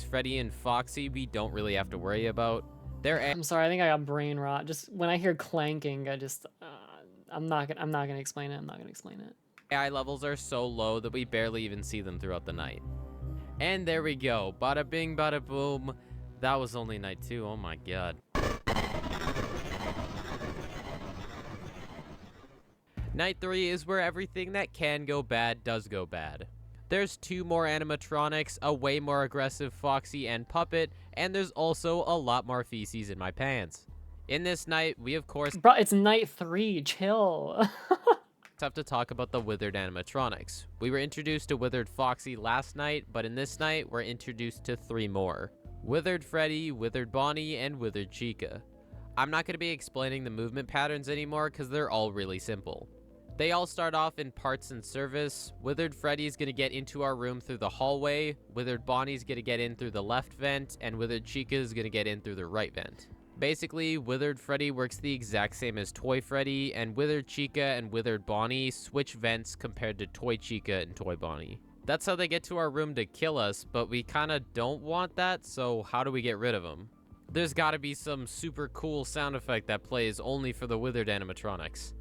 Freddy and Foxy, we don't really have to worry about. I'm sorry, I think I got brain rot. Just when I hear clanking, I just... I'm not gonna explain it. AI levels are so low that we barely even see them throughout the night. And there we go. Bada bing, bada boom. That was only night 2. Oh my god. Night 3 is where everything that can go bad does go bad. There's 2 more animatronics, a way more aggressive Foxy and Puppet, and there's also a lot more feces in my pants. In this night, we of course... Bro, it's night 3. Chill. have to talk about the withered animatronics. We were introduced to withered Foxy last night, but in this night, we're introduced to 3 more. Withered Freddy, withered Bonnie, and withered Chica. I'm not going to be explaining the movement patterns anymore because they're all really simple. They all start off in parts and service. Withered Freddy's gonna get into our room through the hallway, Withered Bonnie's gonna get in through the left vent, and Withered Chica's gonna get in through the right vent. Basically, Withered Freddy works the exact same as Toy Freddy, and Withered Chica and Withered Bonnie switch vents compared to Toy Chica and Toy Bonnie. That's how they get to our room to kill us, but we kinda don't want that, so how do we get rid of them? There's gotta be some super cool sound effect that plays only for the Withered animatronics.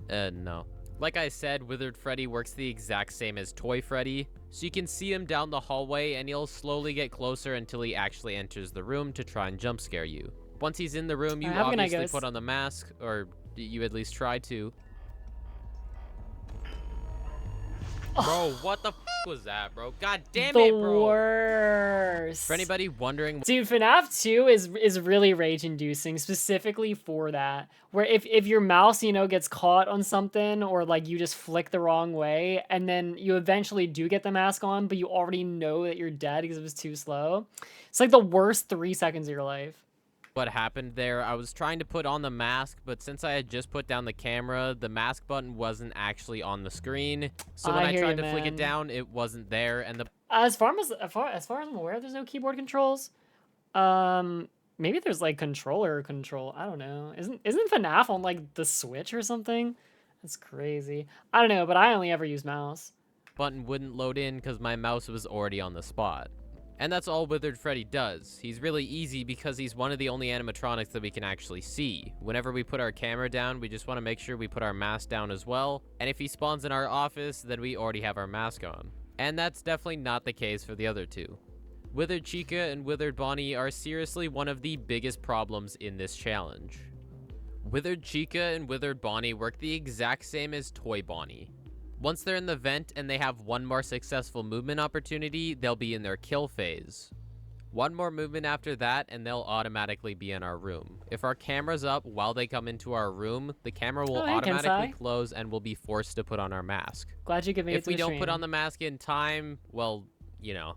No. Like I said, Withered Freddy works the exact same as Toy Freddy, so you can see him down the hallway and he'll slowly get closer until he actually enters the room to try and jump scare you. Once he's in the room, you obviously put on the mask, or you at least try to. Bro, what the f was that, bro? God damn it, bro. The worst. For anybody wondering... Dude, FNAF 2 is really rage-inducing, specifically for that. Where if your mouse, you know, gets caught on something, or, like, you just flick the wrong way, and then you eventually do get the mask on, but you already know that you're dead because it was too slow. It's like the worst 3 seconds of your life. What happened there, I was trying to put on the mask, but since I had just put down the camera, the mask button wasn't actually on the screen. So when I tried to flick it down, it wasn't there, and the... As far as I'm aware, there's no keyboard controls. Maybe there's, like, controller control. I don't know. Isn't FNAF on, like, the Switch or something? That's crazy. I don't know, but I only ever use mouse. Button wouldn't load in because my mouse was already on the spot. And that's all Withered Freddy does. He's really easy because he's one of the only animatronics that we can actually see. Whenever we put our camera down, we just want to make sure we put our mask down as well. And if he spawns in our office, then we already have our mask on. And that's definitely not the case for the other 2. Withered Chica and Withered Bonnie are seriously one of the biggest problems in this challenge. Withered Chica and Withered Bonnie work the exact same as Toy Bonnie. Once they're in the vent and they have one more successful movement opportunity, they'll be in their kill phase. One more movement after that and they'll automatically be in our room. If our camera's up while they come into our room, the camera will automatically close and we'll be forced to put on our mask. Glad you could make it to the If we don't put on the mask in time, well, you know.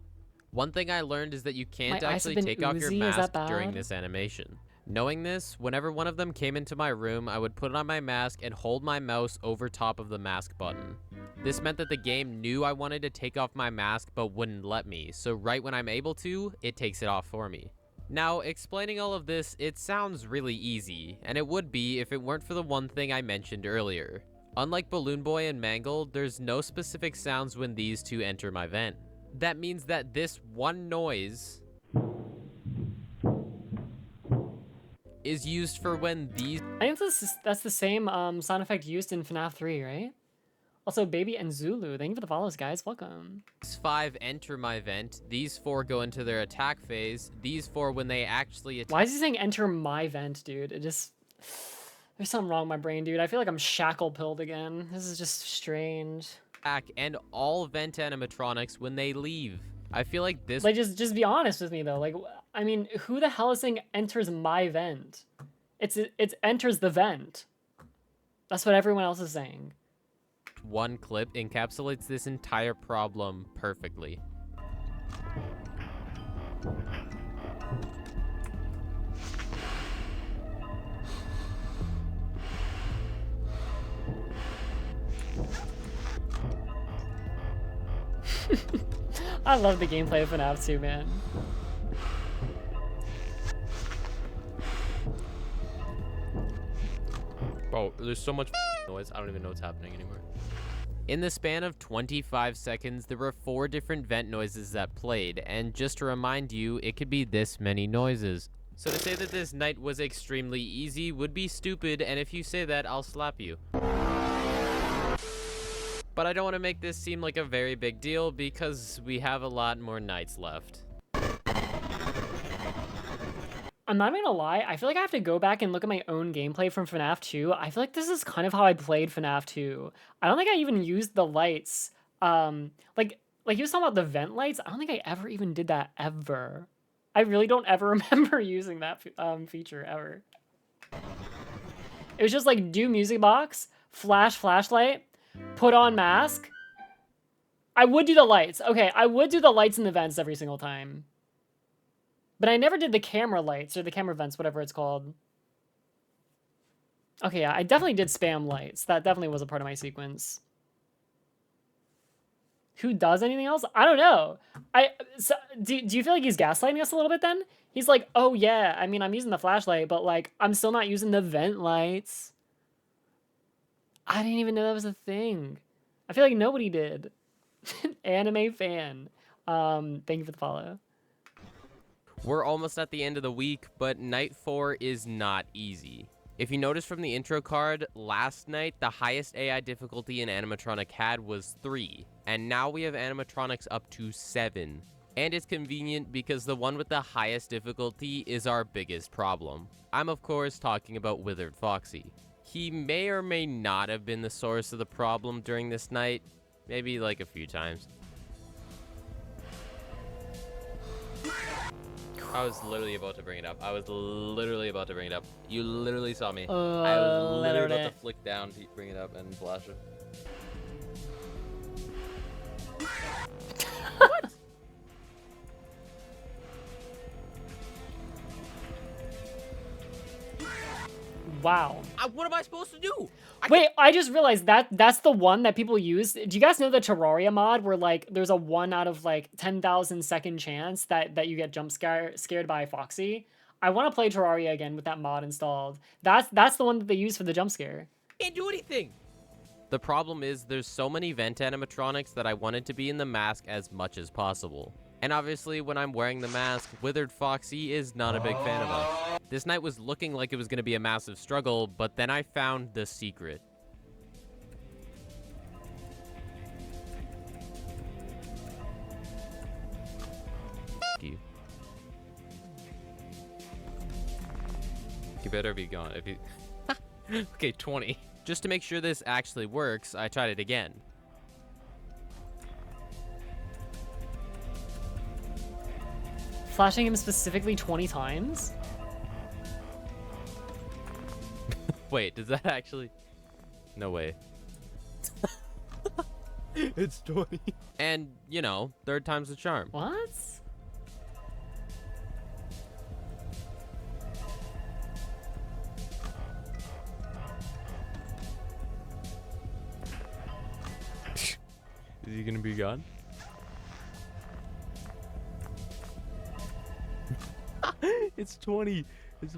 One thing I learned is that you can't actually take off your mask during this animation. Knowing this, whenever one of them came into my room, I would put on my mask and hold my mouse over top of the mask button. This meant that the game knew I wanted to take off my mask but wouldn't let me, so right when I'm able to, it takes it off for me. Now, explaining all of this, it sounds really easy, and it would be if it weren't for the one thing I mentioned earlier. Unlike Balloon Boy and Mangled, there's no specific sounds when these 2 enter my vent. That means that this one noise is used for when these I think that's the same sound effect used in FNAF 3, right? Also, Baby and Zulu, thank you for the follows, guys. Welcome. 5 enter my vent, these 4 go into their attack phase, these 4 when they actually attack. Why is he saying enter my vent, dude? It just... There's something wrong with my brain, dude. I feel like I'm shackle pilled again. This is just strange. And all vent animatronics when they leave. I feel like this... Like, just be honest with me, though. Like, I mean, who the hell is saying enters my vent? It's enters the vent. That's what everyone else is saying. One clip encapsulates this entire problem perfectly. I love the gameplay of FNAF 2, man. Bro, there's so much noise, I don't even know what's happening anymore. In the span of 25 seconds, there were 4 different vent noises that played, and just to remind you, it could be this many noises. So to say that this night was extremely easy would be stupid, and if you say that, I'll slap you. But I don't want to make this seem like a very big deal because we have a lot more nights left. I'm not even gonna lie, I feel like I have to go back and look at my own gameplay from FNAF 2. I feel like this is kind of how I played FNAF 2. I don't think I even used the lights. Like you was talking about the vent lights, I don't think I ever even did that, ever. I really don't ever remember using that feature, ever. It was just like, do music box, flash flashlight, put on mask. I would do the lights. Okay, I would do the lights in the vents every single time. But I never did the camera lights, or the camera vents, whatever it's called. Okay, yeah, I definitely did spam lights. That definitely was a part of my sequence. Who does anything else? I don't know. Do you feel like he's gaslighting us a little bit then? He's like, oh yeah, I mean, I'm using the flashlight, but like, I'm still not using the vent lights. I didn't even know that was a thing. I feel like nobody did. Anime fan. Thank you for the follow. We're almost at the end of the week, but night 4 is not easy. If you notice from the intro card, last night the highest AI difficulty an animatronic had was 3, and now we have animatronics up to 7. And it's convenient because the one with the highest difficulty is our biggest problem. I'm of course talking about Withered Foxy. He may or may not have been the source of the problem during this night, maybe like a few times. I was literally about to bring it up. You literally saw me. I was literally about to flick down to bring it up and flash it. What? Wow. What am I supposed to do? Wait, I just realized that's the one that people use. Do you guys know the Terraria mod where like there's a 1 out of like 10,000 second chance that you get jump scared by Foxy? I want to play Terraria again with that mod installed. That's the one that they use for the jump scare. Can't do anything. The problem is there's so many vent animatronics that I wanted to be in the mask as much as possible. And obviously when I'm wearing the mask, Withered Foxy is not a big fan of us. This night was looking like it was going to be a massive struggle, but then I found the secret. You. You better be gone if you... Okay, 20. Just to make sure this actually works, I tried it again. Flashing him specifically 20 times? Wait, does that actually... No way. It's 20. And, you know, 3rd time's the charm. What? Is he gonna be gone? It's 20. It's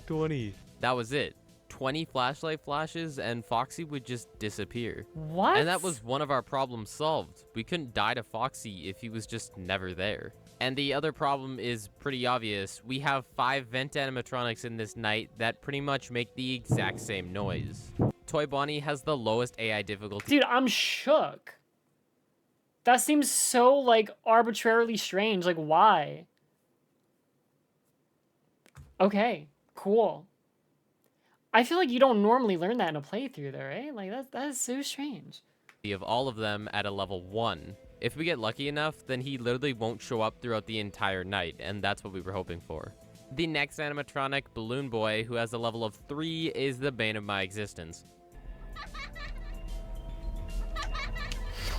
20. That was it. 20 flashlight flashes and Foxy would just disappear. What? And that was one of our problems solved. We couldn't die to Foxy if he was just never there. And the other problem is pretty obvious. We have 5 vent animatronics in this night that pretty much make the exact same noise. Toy Bonnie has the lowest AI difficulty. Dude, I'm shook. That seems so, like, arbitrarily strange. Like, why? Okay, cool. I feel like you don't normally learn that in a playthrough, though, right? Like, that is so strange. Of all of them at a level 1. If we get lucky enough, then he literally won't show up throughout the entire night, and that's what we were hoping for. The next animatronic, Balloon Boy, who has a level of 3, is the bane of my existence.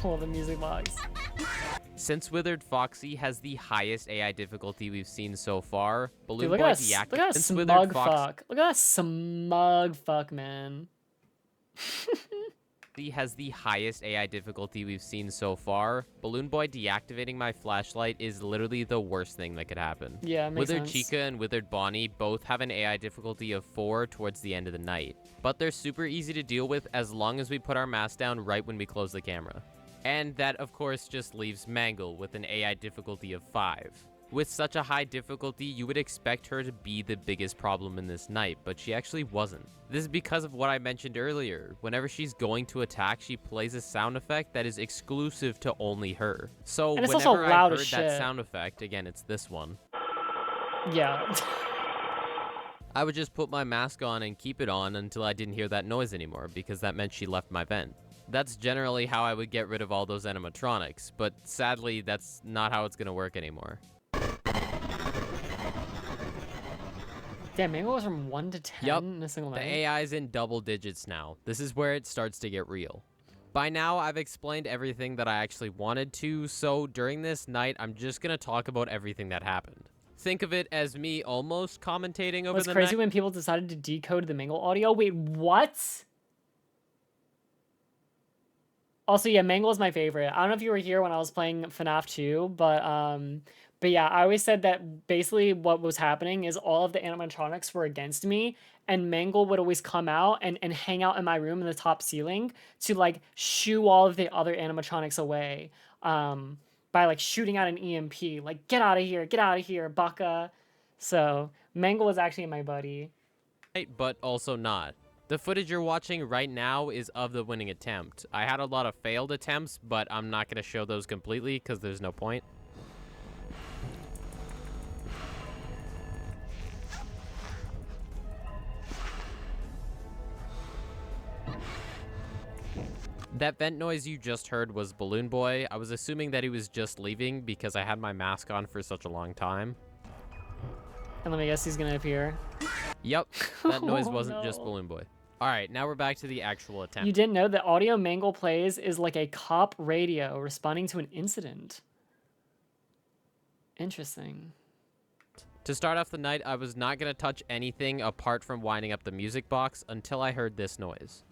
Oh, the music box. Since Withered Foxy has the highest AI difficulty we've seen so far, Balloon Dude, look Boy at that, look at that Since smug Withered fuck. Look at that smug fuck, man. He has the highest AI difficulty we've seen so far. Balloon Boy deactivating my flashlight is literally the worst thing that could happen. Yeah, makes Withered sense. Chica and Withered Bonnie both have an AI difficulty of 4 towards the end of the night, but they're super easy to deal with as long as we put our mask down right when we close the camera. And that, of course, just leaves Mangle with an AI difficulty of 5. With such a high difficulty, you would expect her to be the biggest problem in this night, but she actually wasn't. This is because of what I mentioned earlier. Whenever she's going to attack, she plays a sound effect that is exclusive to only her. So And it's whenever also loud I as heard shit. that sound effect, again, it's this one, Yeah. I would just put my mask on and keep it on until I didn't hear that noise anymore, because that meant she left my vent. That's generally how I would get rid of all those animatronics, but sadly, that's not how it's gonna work anymore. Damn, Mango goes from 1 to 10 Yup, in a single the night. AI is in double digits now. This is where it starts to get real. By now, I've explained everything that I actually wanted to, so during this night, I'm just gonna talk about everything that happened. Think of it as me almost commentating over What's the crazy night. when people decided to decode the Mangle audio? Wait, what? Also, yeah, Mangle is my favorite. I don't know if you were here when I was playing FNAF 2, but yeah, I always said that basically what was happening is all of the animatronics were against me, and Mangle would always come out and hang out in my room in the top ceiling to, like, shoo all of the other animatronics away by, like, shooting out an EMP. Like, get out of here, Baka. So, Mangle was actually my buddy. But also not. The footage you're watching right now is of the winning attempt. I had a lot of failed attempts, but I'm not going to show those completely because there's no point. That vent noise you just heard was Balloon Boy. I was assuming that he was just leaving because I had my mask on for such a long time. And let me guess, he's gonna appear. Yep, that noise Oh, wasn't just no. Balloon Boy. All right, now we're back to the actual attempt. You didn't know that audio Mangle plays is like a cop radio responding to an incident. Interesting. To start off the night, I was not going to touch anything apart from winding up the music box until I heard this noise.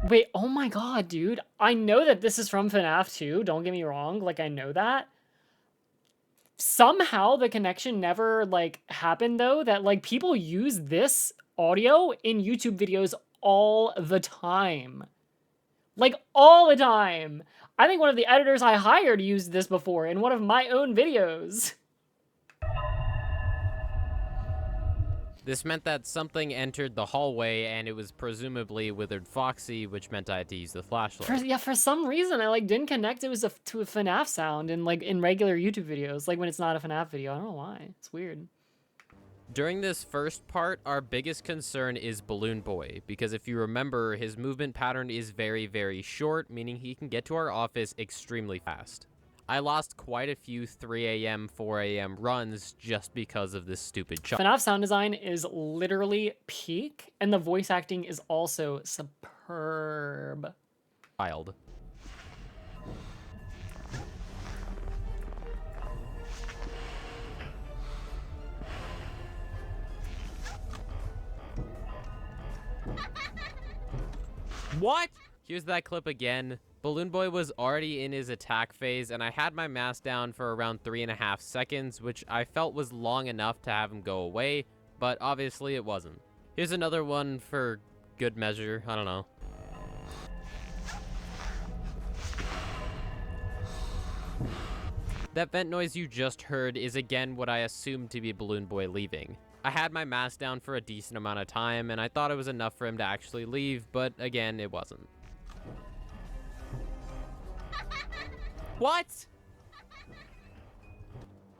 Wait, oh my god, dude. I know that this is from FNAF 2, don't get me wrong, like, I know that. Somehow the connection never, like, happened, though, that, like, people use this audio in YouTube videos all the time. Like, all the time. I think one of the editors I hired used this before in one of my own videos. This meant that something entered the hallway, and it was presumably Withered Foxy, which meant I had to use the flashlight. For some reason, I, like, didn't connect it was to a FNAF sound in, like, in regular YouTube videos, like when it's not a FNAF video. I don't know why. It's weird. During this first part, our biggest concern is Balloon Boy, because if you remember, his movement pattern is very, very short, meaning he can get to our office extremely fast. I lost quite a few 3 a.m., 4 a.m. runs just because of this stupid chunk. FNAF sound design is literally peak, and the voice acting is also superb. Wild. What? Here's that clip again. Balloon Boy was already in his attack phase, and I had my mask down for around 3.5 seconds, which I felt was long enough to have him go away, but obviously it wasn't. Here's another one for good measure. I don't know. That vent noise you just heard is again what I assumed to be Balloon Boy leaving. I had my mask down for a decent amount of time, and I thought it was enough for him to actually leave, but again, it wasn't. What?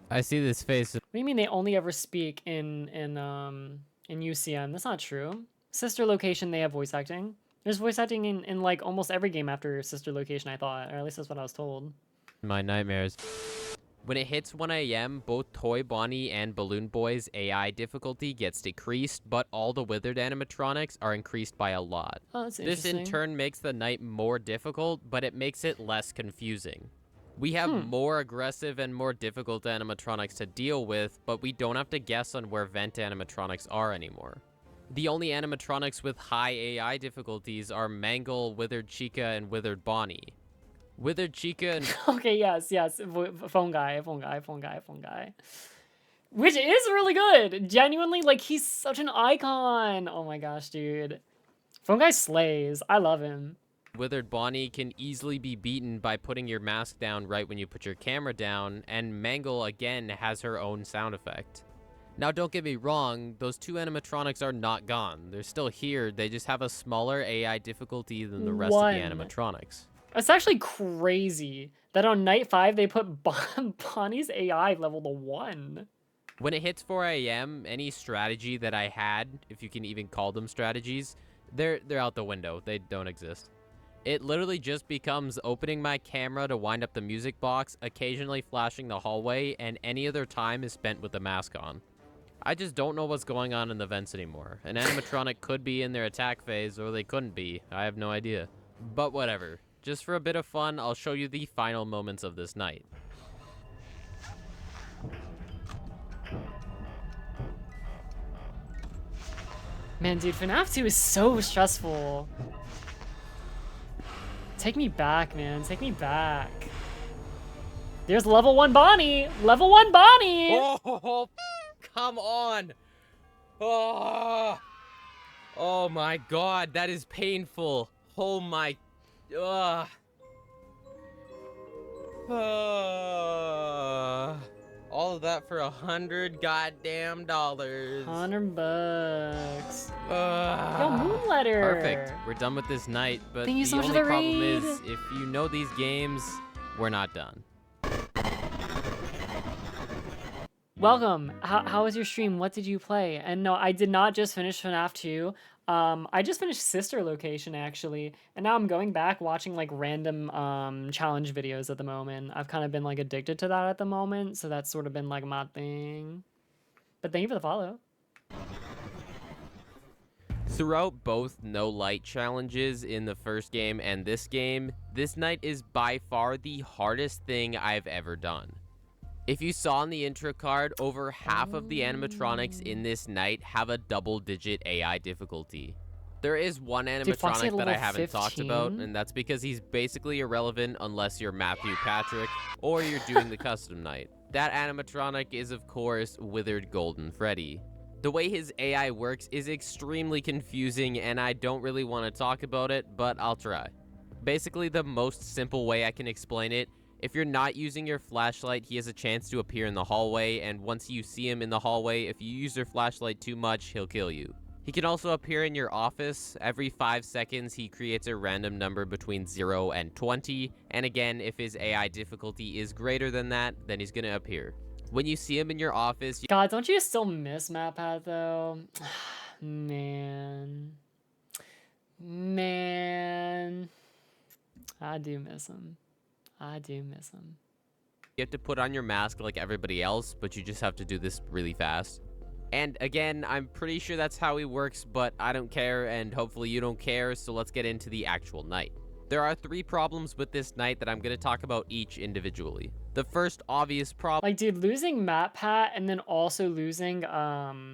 I see this face. What do you mean they only ever speak in UCM? That's not true. Sister Location, they have voice acting. There's voice acting in like almost every game after Sister Location, I thought, or at least that's what I was told. My nightmares. When it hits 1 a.m., both Toy Bonnie and Balloon Boy's AI difficulty gets decreased, but all the Withered animatronics are increased by a lot. Oh, that's This in interesting. turn makes the night more difficult, but it makes it less confusing. We have more aggressive and more difficult animatronics to deal with, but we don't have to guess on where vent animatronics are anymore. The only animatronics with high AI difficulties are Mangle, Withered Chica, and Withered Bonnie. Withered Chica and Okay, yes. Phone guy. Which is really good. Genuinely, like, he's such an icon. Oh my gosh, dude. Phone guy slays. I love him. Withered Bonnie can easily be beaten by putting your mask down right when you put your camera down, and Mangle, again, has her own sound effect. Now, don't get me wrong, those two animatronics are not gone. They're still here, they just have a smaller AI difficulty than the rest of the animatronics. It's actually crazy that on night 5 they put Bonnie's AI level to 1. When it hits 4 a.m., any strategy that I had, if you can even call them strategies, they're out the window. They don't exist. It literally just becomes opening my camera to wind up the music box, occasionally flashing the hallway, and any other time is spent with the mask on. I just don't know what's going on in the vents anymore. An animatronic could be in their attack phase, or they couldn't be. I have no idea. But whatever. Just for a bit of fun, I'll show you the final moments of this night. Man, dude, FNAF 2 is so stressful. Take me back, man. Take me back. There's level 1 Bonnie. Level 1 Bonnie. Oh, come on. Oh my god, that is painful. Oh my. All of that for $100 goddamn dollars. $100. Yo, Ugh. Moonletter. Perfect. We're done with this night, but Thank you the so much for only the problem raid. is if you know these games, we're not done. Welcome. How was your stream? What did you play? And no, I did not just finish FNAF 2. I just finished Sister Location, actually. And now I'm going back watching, like, random challenge videos at the moment. I've kind of been, like, addicted to that at the moment. So that's sort of been, like, my thing. But thank you for the follow. Throughout both no light challenges in the first game and this game, this night is by far the hardest thing I've ever done. If you saw in the intro card, over half of the animatronics in this night have a double-digit AI difficulty. There is one animatronic that I haven't talked about, and that's because he's basically irrelevant unless you're Matthew Patrick or you're doing the custom night. That animatronic is, of course, Withered Golden Freddy. The way his AI works is extremely confusing, and I don't really want to talk about it, but I'll try. Basically, the most simple way I can explain it, if you're not using your flashlight, he has a chance to appear in the hallway, and once you see him in the hallway, if you use your flashlight too much, he'll kill you. He can also appear in your office. Every 5 seconds, he creates a random number between 0 and 20, and again, if his AI difficulty is greater than that, then he's gonna appear. When you see him in your office... God, don't you still miss MatPat, though? Man. I do miss him. You have to put on your mask like everybody else, but you just have to do this really fast. And again, I'm pretty sure that's how he works, but I don't care, and hopefully you don't care, so let's get into the actual night. There are 3 problems with this night that I'm going to talk about each individually. The first obvious problem... Like, dude, losing MatPat and then also losing, oh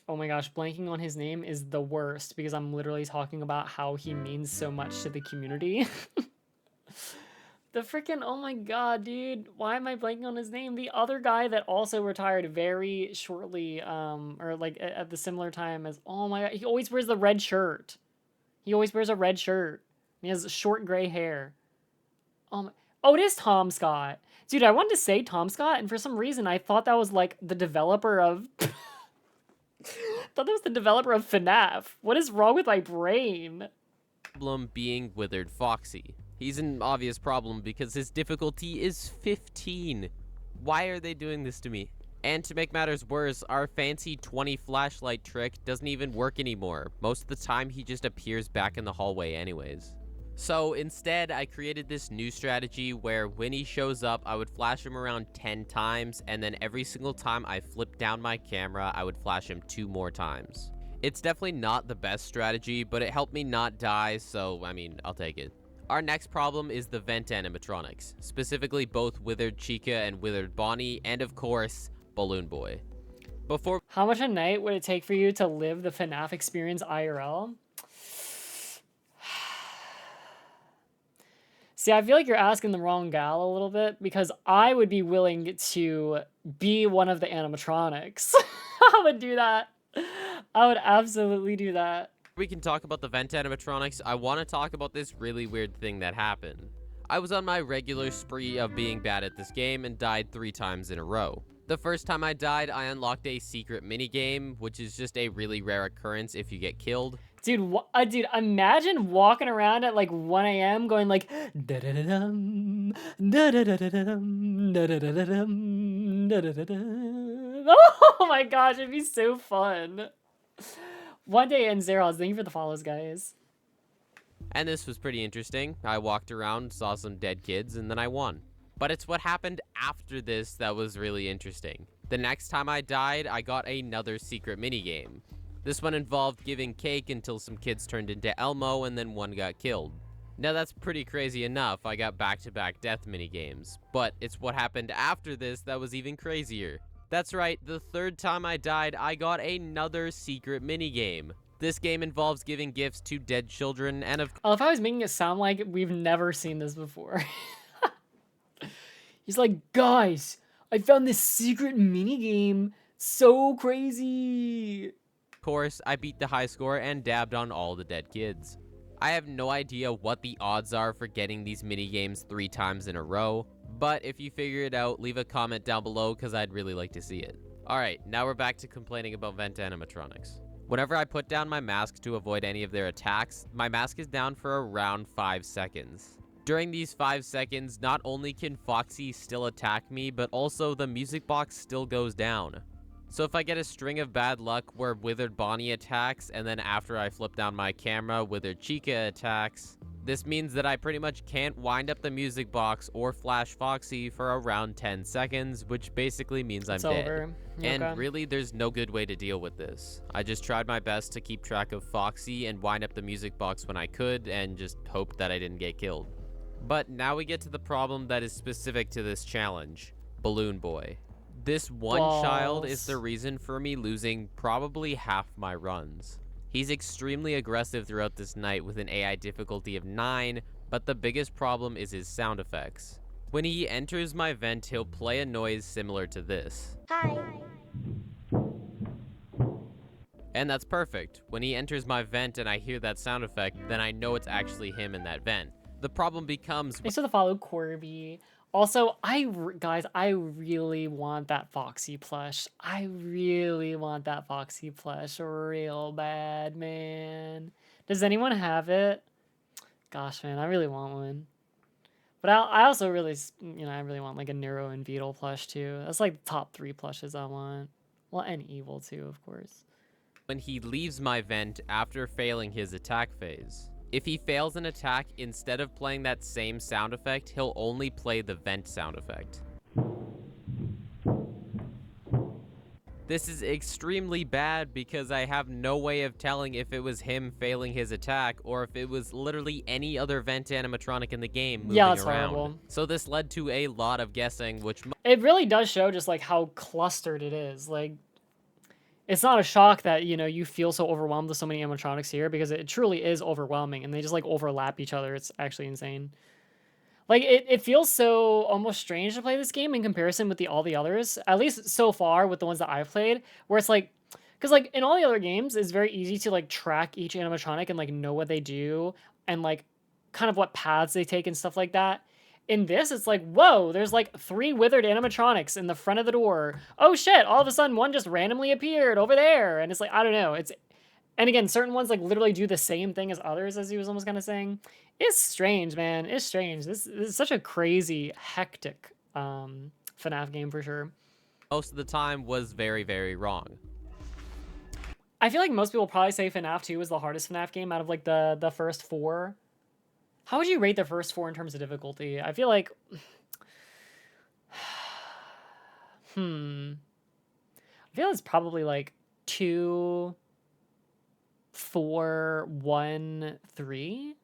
my gosh, blanking on his name is the worst, because I'm literally talking about how he means so much to the community. The freaking, oh my god, dude. Why am I blanking on his name? The other guy that also retired very shortly, or like at the similar time as, oh my god, he always wears the red shirt. He always wears a red shirt. He has short gray hair. Oh, it is Tom Scott. Dude, I wanted to say Tom Scott, and for some reason I thought that was like the developer of... thought that was the developer of FNAF. What is wrong with my brain? Problem being Withered Foxy. He's an obvious problem because his difficulty is 15. Why are they doing this to me? And to make matters worse, our fancy 20 flashlight trick doesn't even work anymore. Most of the time, he just appears back in the hallway anyways. So instead, I created this new strategy where when he shows up, I would flash him around 10 times, and then every single time I flipped down my camera, I would flash him 2 more times. It's definitely not the best strategy, but it helped me not die, so I mean, I'll take it. Our next problem is the vent animatronics, specifically both Withered Chica and Withered Bonnie, and of course, Balloon Boy. How much a night would it take for you to live the FNAF experience IRL? See, I feel like you're asking the wrong gal a little bit, because I would be willing to be one of the animatronics. I would do that. I would absolutely do that. We can talk about the vent animatronics. I want to talk about this really weird thing that happened. I was on my regular spree of being bad at this game and died 3 times in a row. The first time I died, I unlocked a secret minigame, which is just a really rare occurrence if you get killed. Dude, dude, imagine walking around at like 1 a.m. going like da-da-da-dum, da-da-da-da-dum, da-da-da-da-dum, da-da-da-da. Oh my gosh, it'd be so fun. One day in Zeros, thank you for the follows, guys. And this was pretty interesting. I walked around, saw some dead kids, and then I won. But it's what happened after this that was really interesting. The next time I died, I got another secret minigame. This one involved giving cake until some kids turned into Elmo and then one got killed. Now that's pretty crazy enough, I got back-to-back death minigames. But it's what happened after this that was even crazier. That's right, the third time I died, I got another secret minigame. This game involves giving gifts to dead children and of Oh, if I was making it sound like we've never seen this before. He's like, guys, I found this secret minigame. So crazy. course, I beat the high score and dabbed on all the dead kids. I have no idea what the odds are for getting these minigames 3 times in a row, but if you figure it out, leave a comment down below because I'd really like to see it. Alright, now we're back to complaining about vent animatronics. Whenever I put down my mask to avoid any of their attacks, my mask is down for around 5 seconds. During these 5 seconds, not only can Foxy still attack me, but also the music box still goes down. So if I get a string of bad luck where Withered Bonnie attacks, and then after I flip down my camera, Withered Chica attacks, this means that I pretty much can't wind up the music box or flash Foxy for around 10 seconds, which basically means I'm dead. Over. And Okay. really, there's no good way to deal with this. I just tried my best to keep track of Foxy and wind up the music box when I could, and just hoped that I didn't get killed. But now we get to the problem that is specific to this challenge, Balloon Boy. This one child is the reason for me losing probably half my runs. He's extremely aggressive throughout this night with an AI difficulty of 9, but the biggest problem is his sound effects. When he enters my vent, he'll play a noise similar to this. Hi. And that's perfect. When he enters my vent and I hear that sound effect, then I know it's actually him in that vent. The problem becomes... Thanks for the follow, Corby. Also, guys, I really want that Foxy plush. I really want that Foxy plush real bad, man. Does anyone have it? Gosh, man, I really want one. But I also really, I really want like a Neuro and Beetle plush too. That's like the top 3 plushes I want. Well, and Evil too, of course. When he leaves my vent after failing his attack phase. If he fails an attack, instead of playing that same sound effect, he'll only play the vent sound effect. This is extremely bad because I have no way of telling if it was him failing his attack or if it was literally any other vent animatronic in the game moving that's around. horrible. So this led to a lot of guessing, which... It really does show just like how clustered it is. Like, it's not a shock that, you feel so overwhelmed with so many animatronics here because it truly is overwhelming and they just like overlap each other. It's actually insane. Like, it feels so almost strange to play this game in comparison with all the others, at least so far with the ones that I've played, where it's like, because like in all the other games, it's very easy to like track each animatronic and like know what they do and like kind of what paths they take and stuff like that. In this, it's like, whoa, there's like 3 withered animatronics in the front of the door. Oh shit, all of a sudden one just randomly appeared over there. And it's like, I don't know. And again, certain ones like literally do the same thing as others, as he was almost kind of saying. It's strange, man. It's strange. This is such a crazy, hectic FNAF game for sure. Most of the time was very, very wrong. I feel like most people probably say FNAF 2 is the hardest FNAF game out of like the first 4. How would you rate the first 4 in terms of difficulty? I feel like... I feel it's probably like 2, 4, 1, 3?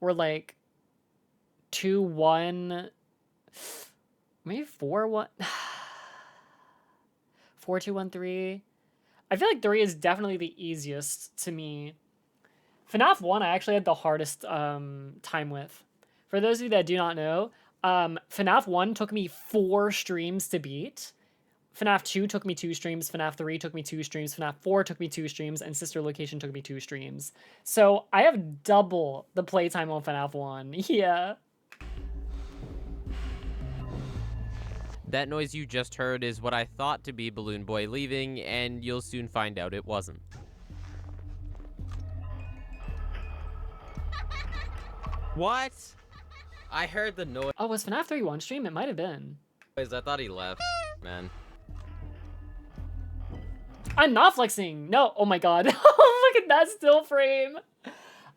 Or like 2, 1... Maybe 4, 1... 4, 2, 1, 3... I feel like 3 is definitely the easiest to me. FNAF 1 I actually had the hardest time with. For those of you that do not know, FNAF 1 took me 4 streams to beat. FNAF 2 took me 2 streams, FNAF 3 took me 2 streams, FNAF 4 took me 2 streams, and Sister Location took me 2 streams. So I have double the playtime on FNAF 1. Yeah. That noise you just heard is what I thought to be Balloon Boy leaving, and you'll soon find out it wasn't. What? I heard the noise. Oh, was FNAF 3 one stream? It might have been. I thought he left, man. I'm not flexing. No. Oh my god. Look at that still frame.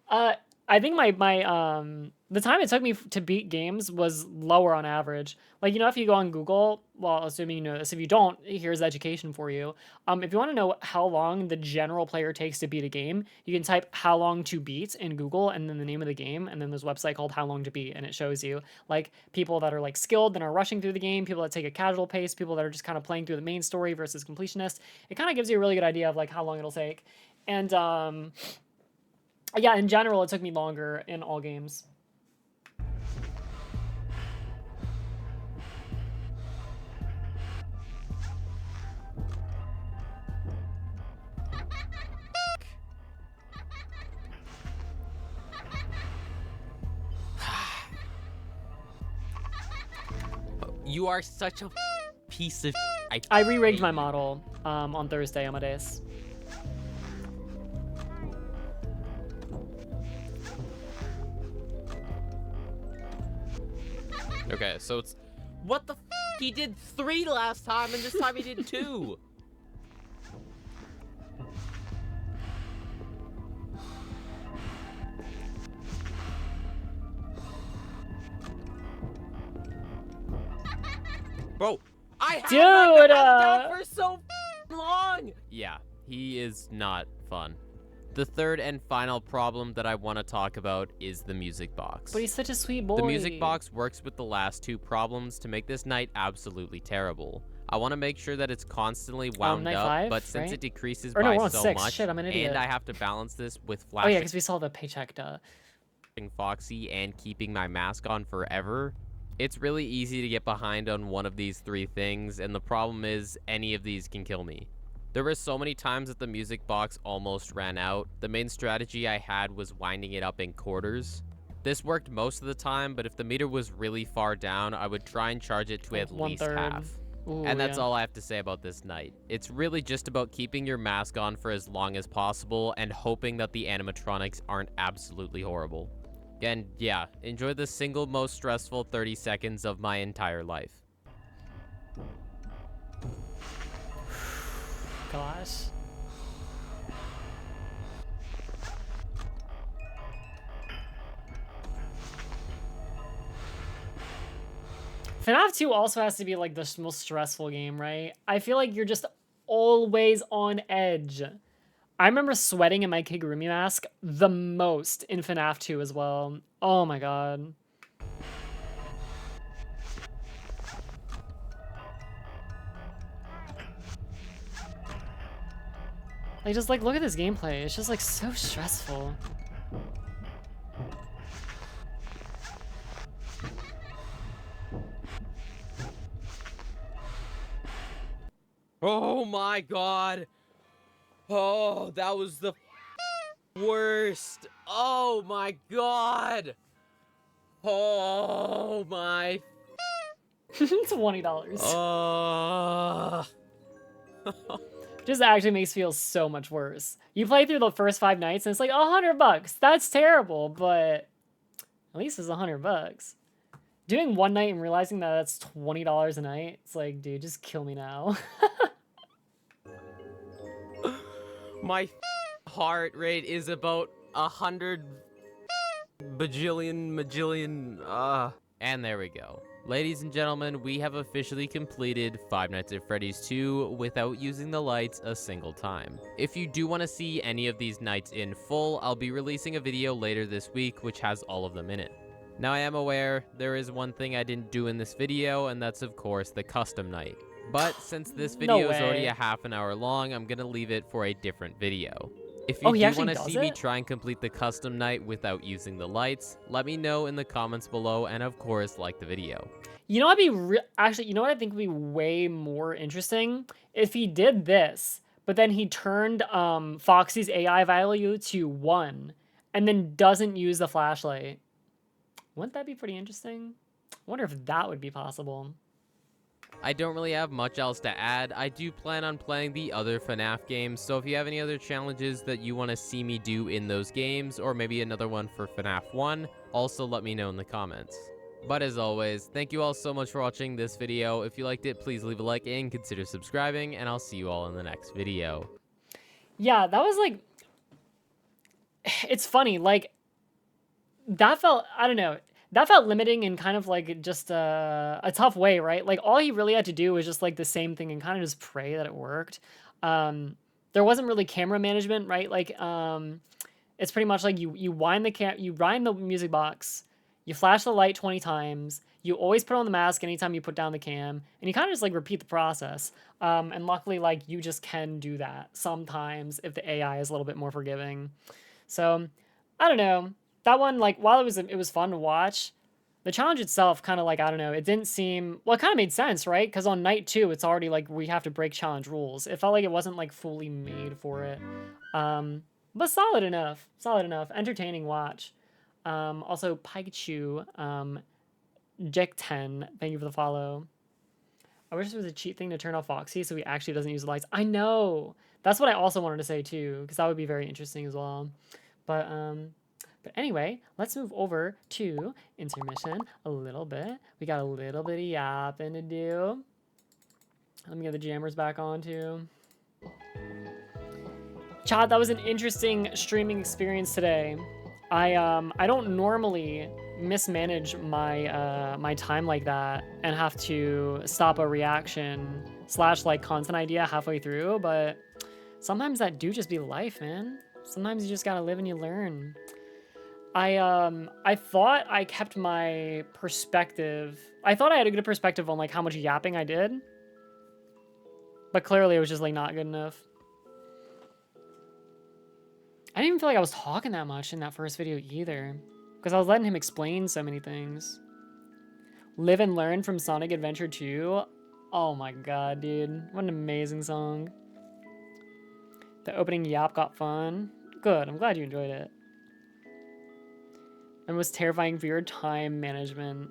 I think the time it took me to beat games was lower on average. Like, you know, if you go on Google, well, assuming you know this, if you don't, here's education for you. If you want to know how long the general player takes to beat a game, you can type how long to beat in Google and then the name of the game. And then there's a website called How Long to Beat. And it shows you like people that are like skilled and are rushing through the game, people that take a casual pace, people that are just kind of playing through the main story versus completionists. It kind of gives you a really good idea of like how long it'll take. And, yeah, in general, it took me longer in all games. You are such a piece of I re-rigged my model on Thursday, Amadeus. Okay, so it's... What the f***? He did 3 last time, and this time he did 2. Bro, I had my mask down for so long! Yeah, he is not fun. The third and final problem that I want to talk about is the music box. But he's such a sweet boy. The music box works with the last 2 problems to make this night absolutely terrible. I want to make sure that it's constantly wound up, 5, but since right? it decreases Or no, by we're on so 6. much, Shit, I'm an idiot. and I have to balance this with Oh flashing yeah, because we saw the paycheck, duh. Foxy and keeping my mask on forever, it's really easy to get behind on one of these 3 things, and the problem is any of these can kill me. There were so many times that the music box almost ran out. The main strategy I had was winding it up in quarters. This worked most of the time, but if the meter was really far down, I would try and charge it to at least 1/3. half. Ooh, And that's yeah. all I have to say about this night. It's really just about keeping your mask on for as long as possible and hoping that the animatronics aren't absolutely horrible. And yeah, enjoy the single most stressful 30 seconds of my entire life. Gosh. FNAF 2 also has to be like the most stressful game, right? I feel like you're just always on edge. I remember sweating in my Kigurumi mask the most in FNAF 2 as well. Oh my god. Like, just like, look at this gameplay. It's just like so stressful. Oh my god. Oh, that was the worst. Oh my god. Oh my. $20. Just actually makes me feel so much worse. You play through the first 5 nights and it's like $100. That's terrible, but at least it's $100. Doing one night and realizing that that's $20 a night, it's like, dude, just kill me now. My heart rate is about 100 bajillion. And there we go. Ladies and gentlemen, we have officially completed Five Nights at Freddy's 2 without using the lights a single time. If you do want to see any of these nights in full, I'll be releasing a video later this week which has all of them in it. Now I am aware there is one thing I didn't do in this video, and that's of course the custom night. But since this video is already a half an hour long, I'm gonna leave it for a different video. If you do want to see me try and complete the custom night without using the lights, let me know in the comments below, and of course, like the video. You know, actually, you know what I think would be way more interesting? If he did this, but then he turned Foxy's AI value to 1, and then doesn't use the flashlight. Wouldn't that be pretty interesting? I wonder if that would be possible. I don't really have much else to add. I do plan on playing the other FNAF games, so if you have any other challenges that you want to see me do in those games, or maybe another one for FNAF 1, also let me know in the comments. But as always, thank you all so much for watching this video. If you liked it, please leave a like and consider subscribing, and I'll see you all in the next video. Yeah, that was like... It's funny, like... That felt... I don't know... That felt limiting in kind of like just a tough way, right? Like all he really had to do was just like the same thing and kind of just pray that it worked. There wasn't really camera management, right? Like it's pretty much like you wind the music box, you flash the light 20 times, you always put on the mask anytime you put down the cam, and you kind of just like repeat the process. And luckily, like you just can do that sometimes if the AI is a little bit more forgiving. So I don't know. That one, like, while it was fun to watch, the challenge itself kind of like, I don't know, it didn't seem, well, it kind of made sense, right? Because on night 2, it's already like, we have to break challenge rules. It felt like it wasn't like fully made for it. But solid enough, entertaining watch. Also, Pikachu, Jack10, thank you for the follow. I wish there was a cheat thing to turn off Foxy so he actually doesn't use the lights. I know! That's what I also wanted to say too, because that would be very interesting as well. But anyway, let's move over to intermission a little bit. We got a little bit of yapping to do. Let me get the jammers back on too. Chat, that was an interesting streaming experience today. I don't normally mismanage my my time like that and have to stop a reaction / like content idea halfway through, but sometimes that do just be life, man. Sometimes you just gotta live and you learn. I thought I kept my perspective. I thought I had a good perspective on like how much yapping I did, but clearly it was just like not good enough. I didn't even feel like I was talking that much in that first video either, because I was letting him explain so many things. Live and Learn from Sonic Adventure 2. Oh my god, dude. What an amazing song. The opening yap got fun. Good, I'm glad you enjoyed it. And was terrifying for your time management.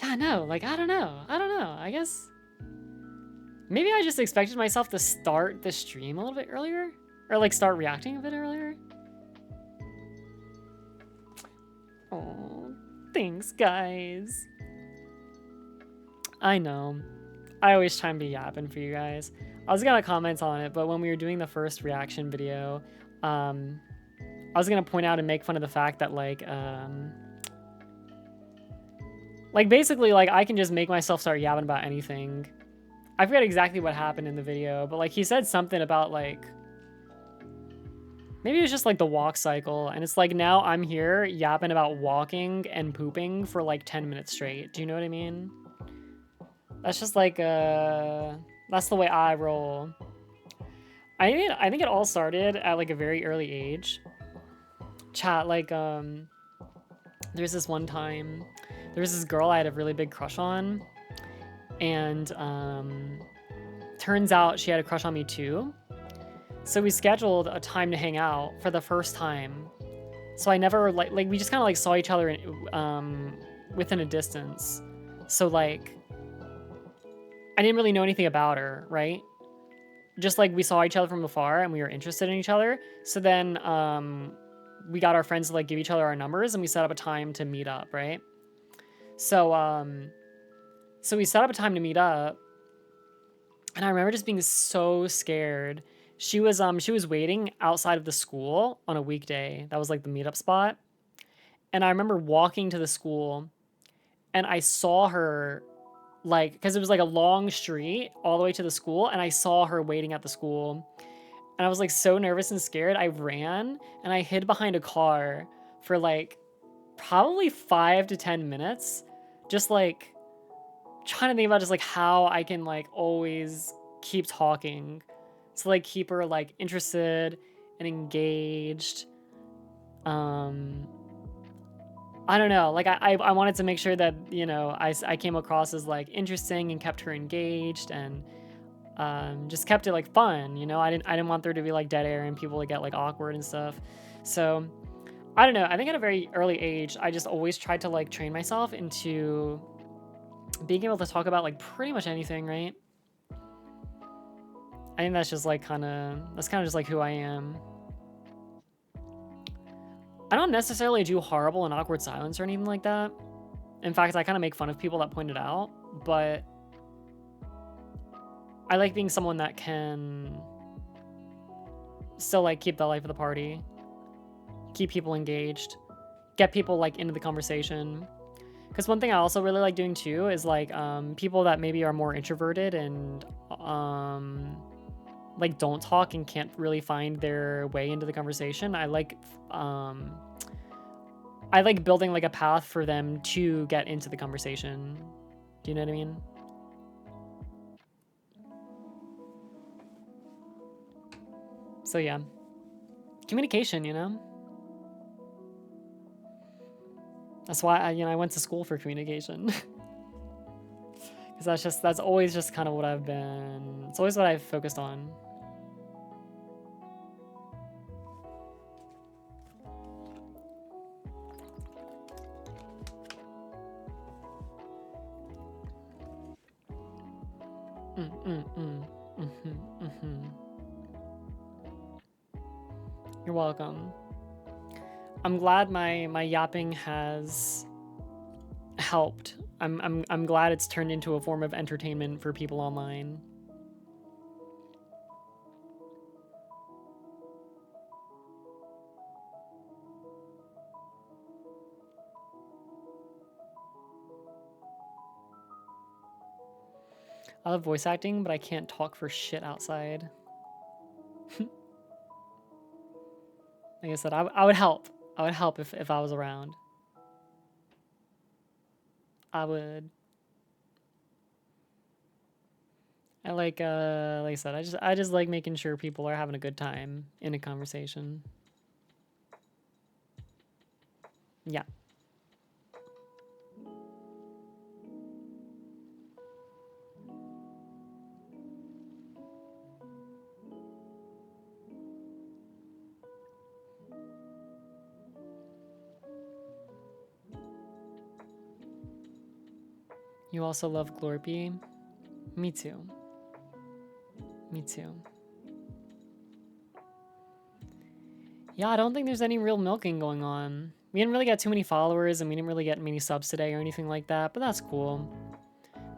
Yeah, no, like, I don't know. I guess maybe I just expected myself to start the stream a little bit earlier, or like start reacting a bit earlier. Oh, thanks, guys. I know. I always try and be yapping for you guys. I was gonna comment on it, but when we were doing the first reaction video, I was gonna point out and make fun of the fact that like basically like I can just make myself start yapping about anything. I forget exactly what happened in the video, but like he said something about like, maybe it was just like the walk cycle, and it's like now I'm here yapping about walking and pooping for like 10 minutes straight. Do you know what I mean? That's just like that's the way I roll. I think it all started at like a very early age. Chat, like there's this one time there was this girl I had a really big crush on, and turns out she had a crush on me too. So we scheduled a time to hang out for the first time. So I never like we just kind of like saw each other within a distance. So like I didn't really know anything about her, right? Just like we saw each other from afar and we were interested in each other. So then we got our friends to like give each other our numbers and we set up a time to meet up, right? So so we set up a time to meet up, and I remember just being so scared. She was waiting outside of the school on a weekday. That was like the meetup spot. And I remember walking to the school and I saw her like, because it was like a long street all the way to the school, and I saw her waiting at the school. And I was like so nervous and scared. I ran and I hid behind a car for like probably 5 to 10 minutes. Just like trying to think about just like how I can like always keep talking to like keep her like interested and engaged. I don't know, like I wanted to make sure that, you know, I came across as like interesting and kept her engaged, and just kept it like fun, you know. I didn't want there to be like dead air and people to get like awkward and stuff. So I don't know, I think at a very early age I just always tried to like train myself into being able to talk about like pretty much anything, right? I think that's just like kind of just like who I am. I don't necessarily do horrible and awkward silence or anything like that. In fact, I kind of make fun of people that point it out, but I like being someone that can still like keep the life of the party, keep people engaged, get people like into the conversation. Because one thing I also really like doing too is like people that maybe are more introverted and like don't talk and can't really find their way into the conversation. I like building like a path for them to get into the conversation. Do you know what I mean? So yeah, communication, you know. That's why I went to school for communication. Because that's always just kind of what I've been. It's always what I've focused on. You're welcome. I'm glad my yapping has helped. I'm glad it's turned into a form of entertainment for people online. I love voice acting, but I can't talk for shit outside. Like I said, I would help. I would help if I was around. I would. I like I said, I just like making sure people are having a good time in a conversation. Yeah. You also love Glorpy? Me too. Me too. Yeah, I don't think there's any real milking going on. We didn't really get too many followers, and we didn't really get many subs today or anything like that, but that's cool.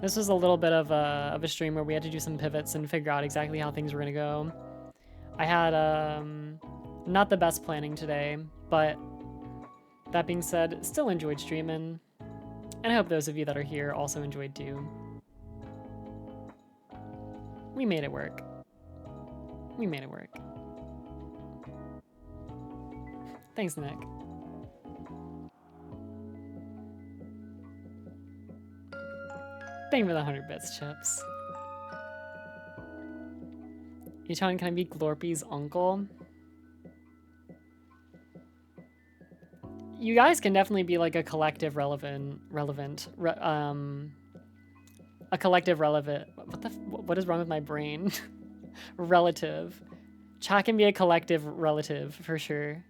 This was a little bit of a stream where we had to do some pivots and figure out exactly how things were gonna go. I had not the best planning today, but that being said, still enjoyed streaming. And I hope those of you that are here also enjoyed too. We made it work. We made it work. Thanks, Nick. Thank you for the 100 bits, Chips. Y-chan, can I be Glorpy's uncle? You guys can definitely be like a collective relevant A collective relative. What is wrong with my brain? Relative. Chat can be a collective relative for sure.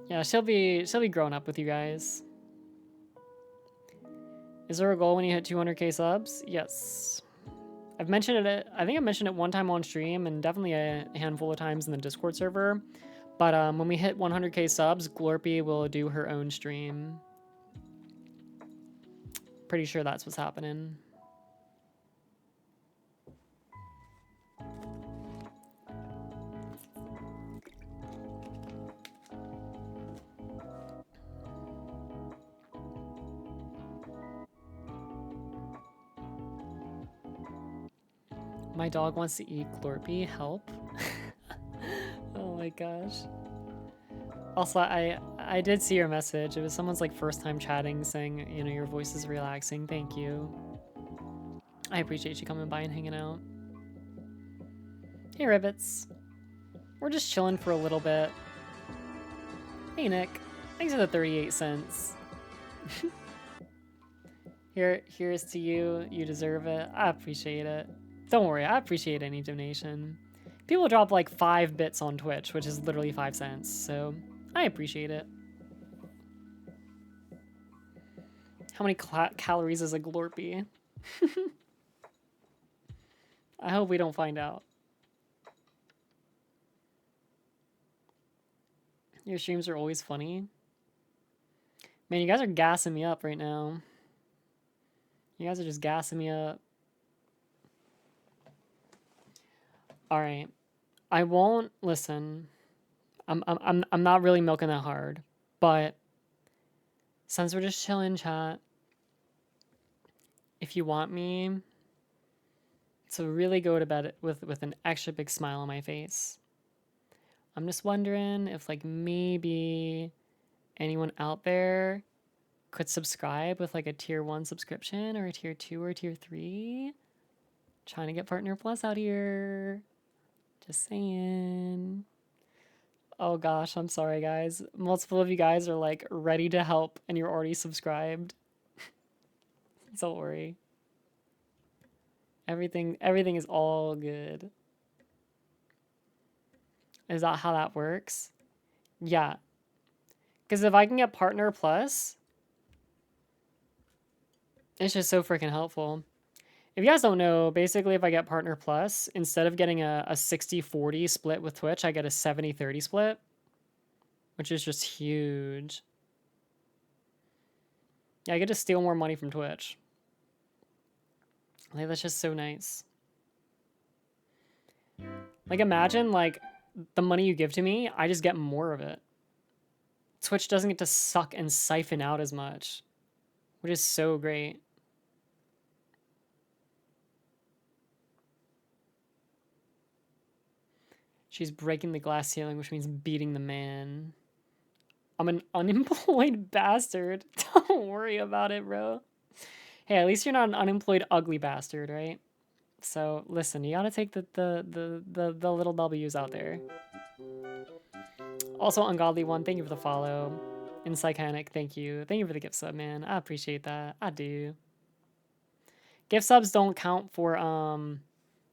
Yeah, she'll be grown up with you guys. Is there a goal when you hit 200k subs? Yes. I've mentioned it. I think I mentioned it one time on stream and definitely a handful of times in the Discord server. But when we hit 100k subs, Glorpy will do her own stream. Pretty sure that's what's happening. My dog wants to eat Glorpy. Help. Oh my gosh. Also, I did see your message. It was someone's like first time chatting saying, you know, your voice is relaxing. Thank you. I appreciate you coming by and hanging out. Hey, Ribbits. We're just chilling for a little bit. Hey, Nick. Thanks for the 38 cents. Here's to you. You deserve it. I appreciate it. Don't worry, I appreciate any donation. People drop like 5 bits on Twitch, which is literally 5 cents, so I appreciate it. How many calories is a Glorpy? I hope we don't find out. Your streams are always funny. Man, you guys are gassing me up right now. You guys are just gassing me up. All right, I won't listen. I'm not really milking that hard, but since we're just chilling, chat. If you want me to really go to bed with an extra big smile on my face, I'm just wondering if like maybe anyone out there could subscribe with like a tier 1 subscription or a tier 2 or tier 3. Trying to get Partner Plus out here. Just saying. Oh gosh, I'm sorry guys. Multiple of you guys are like ready to help and you're already subscribed. Don't worry. Everything is all good. Is that how that works? Yeah. Because if I can get Partner Plus, it's just so freaking helpful. If you guys don't know, basically if I get Partner Plus, instead of getting a 60-40 split with Twitch, I get a 70-30 split, which is just huge. Yeah, I get to steal more money from Twitch. Like, that's just so nice. Like, imagine, like, the money you give to me, I just get more of it. Twitch doesn't get to suck and siphon out as much, which is so great. She's breaking the glass ceiling, which means beating the man. I'm an unemployed bastard. Don't worry about it, bro. Hey, at least you're not an unemployed ugly bastard, right? So listen, you gotta take the little W's out there. Also, Ungodly One, thank you for the follow. And Psychanic, thank you. Thank you for the gift sub, man. I appreciate that. I do. Gift subs don't count for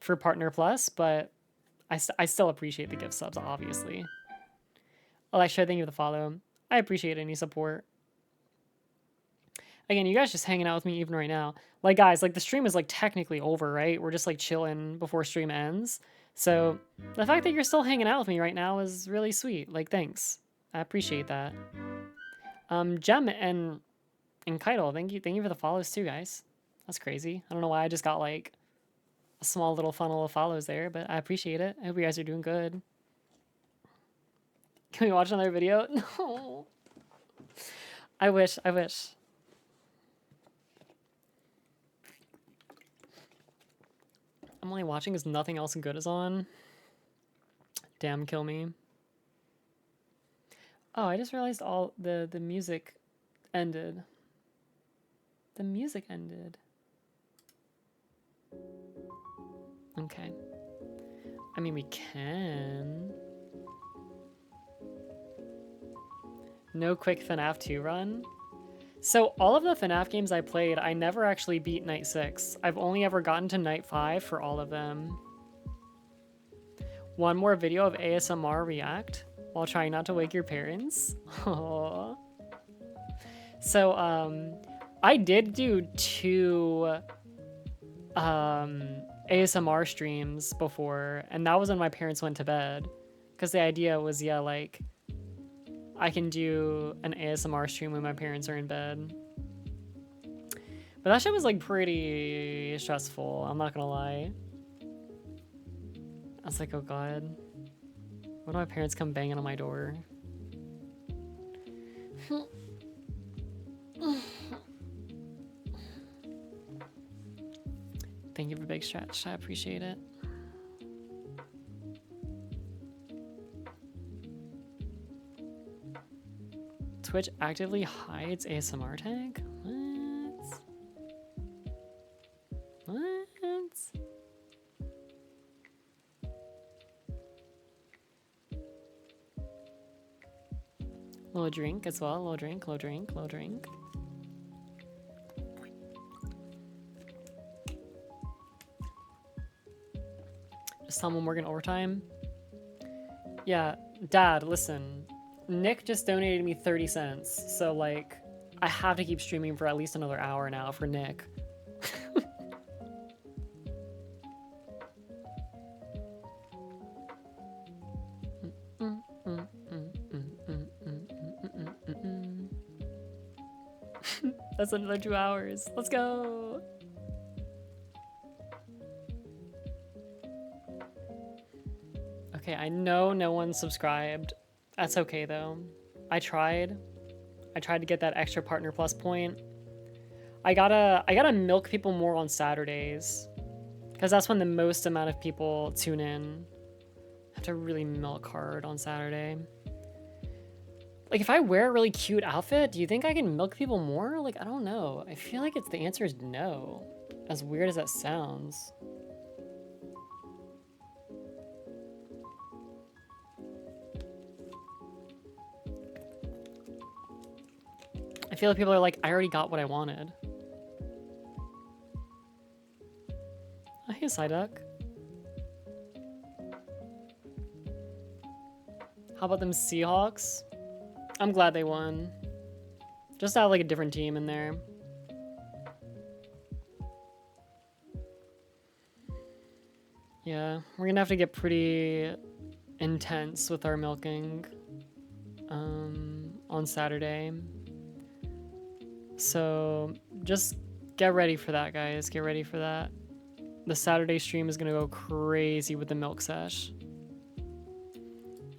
Partner Plus, but I still appreciate the gift subs, obviously. Electra, thank you for the follow. I appreciate any support. Again, you guys just hanging out with me even right now. Like, guys, like, the stream is, like, technically over, right? We're just, like, chilling before stream ends. So, the fact that you're still hanging out with me right now is really sweet. Like, thanks. I appreciate that. Jem and Keitel, thank you for the follows, too, guys. That's crazy. I don't know why I just got, like, a small little funnel of follows there, but I appreciate it. I hope you guys are doing good. Can we watch another video? No. I wish. I'm only watching because nothing else good is on. Damn, kill me. Oh, I just realized all the music ended. The music ended. Okay. I mean, we can. No quick FNAF 2 run. So all of the FNAF games I played, I never actually beat Night 6. I've only ever gotten to Night 5 for all of them. One more video of ASMR react while trying not to wake your parents. Aww. So, I did do 2 ASMR streams before, and that was when my parents went to bed. Because the idea was, yeah, like, I can do an ASMR stream when my parents are in bed. But that shit was, like, pretty stressful, I'm not gonna lie. I was like, oh god. What if my parents come banging on my door? Thank you for Big Stretch. I appreciate it. Twitch actively hides ASMR tag? What? What? Little drink as well. Little drink, little drink, little drink. Just tell them we're working overtime. Yeah, Dad, listen. Nick just donated me 30 cents. So, like, I have to keep streaming for at least another hour now for Nick. That's another 2 hours. Let's go. Okay, I know no one subscribed. That's okay though. I tried to get that extra partner plus point. I gotta milk people more on Saturdays, because that's when the most amount of people tune in. I have to really milk hard on Saturday. Like, if I wear a really cute outfit, do you think I can milk people more? Like, I don't know. I feel like the answer is no. As weird as that sounds. I feel like people are like, I already got what I wanted. Oh, hey, Psyduck. How about them Seahawks? I'm glad they won. Just to have like a different team in there. Yeah, we're gonna have to get pretty intense with our milking on Saturday. So just get ready for that, guys. Get ready for that. The Saturday stream is gonna go crazy with the milk sesh.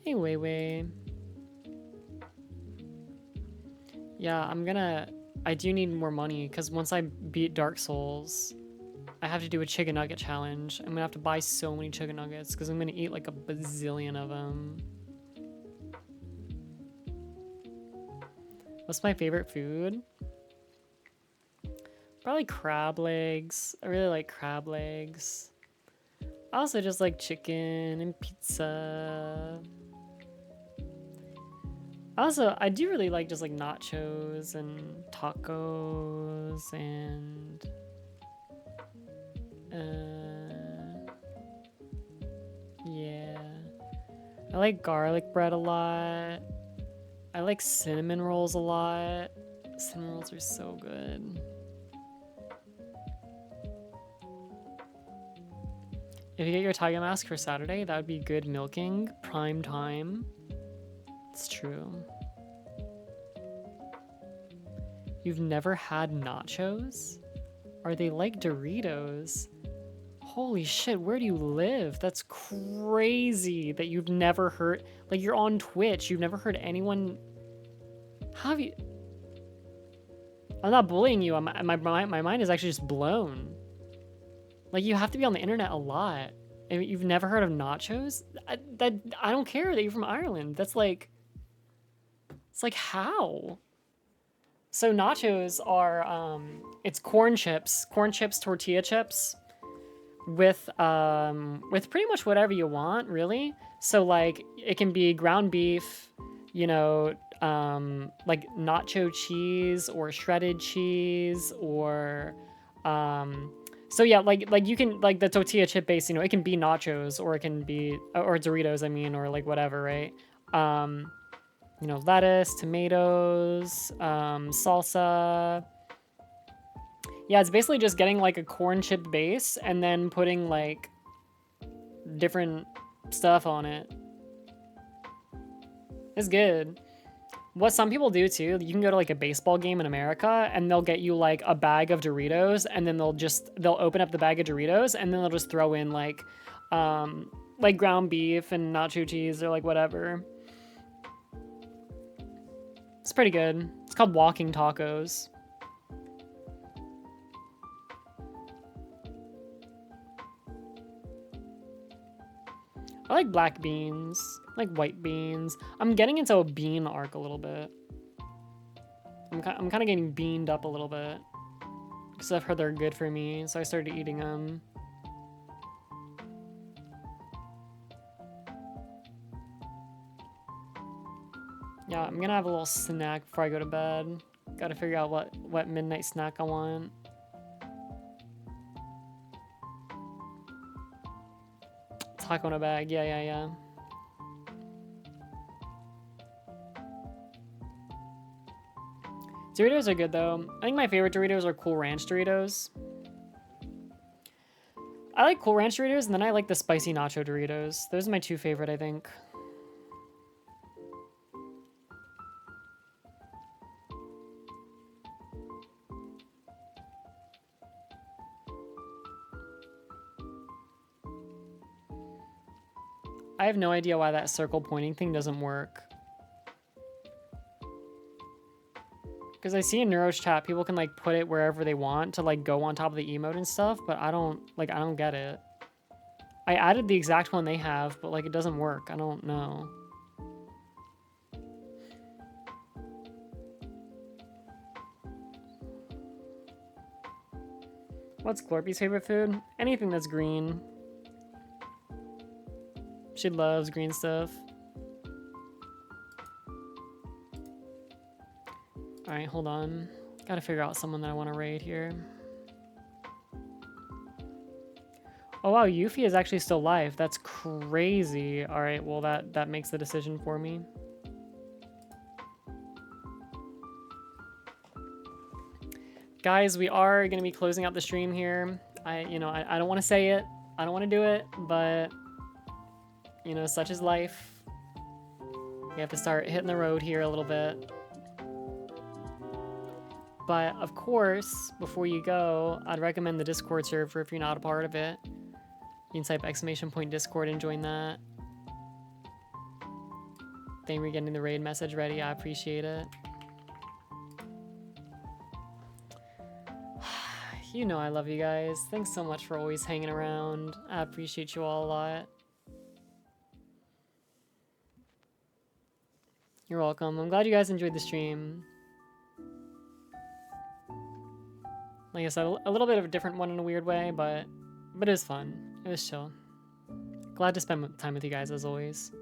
Hey, Wei. Yeah, I do need more money, because once I beat Dark Souls, I have to do a chicken nugget challenge. I'm gonna have to buy so many chicken nuggets, because I'm gonna eat like a bazillion of them. What's my favorite food? Probably crab legs. I really like crab legs. I also just like chicken and pizza. Also, I do really like just like nachos and tacos and yeah. I like garlic bread a lot. I like cinnamon rolls a lot. Cinnamon rolls are so good. If you get your tiger mask for Saturday, that would be good milking. Prime time. It's true. You've never had nachos? Are they like Doritos? Holy shit, where do you live? That's crazy that you've never heard... Like, you're on Twitch. You've never heard anyone... How have you... I'm not bullying you. My mind is actually just blown. Like, you have to be on the internet a lot. And you've never heard of nachos? I don't care that you're from Ireland. That's like... It's like, how? So nachos are, it's corn chips, tortilla chips, with pretty much whatever you want, really. So like it can be ground beef, you know, like nacho cheese or shredded cheese or so yeah, like you can like the tortilla chip base, you know, it can be nachos or it can be or Doritos, I mean, or like whatever, right? You know, lettuce, tomatoes, salsa. Yeah, it's basically just getting like a corn chip base and then putting like different stuff on it. It's good. What some people do too, you can go to like a baseball game in America and they'll get you like a bag of Doritos and then they'll open up the bag of Doritos and then they'll just throw in like ground beef and nacho cheese or like whatever. It's pretty good. It's called walking tacos. I like black beans, I like white beans. I'm getting into a bean arc a little bit. I'm kind of getting beaned up a little bit because I've heard they're good for me, so I started eating them. Yeah, I'm gonna have a little snack before I go to bed. Gotta figure out what midnight snack I want. Taco in a bag, yeah. Doritos are good though. I think my favorite Doritos are Cool Ranch Doritos. I like Cool Ranch Doritos and then I like the spicy nacho Doritos. Those are my two favorite, I think. I have no idea why that circle pointing thing doesn't work. Because I see in Neuro's chat, people can like put it wherever they want to like go on top of the emote and stuff, but I don't get it. I added the exact one they have, but like it doesn't work. I don't know. What's Glorpy's favorite food? Anything that's green. She loves green stuff. Alright, hold on. Gotta figure out someone that I want to raid here. Oh wow, Yuffie is actually still live. That's crazy. Alright, well that makes the decision for me. Guys, we are gonna be closing out the stream here. I don't want to say it. I don't want to do it, but you know, such is life. We have to start hitting the road here a little bit. But of course, before you go, I'd recommend the Discord server if you're not a part of it. You can type !Discord and join that. Thank you for getting the raid message ready. I appreciate it. You know I love you guys. Thanks so much for always hanging around. I appreciate you all a lot. You're welcome. I'm glad you guys enjoyed the stream. Like I said, a little bit of a different one in a weird way, but it was fun. It was chill. Glad to spend time with you guys as always.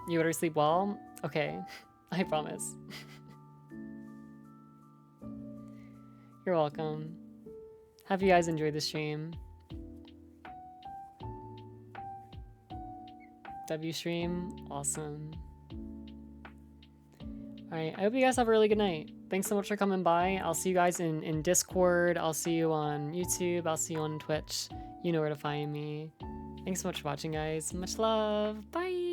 You better sleep well? Okay, I promise. You're welcome. Have you guys enjoyed the stream? W stream? Awesome. Alright, I hope you guys have a really good night. Thanks so much for coming by. I'll see you guys in Discord. I'll see you on YouTube. I'll see you on Twitch. You know where to find me. Thanks so much for watching, guys. Much love. Bye!